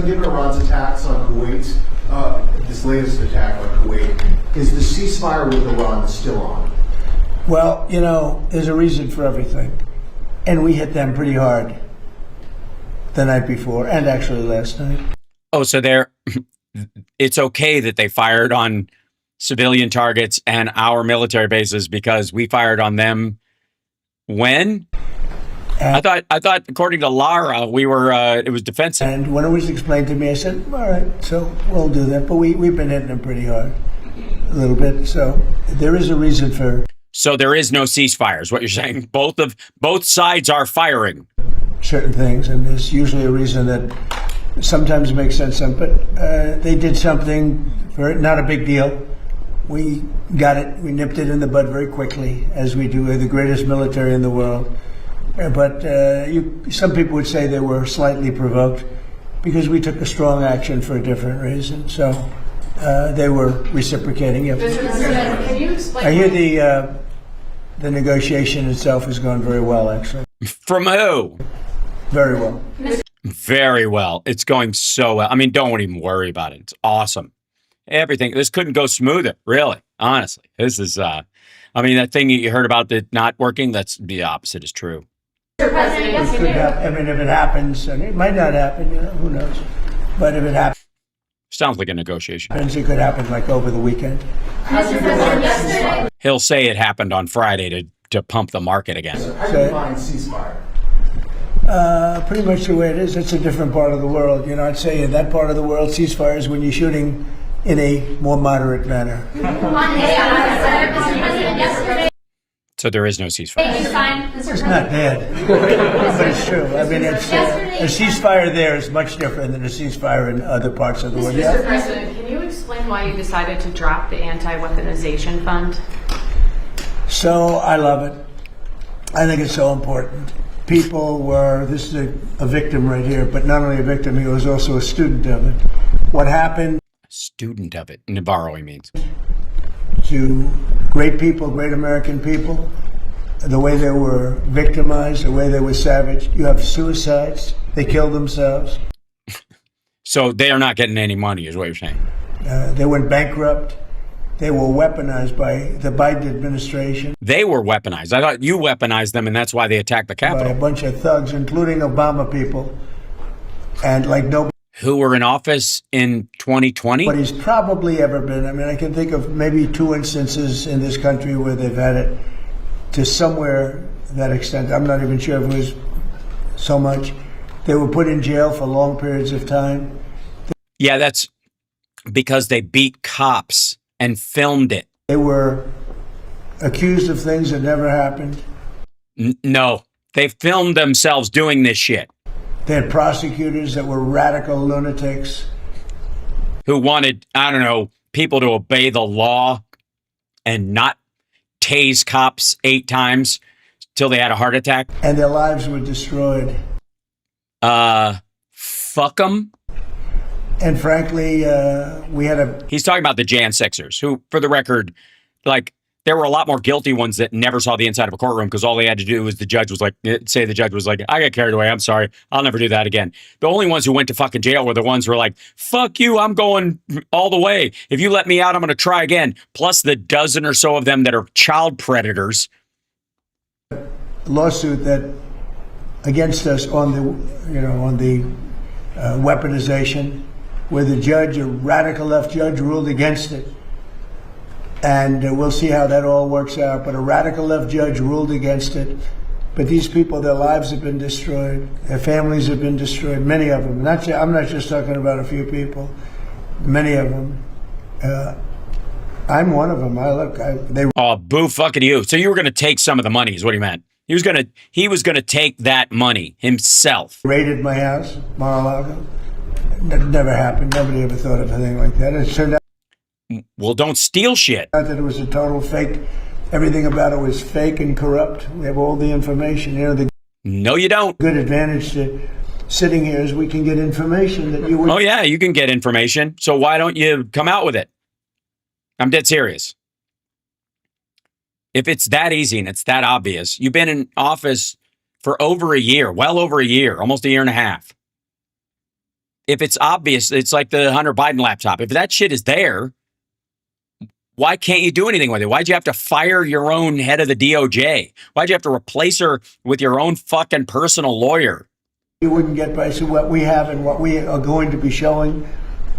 given Iran's attacks on Kuwait, this latest attack on Kuwait, is the ceasefire with Iran still on? Well, you know, there's a reason for everything. And we hit them pretty hard the night before and actually last night. Oh, so it's okay that they fired on civilian targets and our military bases because we fired on them when? I thought according to Lara, we were it was defensive. And when it was explained to me, I said, all right, so we'll do that. But we've been hitting them pretty hard a little bit. So there is a reason for. So there is no ceasefires. What you're saying? Both sides are firing certain things, and there's usually a reason that sometimes makes sense. But they did something not a big deal. We got it. We nipped it in the bud very quickly, as we do. We're the greatest military in the world. But some people would say they were slightly provoked because we took a strong action for a different reason. So they were reciprocating. Yep. Can you explain? I hear the negotiation itself has gone very well, actually. From who? Very well. Very well. It's going so well. I mean, don't even worry about it. It's awesome. Everything. This couldn't go smoother, really. Honestly, this is. I mean, that thing you heard about that not working. That's the opposite is true. It could happen. I mean, if it happens, and it might not happen. You know, who knows? But if it happens. Sounds like a negotiation. It could happen like over the weekend. He'll say it happened on Friday to pump the market again. How do you define ceasefire? Pretty much the way it is. It's a different part of the world. You know, I'd say in that part of the world, ceasefire is when you're shooting in a more moderate manner. So there is no ceasefire. It's not bad, but it's true. I mean, a ceasefire there is much different than a ceasefire in other parts of the world. Mr. President, can you explain why you decided to drop the anti-weaponization fund? So I love it. I think it's so important. This is a victim right here, but not only a victim, he was also a student of it. What happened? Student of it. Navarro, he means. To great people, great American people, the way they were victimized, the way they were savaged. You have suicides. They killed themselves. So they are not getting any money, is what you're saying. They went bankrupt. They were weaponized by the Biden administration. They were weaponized. I thought you weaponized them, and that's why they attacked the Capitol. By a bunch of thugs, including Obama people. And like nobody. Who were in office in 2020? But he's probably ever been. I mean, I can think of maybe 2 instances in this country where they've had it to somewhere that extent. I'm not even sure if it was so much. They were put in jail for long periods of time. Yeah, that's because they beat cops and filmed it. They were accused of things that never happened. No, they filmed themselves doing this shit. They had prosecutors that were radical lunatics. Who wanted, I don't know, people to obey the law and not tase cops 8 times till they had a heart attack. And their lives were destroyed. Fuck them. And frankly, we had He's talking about the Jan 6ers, who, for the record, like, there were a lot more guilty ones that never saw the inside of a courtroom because all they had to do was the judge was like, I got carried away. I'm sorry. I'll never do that again. The only ones who went to fucking jail were the ones who were like, fuck you. I'm going all the way. If you let me out, I'm going to try again. Plus the dozen or so of them that are child predators. Lawsuit that against us on the weaponization, where the judge, a radical left judge, ruled against it. And we'll see how that all works out. But a radical left judge ruled against it. But these people, their lives have been destroyed. Their families have been destroyed. Many of them. I'm not just talking about a few people. Many of them. I'm one of them. Oh, boo fucking you. So you were going to take some of the money is what he meant. He was gonna take that money himself. Raided my house, Mar-a-Lago. That never happened. Nobody ever thought of a thing like that. It turned out. Well, don't steal shit. That it was a total fake. Everything about it was fake and corrupt. We have all the information. You know, the no, you don't. Good advantage to sitting here is we can get information that you would. Oh yeah, you can get information. So why don't you come out with it? I'm dead serious. If it's that easy and it's that obvious, you've been in office for over a year, well over a year, almost a year and a half. If it's obvious, it's like the Hunter Biden laptop. If that shit is there, why can't you do anything with it? Why'd you have to fire your own head of the DOJ? Why'd you have to replace her with your own fucking personal lawyer? You wouldn't get by. So what we have and what we are going to be showing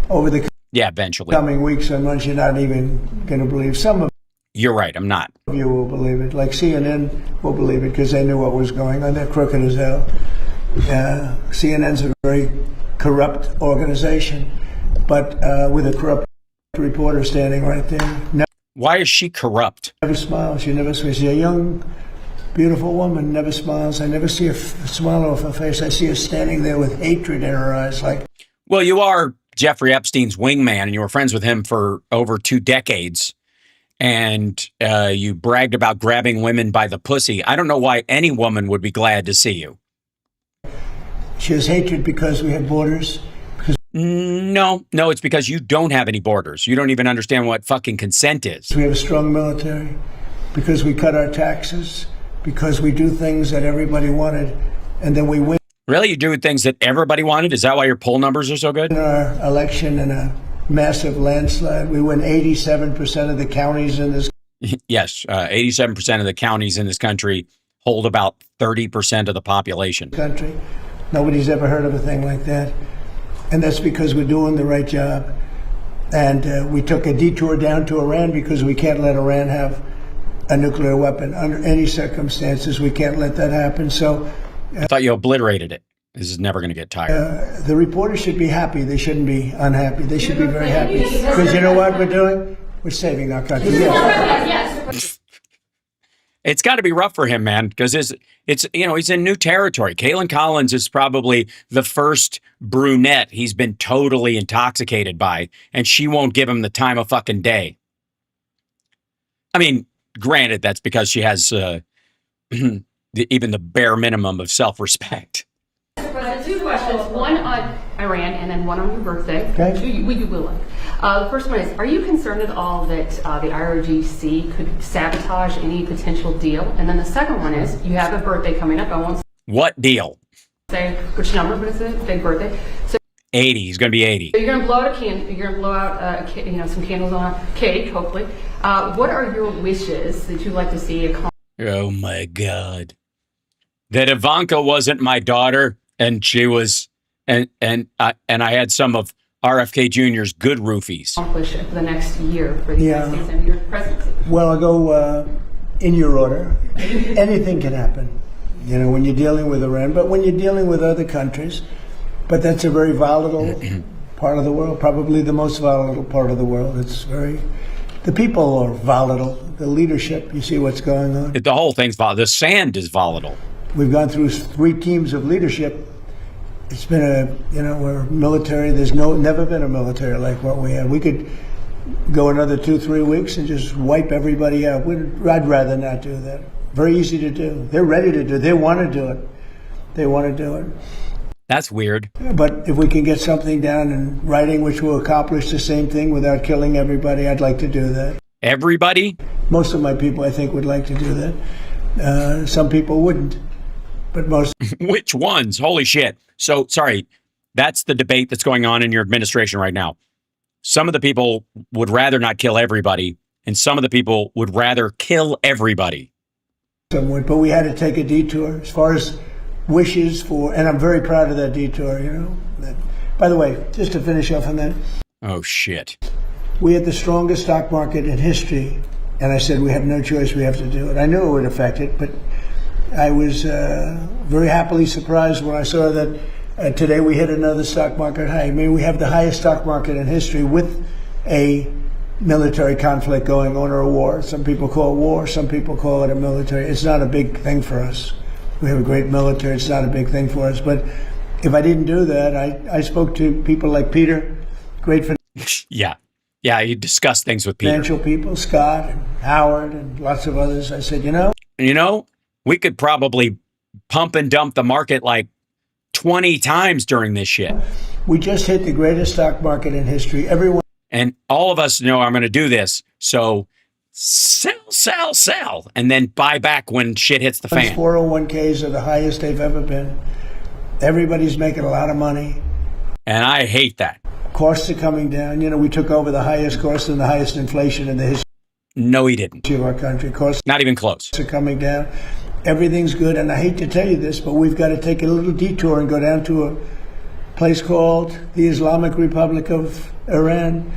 over the eventually coming weeks and months, you're not even going to believe. Some of You're right, I'm not. You will believe it. Like CNN will believe it because they knew what was going on. They're crooked as hell. CNN's a very corrupt organization, but with a corrupt reporter standing right there. Why is she corrupt? Never smiles. She never smiles. She's a young, beautiful woman, never smiles. I never see a smile off her face. I see her standing there with hatred in her eyes. Like, well, you are Jeffrey Epstein's wingman, and you were friends with him for over 2 decades. And you bragged about grabbing women by the pussy. I don't know why any woman would be glad to see you. She has hatred because we have borders. No, it's because you don't have any borders. You don't even understand what fucking consent is. We have a strong military, because we cut our taxes, because we do things that everybody wanted, and then we win. Really? You do things that everybody wanted? Is that why your poll numbers are so good? In our election in a massive landslide, we win 87% of the counties in this. Yes, 87% of the counties in this country hold about 30% of the population. Country. Nobody's ever heard of a thing like that. And that's because we're doing the right job. And we took a detour down to Iran because we can't let Iran have a nuclear weapon under any circumstances. We can't let that happen. So I thought you obliterated it. This is never going to get tired. The reporters should be happy. They shouldn't be unhappy. They should be very happy. Because you know what we're doing? We're saving our country. Yes. It's got to be rough for him, man, because it's he's in new territory. Kaylin Collins is probably the first brunette he's been totally intoxicated by, and she won't give him the time of fucking day. I mean, granted, that's because she has even the bare minimum of self-respect. President, 2 questions. One on Iran and then one on your birthday. Okay. You will like. The first one is, are you concerned at all that the IRGC could sabotage any potential deal? And then the second one is, you have a birthday coming up. I won't What deal? say which number, but it's a big birthday. So 80. He's going to be 80. you're going to blow out a candle. You're going to blow out some candles on a cake, hopefully. What are your wishes that you'd like to see accomplished? Oh my God. That Ivanka wasn't my daughter, and she was, and I had some of RFK Jr.'s good roofies. Accomplish for the next year for the United States and your presidency? Well, I'll go in your order. Anything can happen, when you're dealing with Iran, but when you're dealing with other countries, but that's a very volatile part of the world, probably the most volatile part of the world. The people are volatile, the leadership, you see what's going on. The whole thing's volatile. The sand is volatile. We've gone through 3 teams of leadership. It's been we're military. There's never been a military like what we have. We could go another 2-3 weeks and just wipe everybody out. I'd rather not do that. Very easy to do. They're ready to do it. They want to do it. They want to do it. That's weird. But if we can get something down in writing which will accomplish the same thing without killing everybody, I'd like to do that. Everybody? Most of my people, I think, would like to do that. Some people wouldn't. But most. Which ones? Holy shit. So, sorry, that's the debate that's going on in your administration right now. Some of the people would rather not kill everybody, and some of the people would rather kill everybody. Some would, but we had to take a detour as far as wishes for, and I'm very proud of that detour, By the way, just to finish off on that. Oh, shit. We had the strongest stock market in history, and I said we have no choice, we have to do it. I knew it would affect it, but I was very happily surprised when I saw that today we hit another stock market high. I mean, we have the highest stock market in history with a military conflict going on or a war. Some people call it war, some people call it a military. It's not a big thing for us. We have a great military. It's not a big thing for us. But if I didn't do that, I spoke to people like Peter, great Yeah. Yeah, you discuss things with Peter. Financial people, Scott and Howard and lots of others. I said, we could probably pump and dump the market like 20 times during this shit. We just hit the greatest stock market in history. Everyone. And all of us know I'm going to do this. So sell, and then buy back when shit hits the fan. 401ks are the highest they've ever been. Everybody's making a lot of money. And I hate that. Costs are coming down. We took over the highest cost and the highest inflation in the history. No, he didn't. Of our country. Costs not even close. Are coming down. Everything's good. And I hate to tell you this, but we've got to take a little detour and go down to a place called the Islamic Republic of Iran.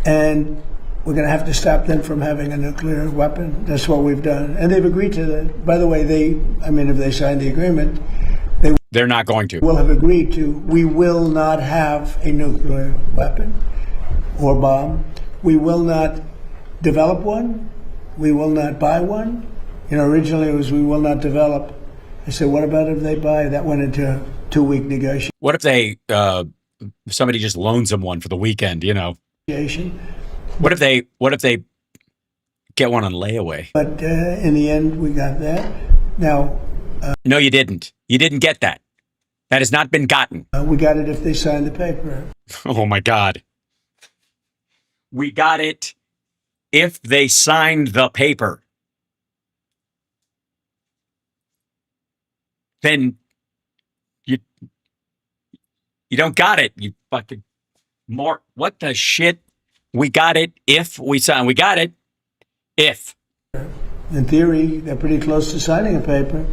And we're going to have to stop them from having a nuclear weapon. That's what we've done. And they've agreed to that. By the way, if they sign the agreement, they're not going to. Will have agreed to. We will not have a nuclear weapon or bomb. We will not develop one. We will not buy one. Originally it was we will not develop. I said, what about if they buy? That went into a 2-week negotiation. What if somebody just loans them one for the weekend, What if they get one on layaway? But in the end, we got that. Now. No, you didn't. You didn't get that. That has not been gotten. We got it if they signed the paper. Oh, my God. We got it if they signed the paper. Then you don't got it. You fucking more. What the shit? We got it if we sign. We got it if. In theory, they're pretty close to signing a paper.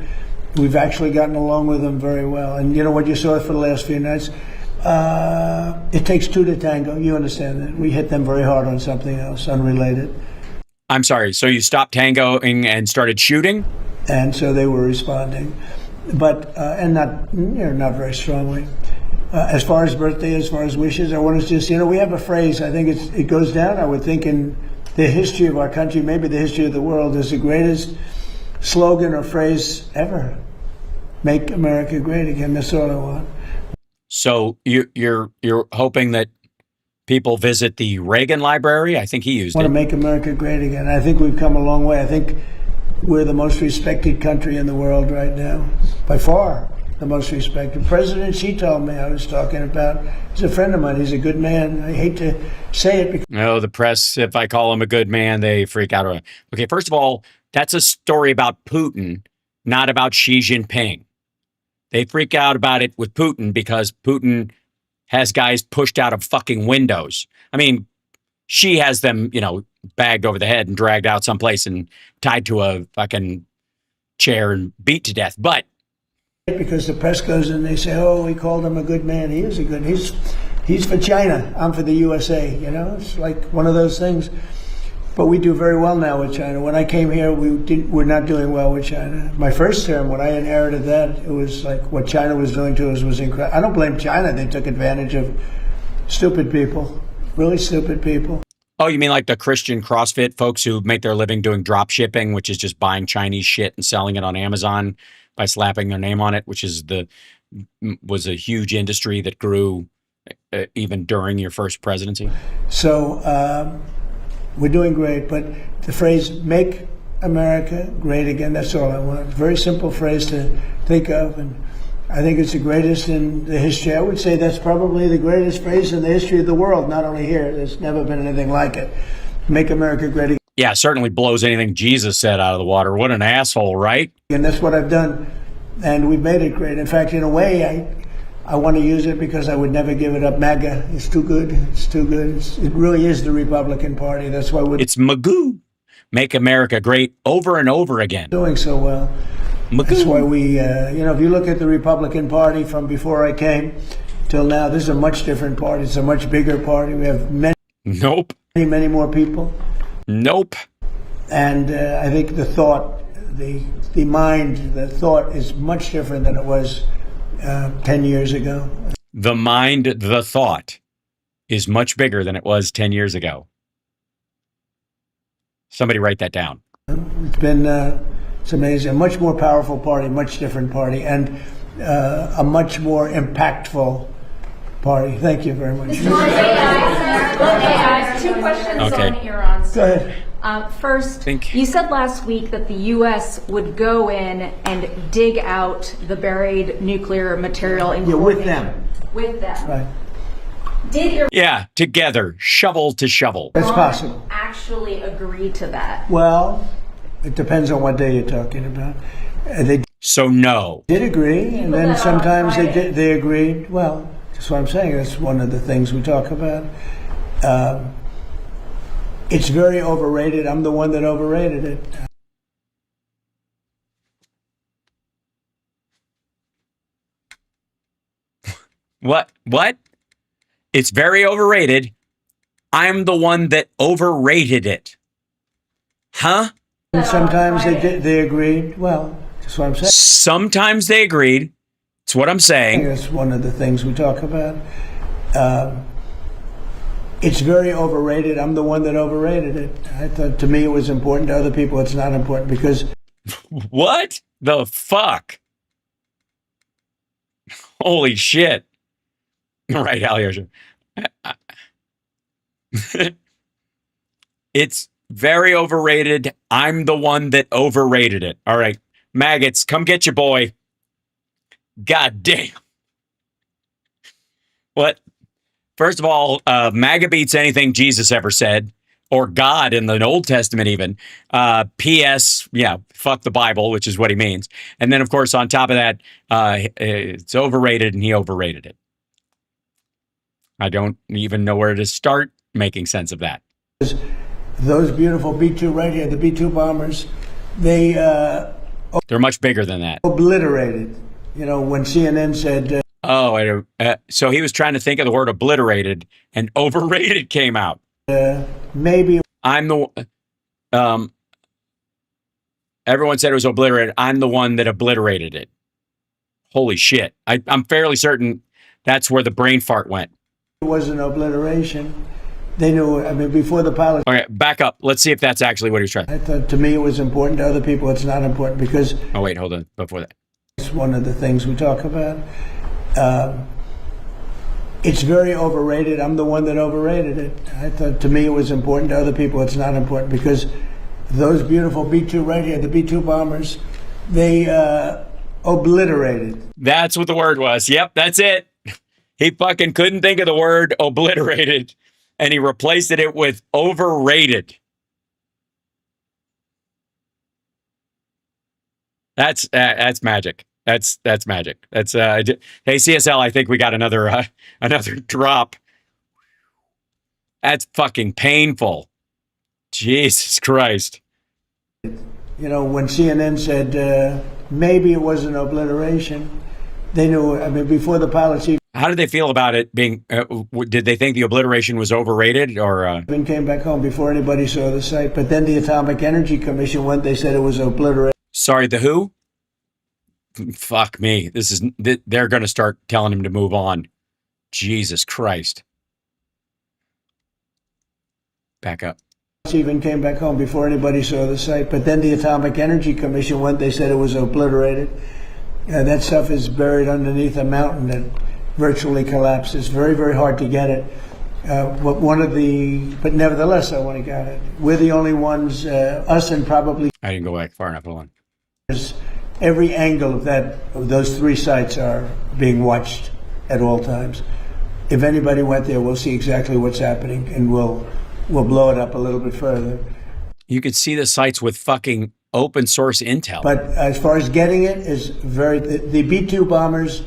We've actually gotten along with them very well. And what you saw for the last few nights? It takes two to tango. You understand that. We hit them very hard on something else, unrelated. I'm sorry. So you stopped tangoing and started shooting? And so they were responding. But, and not very strongly. As far as birthday, as far as wishes, I want to just, we have a phrase. I think it goes down, I would think, in the history of our country, maybe the history of the world, is the greatest slogan or phrase ever. Make America great again. That's all I want. So you're hoping that people visit the Reagan Library? I think he used it. I want to make America great again. I think we've come a long way. I think we're the most respected country in the world right now. By far, the most respected. President Xi told me I was talking about. He's a friend of mine. He's a good man. I hate to say it because... No, the press, if I call him a good man, they freak out. Okay, first of all, that's a story about Putin, not about Xi Jinping. They freak out about it with Putin because Putin has guys pushed out of fucking windows. I mean, Xi has them, bagged over the head and dragged out someplace and tied to a fucking chair and beat to death. But because the press goes and they say, oh, we called him a good man. He is a good, he's for China. I'm for the USA. It's like one of those things. But we do very well now with China. When I came here, we're not doing well with China. My first term, when I inherited that, it was like what China was doing to us was incredible. I don't blame China. They took advantage of stupid people, really stupid people. Oh, you mean like the Christian CrossFit folks who make their living doing drop shipping, which is just buying Chinese shit and selling it on Amazon by slapping their name on it, which was a huge industry that grew even during your first presidency? So we're doing great, but the phrase "make America great again," that's all I want. Very simple phrase to think of, and I think it's the greatest in the history. I would say that's probably the greatest phrase in the history of the world, not only here. There's never been anything like it. Make America great again. Yeah, it certainly blows anything Jesus said out of the water. What an asshole, right? And that's what I've done, and we've made it great. In fact, in a way, I want to use it because I would never give it up. MAGA, it's too good. It's too good. It really is the Republican Party. That's why it's Magoo. Make America great over and over again. Doing so well. Magoo. That's why we, if you look at the Republican Party from before I came till now, this is a much different party. It's a much bigger party. We have many more people. Nope. And I think the thought, the mind, the thought is much different than it was 10 years ago. The mind, the thought is much bigger than it was 10 years ago. Somebody write that down. It's been it's amazing. A much more powerful party, much different party, and a much more impactful party. Thank you very much. Hey guys, two questions Okay. on Iran. Go ahead. First, you said last week that the U.S. would go in and dig out the buried nuclear material in with them. With them. Right. Did Iran Yeah, together, shovel to shovel. That's possible. actually agree to that? Well, it depends on what day you're talking about. They So no. did agree, and then sometimes they agreed. Well, that's what I'm saying. That's one of the things we talk about. It's very overrated. I'm the one that overrated it. What? It's very overrated. I'm the one that overrated it. Huh? And sometimes they agreed. Well, that's what I'm saying. Sometimes they agreed. It's what I'm saying. That's one of the things we talk about. It's very overrated. I'm the one that overrated it. I thought to me it was important. To other people it's not important because... What the fuck? Holy shit. All right, Hal, here's It's very overrated. I'm the one that overrated it. All right, maggots, come get your boy. God damn. What? First of all, MAGA beats anything Jesus ever said, or God in the Old Testament even. P.S., yeah, fuck the Bible, which is what he means. And then, of course, on top of that, it's overrated, and he overrated it. I don't even know where to start making sense of that. Those beautiful B-2 right here, the B-2 bombers, they're much bigger than that. Obliterated. You know, when CNN said... so he was trying to think of the word obliterated, and overrated came out. Maybe I'm the everyone said it was obliterated. I'm the one that obliterated it. Holy shit. I'm fairly certain that's where the brain fart went. it was an obliteration. They knew, I mean, before the pilot... Okay, back up. Let's see if that's actually what he was trying. I thought to me it was important. To other people it's not important because... Oh, wait, hold on. Before that. It's one of the things we talk about. It's very overrated. I'm the one that overrated it. I thought to me it was important. To other people it's not important because those beautiful B-2 right here, the B-2 bombers, they obliterated. That's what the word was. Yep, that's it. He fucking couldn't think of the word obliterated, and he replaced it with overrated. That's magic. That's magic. That's hey CSL, I think we got another drop. That's fucking painful. Jesus Christ. You know, when CNN said maybe it was an obliteration, they knew, I mean, before the pilots even... How did they feel about it being, did they think the obliteration was overrated or... even came back home before anybody saw the site, but then the Atomic Energy Commission went, they said it was obliterated. Sorry, the who? Fuck me. They're going to start telling him to move on. Jesus Christ. Back up. Even came back home before anybody saw the site, but then the Atomic Energy Commission went, they said it was obliterated. That stuff is buried underneath a mountain that virtually collapsed. It's very, very hard to get it. But nevertheless, I want to get it. We're the only ones, us and probably... I didn't go back far enough. Hold on. Every angle of those three sites are being watched at all times. If anybody went there, we'll see exactly what's happening, and we'll blow it up a little bit further. You could see the sites with fucking open source intel. But as far as getting it is very... The B-2 bombers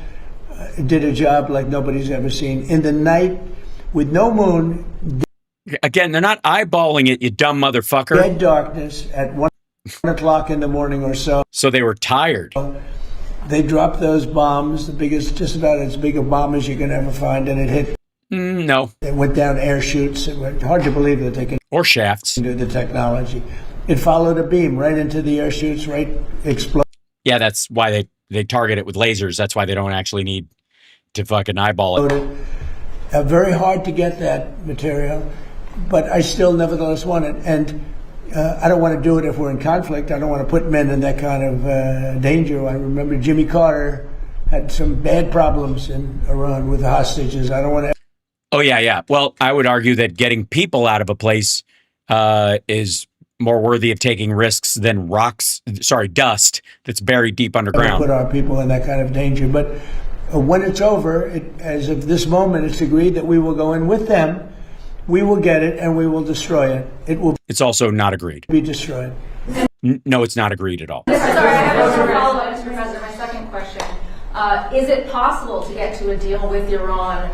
did a job like nobody's ever seen. In the night, with no moon... Again, they're not eyeballing it, you dumb motherfucker. Dead darkness at 1 o'clock in the morning or so. So they were tired. They dropped those bombs, the biggest, just about as big a bomb as you can ever find, and it hit... No. It went down air chutes. It went hard to believe that they can... Or shafts. ...do the technology. It followed a beam right into the air chutes, right? Explode. Yeah, that's why they target it with lasers. That's why they don't actually need to fucking eyeball it. Very hard to get that material, but I still nevertheless want it. And I don't want to do it if we're in conflict. I don't want to put men in that kind of danger. I remember Jimmy Carter had some bad problems in Iran with the hostages. I don't want to. Oh, yeah. Well, I would argue that getting people out of a place is more worthy of taking risks than dust that's buried deep underground. Put our people in that kind of danger. But when it's over, as of this moment, it's agreed that we will go in with them. We will get it and we will destroy it. It's also not agreed. Be destroyed. No, it's not agreed at all. Sorry, I have a follow-up, Mr. President. My second question. Is it possible to get to a deal with Iran,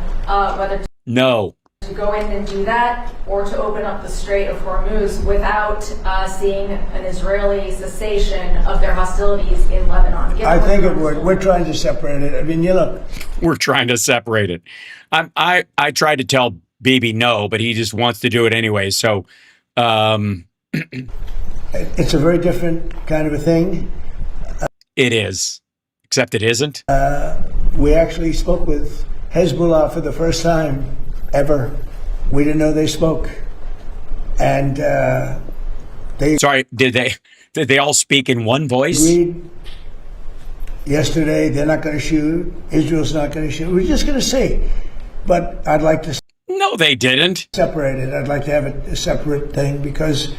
whether No. to go in and do that or to open up the Strait of Hormuz without seeing an Israeli cessation of their hostilities in Lebanon? I think it would. We're trying to separate it. I mean, look. We're trying to separate it. I tried to tell Bibi no, but he just wants to do it anyway. So it's a very different kind of a thing. It is, except it isn't. We actually spoke with Hezbollah for the first time ever. We didn't know they spoke. And Sorry, did they all speak in one voice? Agreed. Yesterday, they're not going to shoot. Israel's not going to shoot. We're just going to see. But I'd like to... No, they didn't. Separate it. I'd like to have a separate thing because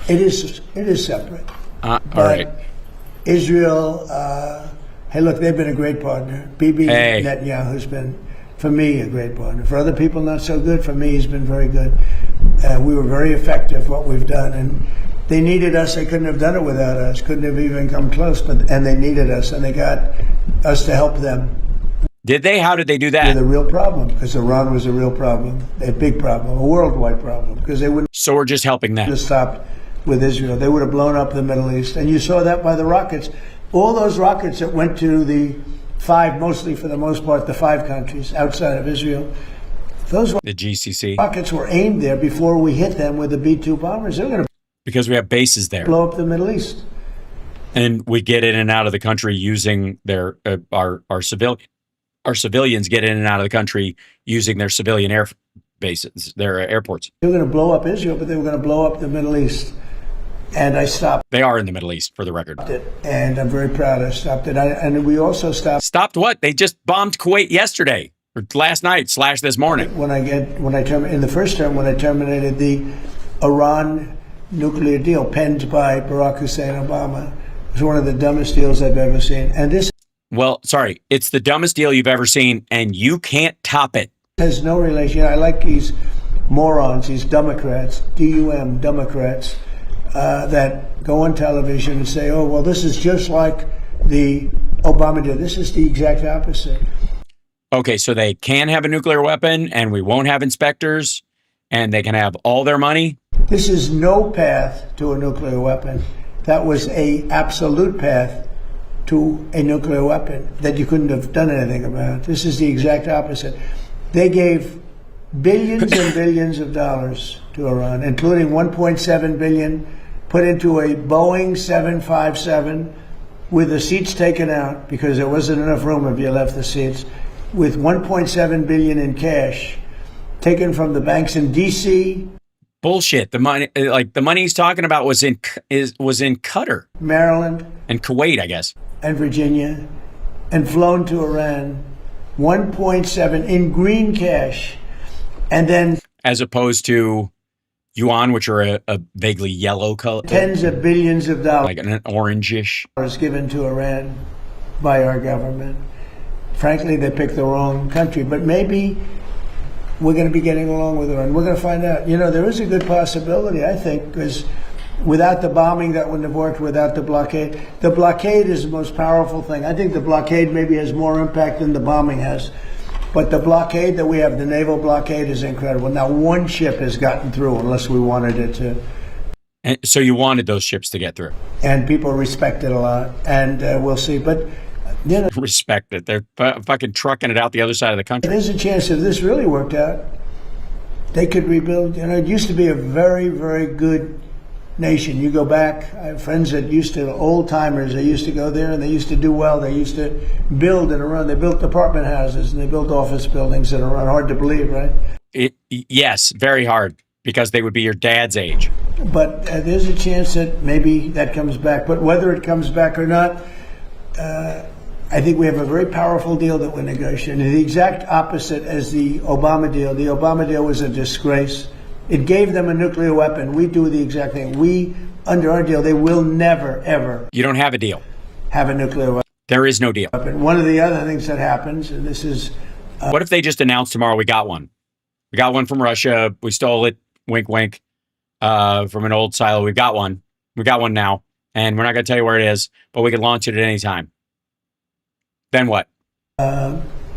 it is separate. All right. Israel, hey, look, they've been a great partner. Bibi Netanyahu's been, for me, a great partner. For other people, not so good. For me, he's been very good. We were very effective, what we've done. And they needed us. They couldn't have done it without us. Couldn't have even come close. And they needed us, and they got us to help them. Did they? How did they do that? With a real problem, because Iran was a real problem, a big problem, a worldwide problem, because they wouldn't. So we're just helping them. Have stopped with Israel. They would have blown up the Middle East, and you saw that by the rockets. All those rockets that went to the five, mostly for the most part, the 5 countries outside of Israel. Those the GCC rockets were aimed there before we hit them with the B-2 bombers. They're going to because we have bases there. Blow up the Middle East, and we get in and out of the country using their our civilians get in and out of the country using their civilian air bases, their airports. They were going to blow up Israel, but they were going to blow up the Middle East. And I stopped. They are in the Middle East, for the record. It, and I'm very proud I stopped it. And we also stopped. Stopped what? They just bombed Kuwait yesterday, or last night, / this morning. In the first term, when I terminated the Iran nuclear deal penned by Barack Hussein Obama, it was one of the dumbest deals I've ever seen. And this. Well, sorry, it's the dumbest deal you've ever seen, and you can't top it. Has no relation. I like these morons, these Democrats, D-U-M, Democrats, that go on television and say, oh, well, this is just like the Obama deal. This is the exact opposite. Okay, so they can have a nuclear weapon, and we won't have inspectors, and they can have all their money? This is no path to a nuclear weapon. That was an absolute path to a nuclear weapon that you couldn't have done anything about. This is the exact opposite. They gave billions and billions of dollars to Iran, including $1.7 billion put into a Boeing 757 with the seats taken out because there wasn't enough room if you left the seats, with $1.7 billion in cash taken from the banks in D.C. Bullshit. The money he's talking about was in Qatar, Maryland, and Kuwait, I guess, and Virginia, and flown to Iran. 1.7 in green cash, and then as opposed to yuan, which are a vaguely yellow color, tens of billions of dollars, like an orangish, given to Iran by our government. Frankly, they picked the wrong country, but maybe we're going to be getting along with Iran. We're going to find out. There is a good possibility, I think, because without the bombing, that wouldn't have worked. Without the blockade. The blockade is the most powerful thing. I think the blockade maybe has more impact than the bombing has. But the blockade that we have, the naval blockade, is incredible. Now, one ship has gotten through, unless we wanted it to. And so you wanted those ships to get through. And people respect it a lot. And we'll see. But, respect it. They're fucking trucking it out the other side of the country. There's a chance if this really worked out, they could rebuild. It used to be a very, very good nation. You go back, I have friends that old timers, they used to go there and they used to do well. They used to build in Iran. They built apartment houses and they built office buildings in Iran. Hard to believe, right? Yes, very hard. because they would be your dad's age. But there's a chance that maybe that comes back. But whether it comes back or not, I think we have a very powerful deal that we're negotiating. The exact opposite as the Obama deal. The Obama deal was a disgrace. It gave them a nuclear weapon. We do the exact thing. We, under our deal, they will never, ever. You don't have a deal. Have a nuclear weapon. There is no deal. One of the other things that happens, and this is. What if they just announced tomorrow we got one? We got one from Russia. We stole it. Wink, wink. From an old silo. We've got one. We got one now. And we're not going to tell you where it is, but we can launch it at any time. Then what?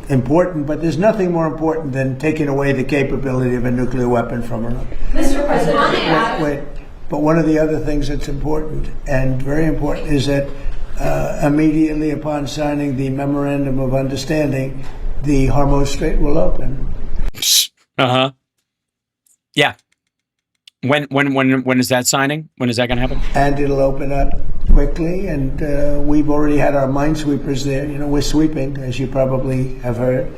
Important, but there's nothing more important than taking away the capability of a nuclear weapon from Iran. Mr. President, Wait. But one of the other things that's important, and very important, is that immediately upon signing the Memorandum of Understanding, the Hormuz Strait will open. Uh-huh. Yeah. When is that signing? When is that going to happen? And it'll open up quickly, and we've already had our minesweepers there. You know, we're sweeping, as you probably have heard.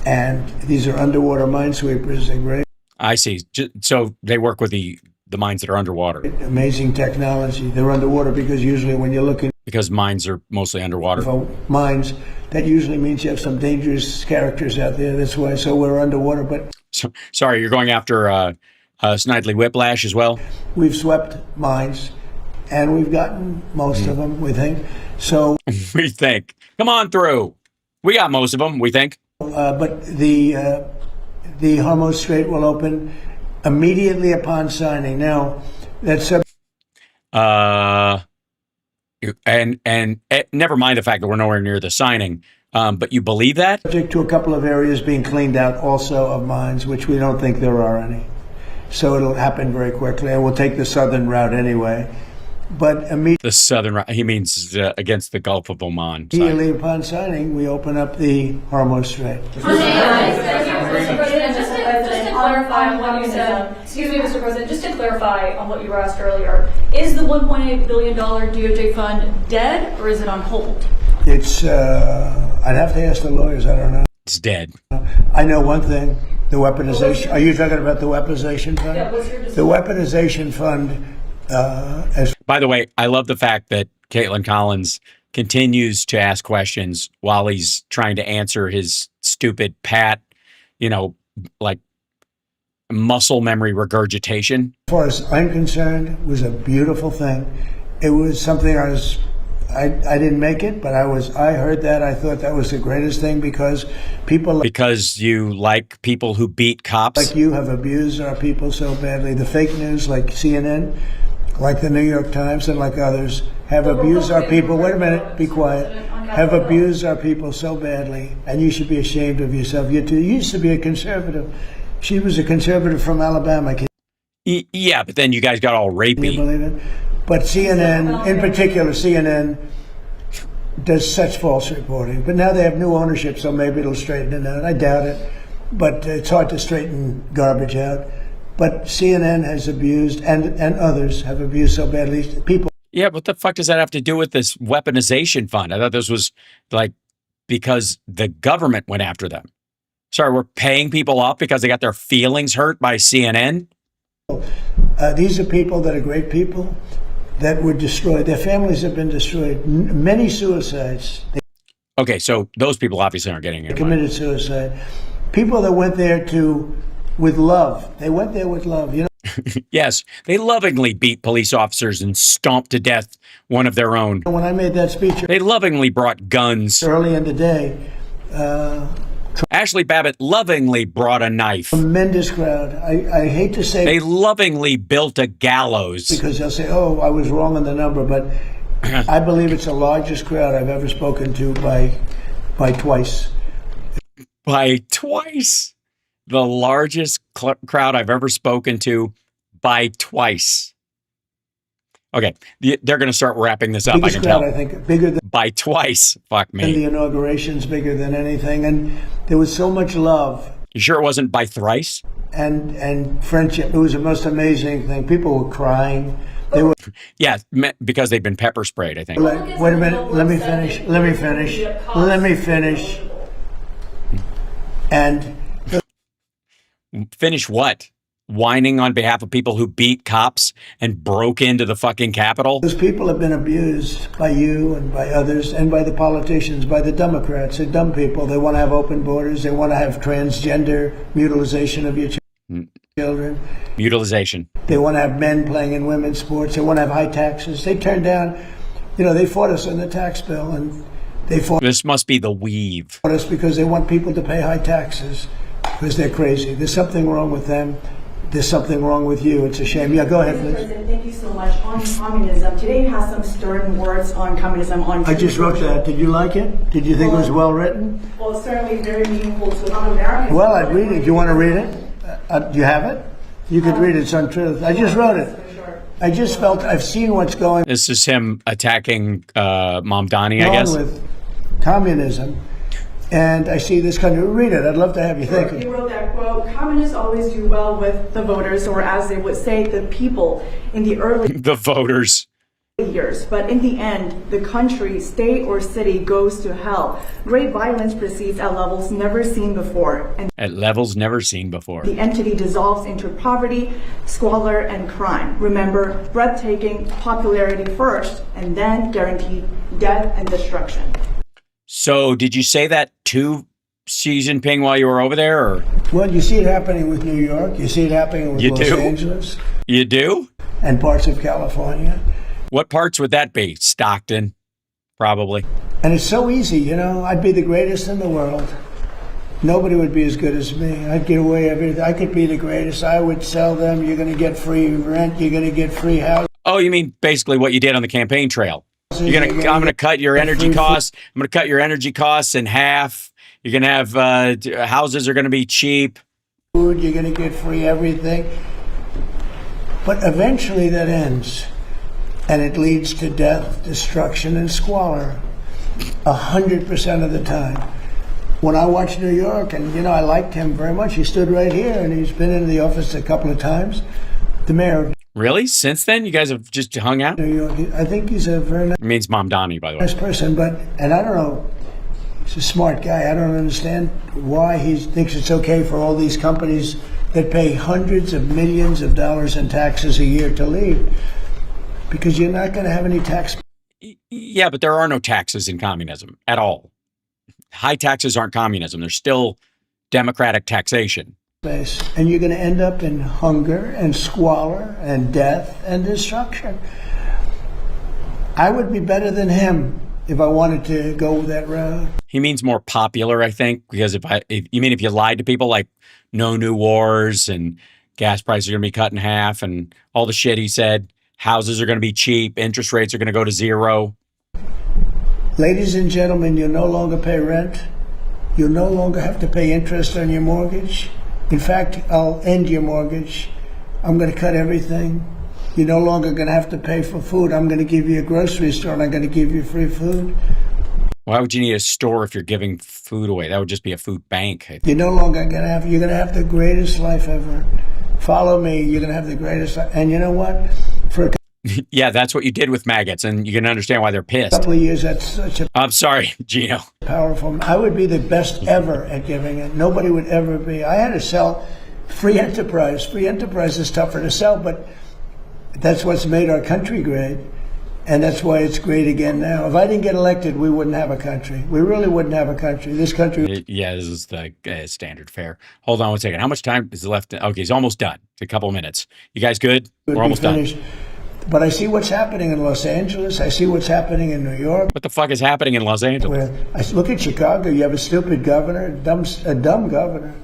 And these are underwater minesweepers. They're great. I see. So they work with the mines that are underwater. Amazing technology. They're underwater because usually when you're looking... Because mines are mostly underwater. For mines, that usually means you have some dangerous characters out there. That's why. So we're underwater, but... Sorry, you're going after... Snidely Whiplash as well? We've swept mines, and we've gotten most of them, we think. So we think. Come on through. We got most of them, we think. But the Hormuz Strait will open immediately upon signing. Now, that's and never mind the fact that we're nowhere near the signing. But you believe that? Subject to a couple of areas being cleaned out also of mines, which we don't think there are any. So it'll happen very quickly, and we'll take the southern route anyway. But the southern route, he means against the Gulf of Oman. Immediately upon signing, we open up the Hormuz Strait. Mr. President, just to clarify on what you said, excuse me, Mr. President, just to clarify on what you were asked earlier, is the $1.8 billion DOJ fund dead, or is it on hold? It's, I'd have to ask the lawyers, I don't know. It's dead. I know one thing. The weaponization. Are you talking about the weaponization fund? Yeah, what's your decision? The weaponization fund. By the way, I love the fact that Caitlin Collins continues to ask questions while he's trying to answer his stupid pat, like muscle memory regurgitation. As far as I'm concerned, it was a beautiful thing. It was something I didn't make it, but I heard that. I thought that was the greatest thing because because you like people who beat cops? Like you have abused our people so badly. The fake news like CNN, like the New York Times and like others have abused our people. Wait a minute, be quiet. Have abused our people so badly, and you should be ashamed of yourself. You used to be a conservative. She was a conservative from Alabama. Yeah, but then you guys got all rapey. Can you believe it? But CNN, in particular, CNN does such false reporting. But now they have new ownership, so maybe it'll straighten it out. I doubt it. But it's hard to straighten garbage out. But CNN has abused, and others have abused so badly. People. Yeah, what the fuck does that have to do with this weaponization fund? I thought this was like because the government went after them. Sorry, we're paying people off because they got their feelings hurt by CNN? These are people that are great people that were destroyed. Their families have been destroyed. Many suicides. Okay, so those people obviously aren't getting it. They committed suicide. People that went there with love. They went there with love. Yes, they lovingly beat police officers and stomped to death one of their own. When I made that speech, they lovingly brought guns. Early in the day, Ashley Babbitt lovingly brought a knife. Tremendous crowd. I hate to say they lovingly built a gallows. Because they'll say, oh, I was wrong on the number, but I believe it's the largest crowd I've ever spoken to by twice. By twice? The largest crowd I've ever spoken to by twice. Okay, they're going to start wrapping this up. Biggest I can crowd, tell. I think, bigger than by twice. Fuck me. And the inauguration's bigger than anything, and there was so much love. You sure it wasn't by thrice? And friendship. It was the most amazing thing. People were crying. They were. Yeah, because they've been pepper sprayed. I think. Wait a minute. Let me finish. And finish what? whining on behalf of people who beat cops and broke into the fucking Capitol? Those people have been abused by you and by others and by the politicians, by the Democrats. They're dumb people. They want to have open borders. They want to have transgender mutilization of your children. Mutilization. They want to have men playing in women's sports. They want to have high taxes. They turned down, they fought us on the tax bill, and they fought This must be the weave. us because they want people to pay high taxes because they're crazy. There's something wrong with them. There's something wrong with you. It's a shame. Yeah, go ahead, Mr. please. President, thank you so much. On communism, today you have some stern words on communism. I just wrote that. Did you like it? Did you think it was well written? Well, it's certainly very meaningful to non-Americans. Well, I'd read it. Do you want to read it? Do you have it? You could read it. It's untruth. I just wrote it. I just felt I've seen what's going This is him attacking Mom Donnie, I guess. on with communism, and I see this country. Read it. I'd love to have you think He it. wrote that quote, communists always do well with the voters, or as they would say, the people in the early The voters. years. But in the end, the country, state, or city goes to hell. Great violence proceeds at levels never seen before. And At levels never seen before. the entity dissolves into poverty, squalor, and crime. Remember, breathtaking popularity first, and then guaranteed death and destruction. So, did you say that to Xi Jinping while you were over there? Or? Well, you see it happening with New York. You see it happening with You Los do? Angeles You do? and parts of California. What parts would that be? Stockton, probably. And it's so easy, I'd be the greatest in the world. Nobody would be as good as me. I'd get away everything. I could be the greatest. I would sell them. You're going to get free rent. You're going to get free house. Oh, you mean basically what you did on the campaign trail? I'm gonna cut your energy costs. I'm gonna cut your energy costs in half. You're gonna have houses are gonna be cheap. Food. You're going to get free everything. But eventually that ends. And it leads to death, destruction, and squalor 100% of the time. When I watched New York, and I liked him very much, he stood right here, and he's been in the office a couple of times. The mayor of Really? Since then, you guys have just hung out? New York, I think he's a very It means Mom Donnie, by the way. nice person, and I don't know, he's a smart guy. I don't understand why he thinks it's okay for all these companies that pay hundreds of millions of dollars in taxes a year to leave. Because you're not going to have any tax. Yeah, but there are no taxes in communism at all. High taxes aren't communism. They're still democratic taxation. Base, and you're going to end up in hunger and squalor and death and destruction. I would be better than him if I wanted to go that route. He means more popular, I think, because if you lied to people like no new wars and gas prices are going to be cut in half and all the shit he said. Houses are going to be cheap. Interest rates are going to go to zero. Ladies and gentlemen, you'll no longer pay rent. You'll no longer have to pay interest on your mortgage. In fact, I'll end your mortgage. I'm going to cut everything. You're no longer going to have to pay for food. I'm going to give you a grocery store and I'm going to give you free food. Why would you need a store if you're giving food away? That would just be a food bank. You're no longer going to have, you're going to have the greatest life ever. Follow me, you're going to have the greatest life. And you know what? For a Yeah, that's what you did with maggots, and you can understand why they're pissed. couple of years, that's such a I'm sorry, Gino. powerful. I would be the best ever at giving it. Nobody would ever be. I had to sell free enterprise. Free enterprise is tougher to sell, but that's what's made our country great. And that's why it's great again now. If I didn't get elected, we wouldn't have a country. We really wouldn't have a country. This country. Yeah, this is the standard fare. Hold on one second. How much time is left? Okay, he's almost done. It's a couple of minutes. You guys good? would We're be almost finished. done. But I see what's happening in Los Angeles. I see what's happening in New York. What the fuck is happening in Los Angeles? Look at Chicago. You have a stupid governor, a dumb governor,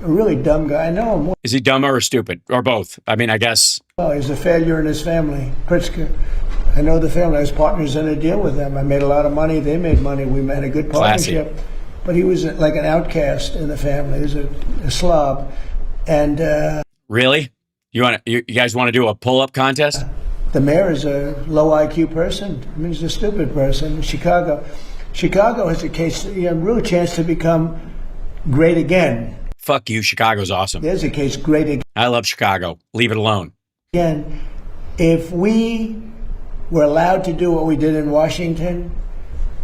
a really dumb guy. I know him. Is he dumb or stupid? Or both? I mean, I guess. Oh, he's a failure in his family. Pritzker. I know the family. I was partners in a deal with them. I made a lot of money. They made money. We made a good partnership. Classy. But he was like an outcast in the family. He was a slob. And Really? You guys want to do a pull-up contest? the mayor is a low IQ person. I mean, he's a stupid person. Chicago has a real chance to become great again. Fuck you. Chicago's awesome. There's a case great again. I love Chicago. Leave it alone. If we were allowed to do what we did in Washington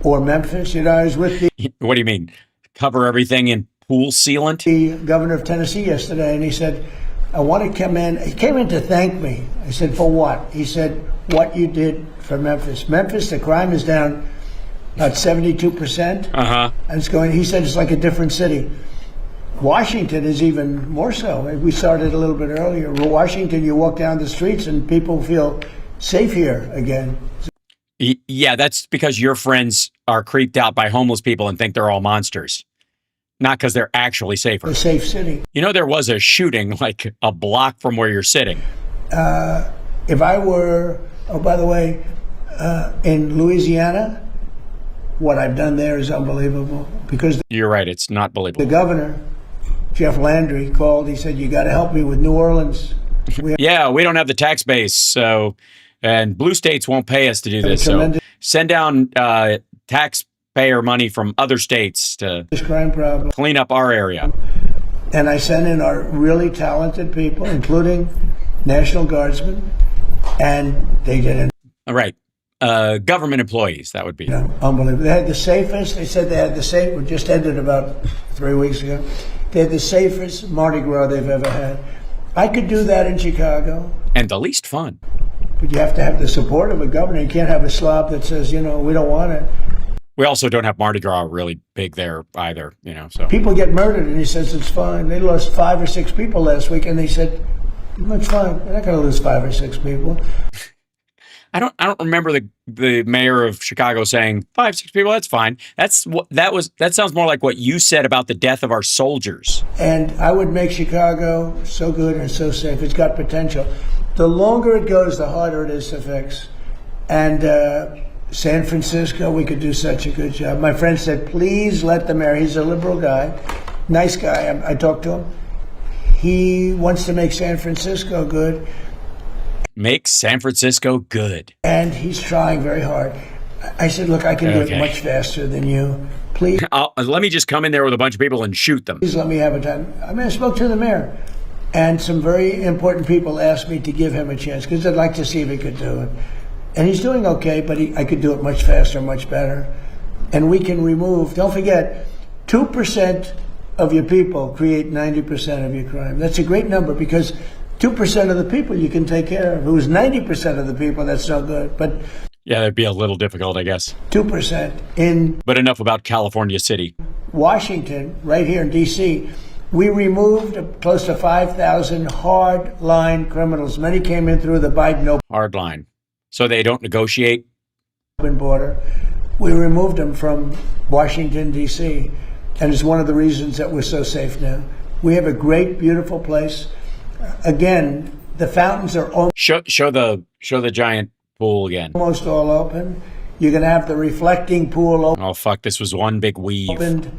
or Memphis, I was with What do you mean? Cover everything in pool sealant? the governor of Tennessee yesterday, and he said, I want to come in. He came in to thank me. I said, for what? He said, what you did for Memphis. Memphis, the crime is down about 72%. Uh-huh. And it's going, he said it's like a different city. Washington is even more so. We started a little bit earlier. Washington, you walk down the streets and people feel safe here again. Yeah, that's because your friends are creeped out by homeless people and think they're all monsters. Not because they're actually safer. A safe city. You know, there was a shooting like a block from where you're sitting. If I were, oh, by the way, in Louisiana, what I've done there is unbelievable. Because you're right, it's not believable. The governor, Jeff Landry, called. He said, you got to help me with New Orleans. We don't have the tax base, so, and blue states won't pay us to do this. So send down taxpayer money from other states to crime problem. Clean up our area. And I sent in our really talented people, including National Guardsmen, and they did it. All right. Government employees, that would be. Unbelievable. They had the safest, they said they had the safe, we just ended about 3 weeks ago. They had the safest Mardi Gras they've ever had. I could do that in Chicago. And the least fun. But you have to have the support of a governor. You can't have a slob that says, we don't want it. We also don't have Mardi Gras really big there either, so. People get murdered, and he says it's fine. They lost 5 or 6 people last week, and they said, it's fine. They're not going to lose 5 or 6 people. I don't remember the mayor of Chicago saying 5, 6 people. That's fine. That sounds more like what you said about the death of our soldiers. And I would make Chicago so good and so safe. It's got potential. The longer it goes, the harder it is to fix. And San Francisco, we could do such a good job. My friend said, please let the mayor. He's a liberal guy, nice guy. I talked to him. He wants to make San Francisco good. Make San Francisco good. And he's trying very hard. I said, look, I can do it much faster than you. Please. Let me just come in there with a bunch of people and shoot them. Please let me have a time. I spoke to the mayor. And some very important people asked me to give him a chance because I'd like to see if he could do it. And he's doing okay, but I could do it much faster, much better. And we can remove, don't forget, 2% of your people create 90% of your crime. That's a great number because 2% of the people you can take care of. If it was 90% of the people, that's no good. But yeah, that'd be a little difficult, I guess. 2% in. But enough about California City. Washington, right here in D.C., we removed close to 5,000 hard-line criminals. Many came in through the Biden hard line. So they don't negotiate? Open border. We removed them from Washington, D.C., and it's one of the reasons that we're so safe now. We have a great, beautiful place. Again, the fountains are show the giant pool again. Almost all open. You're going to have the reflecting pool open. Oh, fuck, this was one big weave. Opened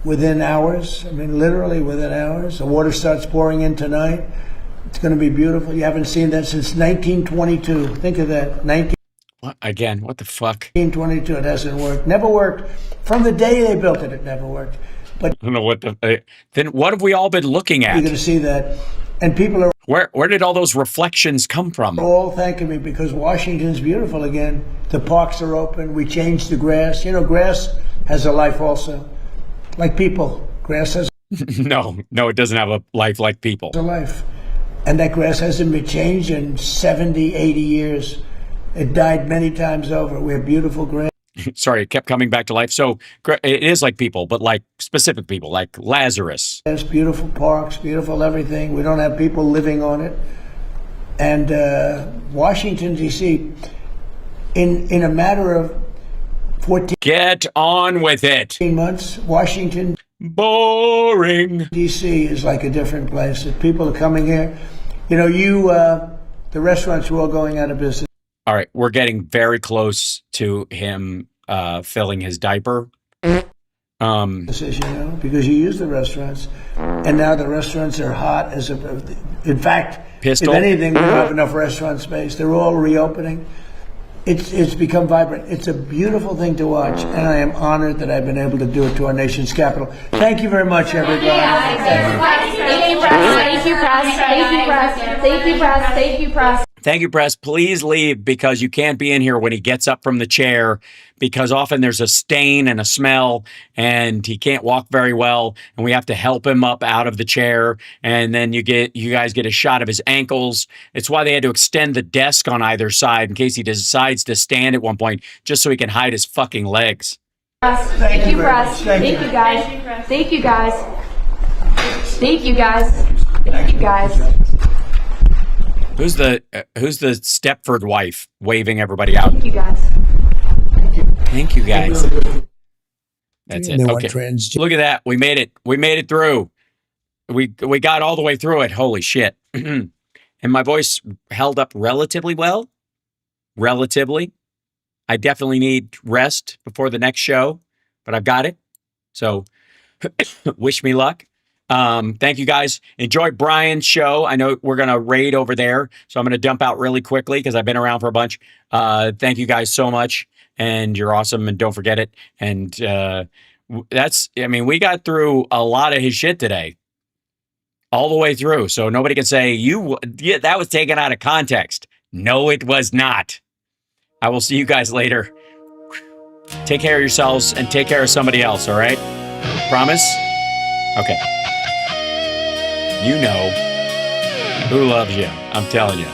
within hours. I mean, literally within hours. The water starts pouring in tonight. It's going to be beautiful. You haven't seen that since 1922. Think of that. What? Again, what the fuck? 1922. It hasn't worked. Never worked. From the day they built it, it never worked. But I don't know what then what have we all been looking at? You're going to see that. And people are... Where did all those reflections come from? All thanking me because Washington's beautiful again. The parks are open. We changed the grass. Grass has a life also. Like people. Grass has... No, it doesn't have a life like people. A life. And that grass hasn't been changed in 70, 80 years. It died many times over. We have beautiful grass. Sorry, it kept coming back to life. So it is like people, but like specific people, like Lazarus. There's beautiful parks, beautiful everything. We don't have people living on it. And Washington, D.C., in a matter of 14... Get on with it. ...months, Washington... Boring. D.C. is like a different place. If people are coming here. The restaurants are all going out of business. All right, we're getting very close to him filling his diaper. Decision, because you use the restaurants, and now the restaurants are hot as in fact, Pistol. If anything, we don't have enough restaurant space. They're all reopening. It's become vibrant. It's a beautiful thing to watch, and I am honored that I've been able to do it to our nation's capital. Thank you very much, everybody. Thank you, press. Thank you, press. Thank you, press. Thank you, press. Thank you, press. Thank you, Press. Please leave because you can't be in here when he gets up from the chair because often there's a stain and a smell and he can't walk very well and we have to help him up out of the chair and then you guys get a shot of his ankles. It's why they had to extend the desk on either side in case he decides to stand at one point just so he can hide his fucking legs. Thank you, Press. Thank you, guys. Thank you, guys. Thank you, guys. Thank you, guys. Who's the Stepford wife waving everybody out? Thank you, guys. Thank you, guys. That's it. They Okay. want Look at that. We made it. We made it through. We got all the way through it. Holy shit. And my voice held up relatively well. Relatively. I definitely need rest before the next show, but I've got it. So wish me luck. Thank you guys. Enjoy Brian's show. I know we're going to raid over there, so I'm going to dump out really quickly because I've been around for a bunch. Thank you guys so much, and you're awesome, and don't forget it. And we got through a lot of his shit today, all the way through, so nobody can say, that was taken out of context. No, it was not. I will see you guys later. Take care of yourselves and take care of somebody else, all right? Promise? Okay. You know who loves you. I'm telling you.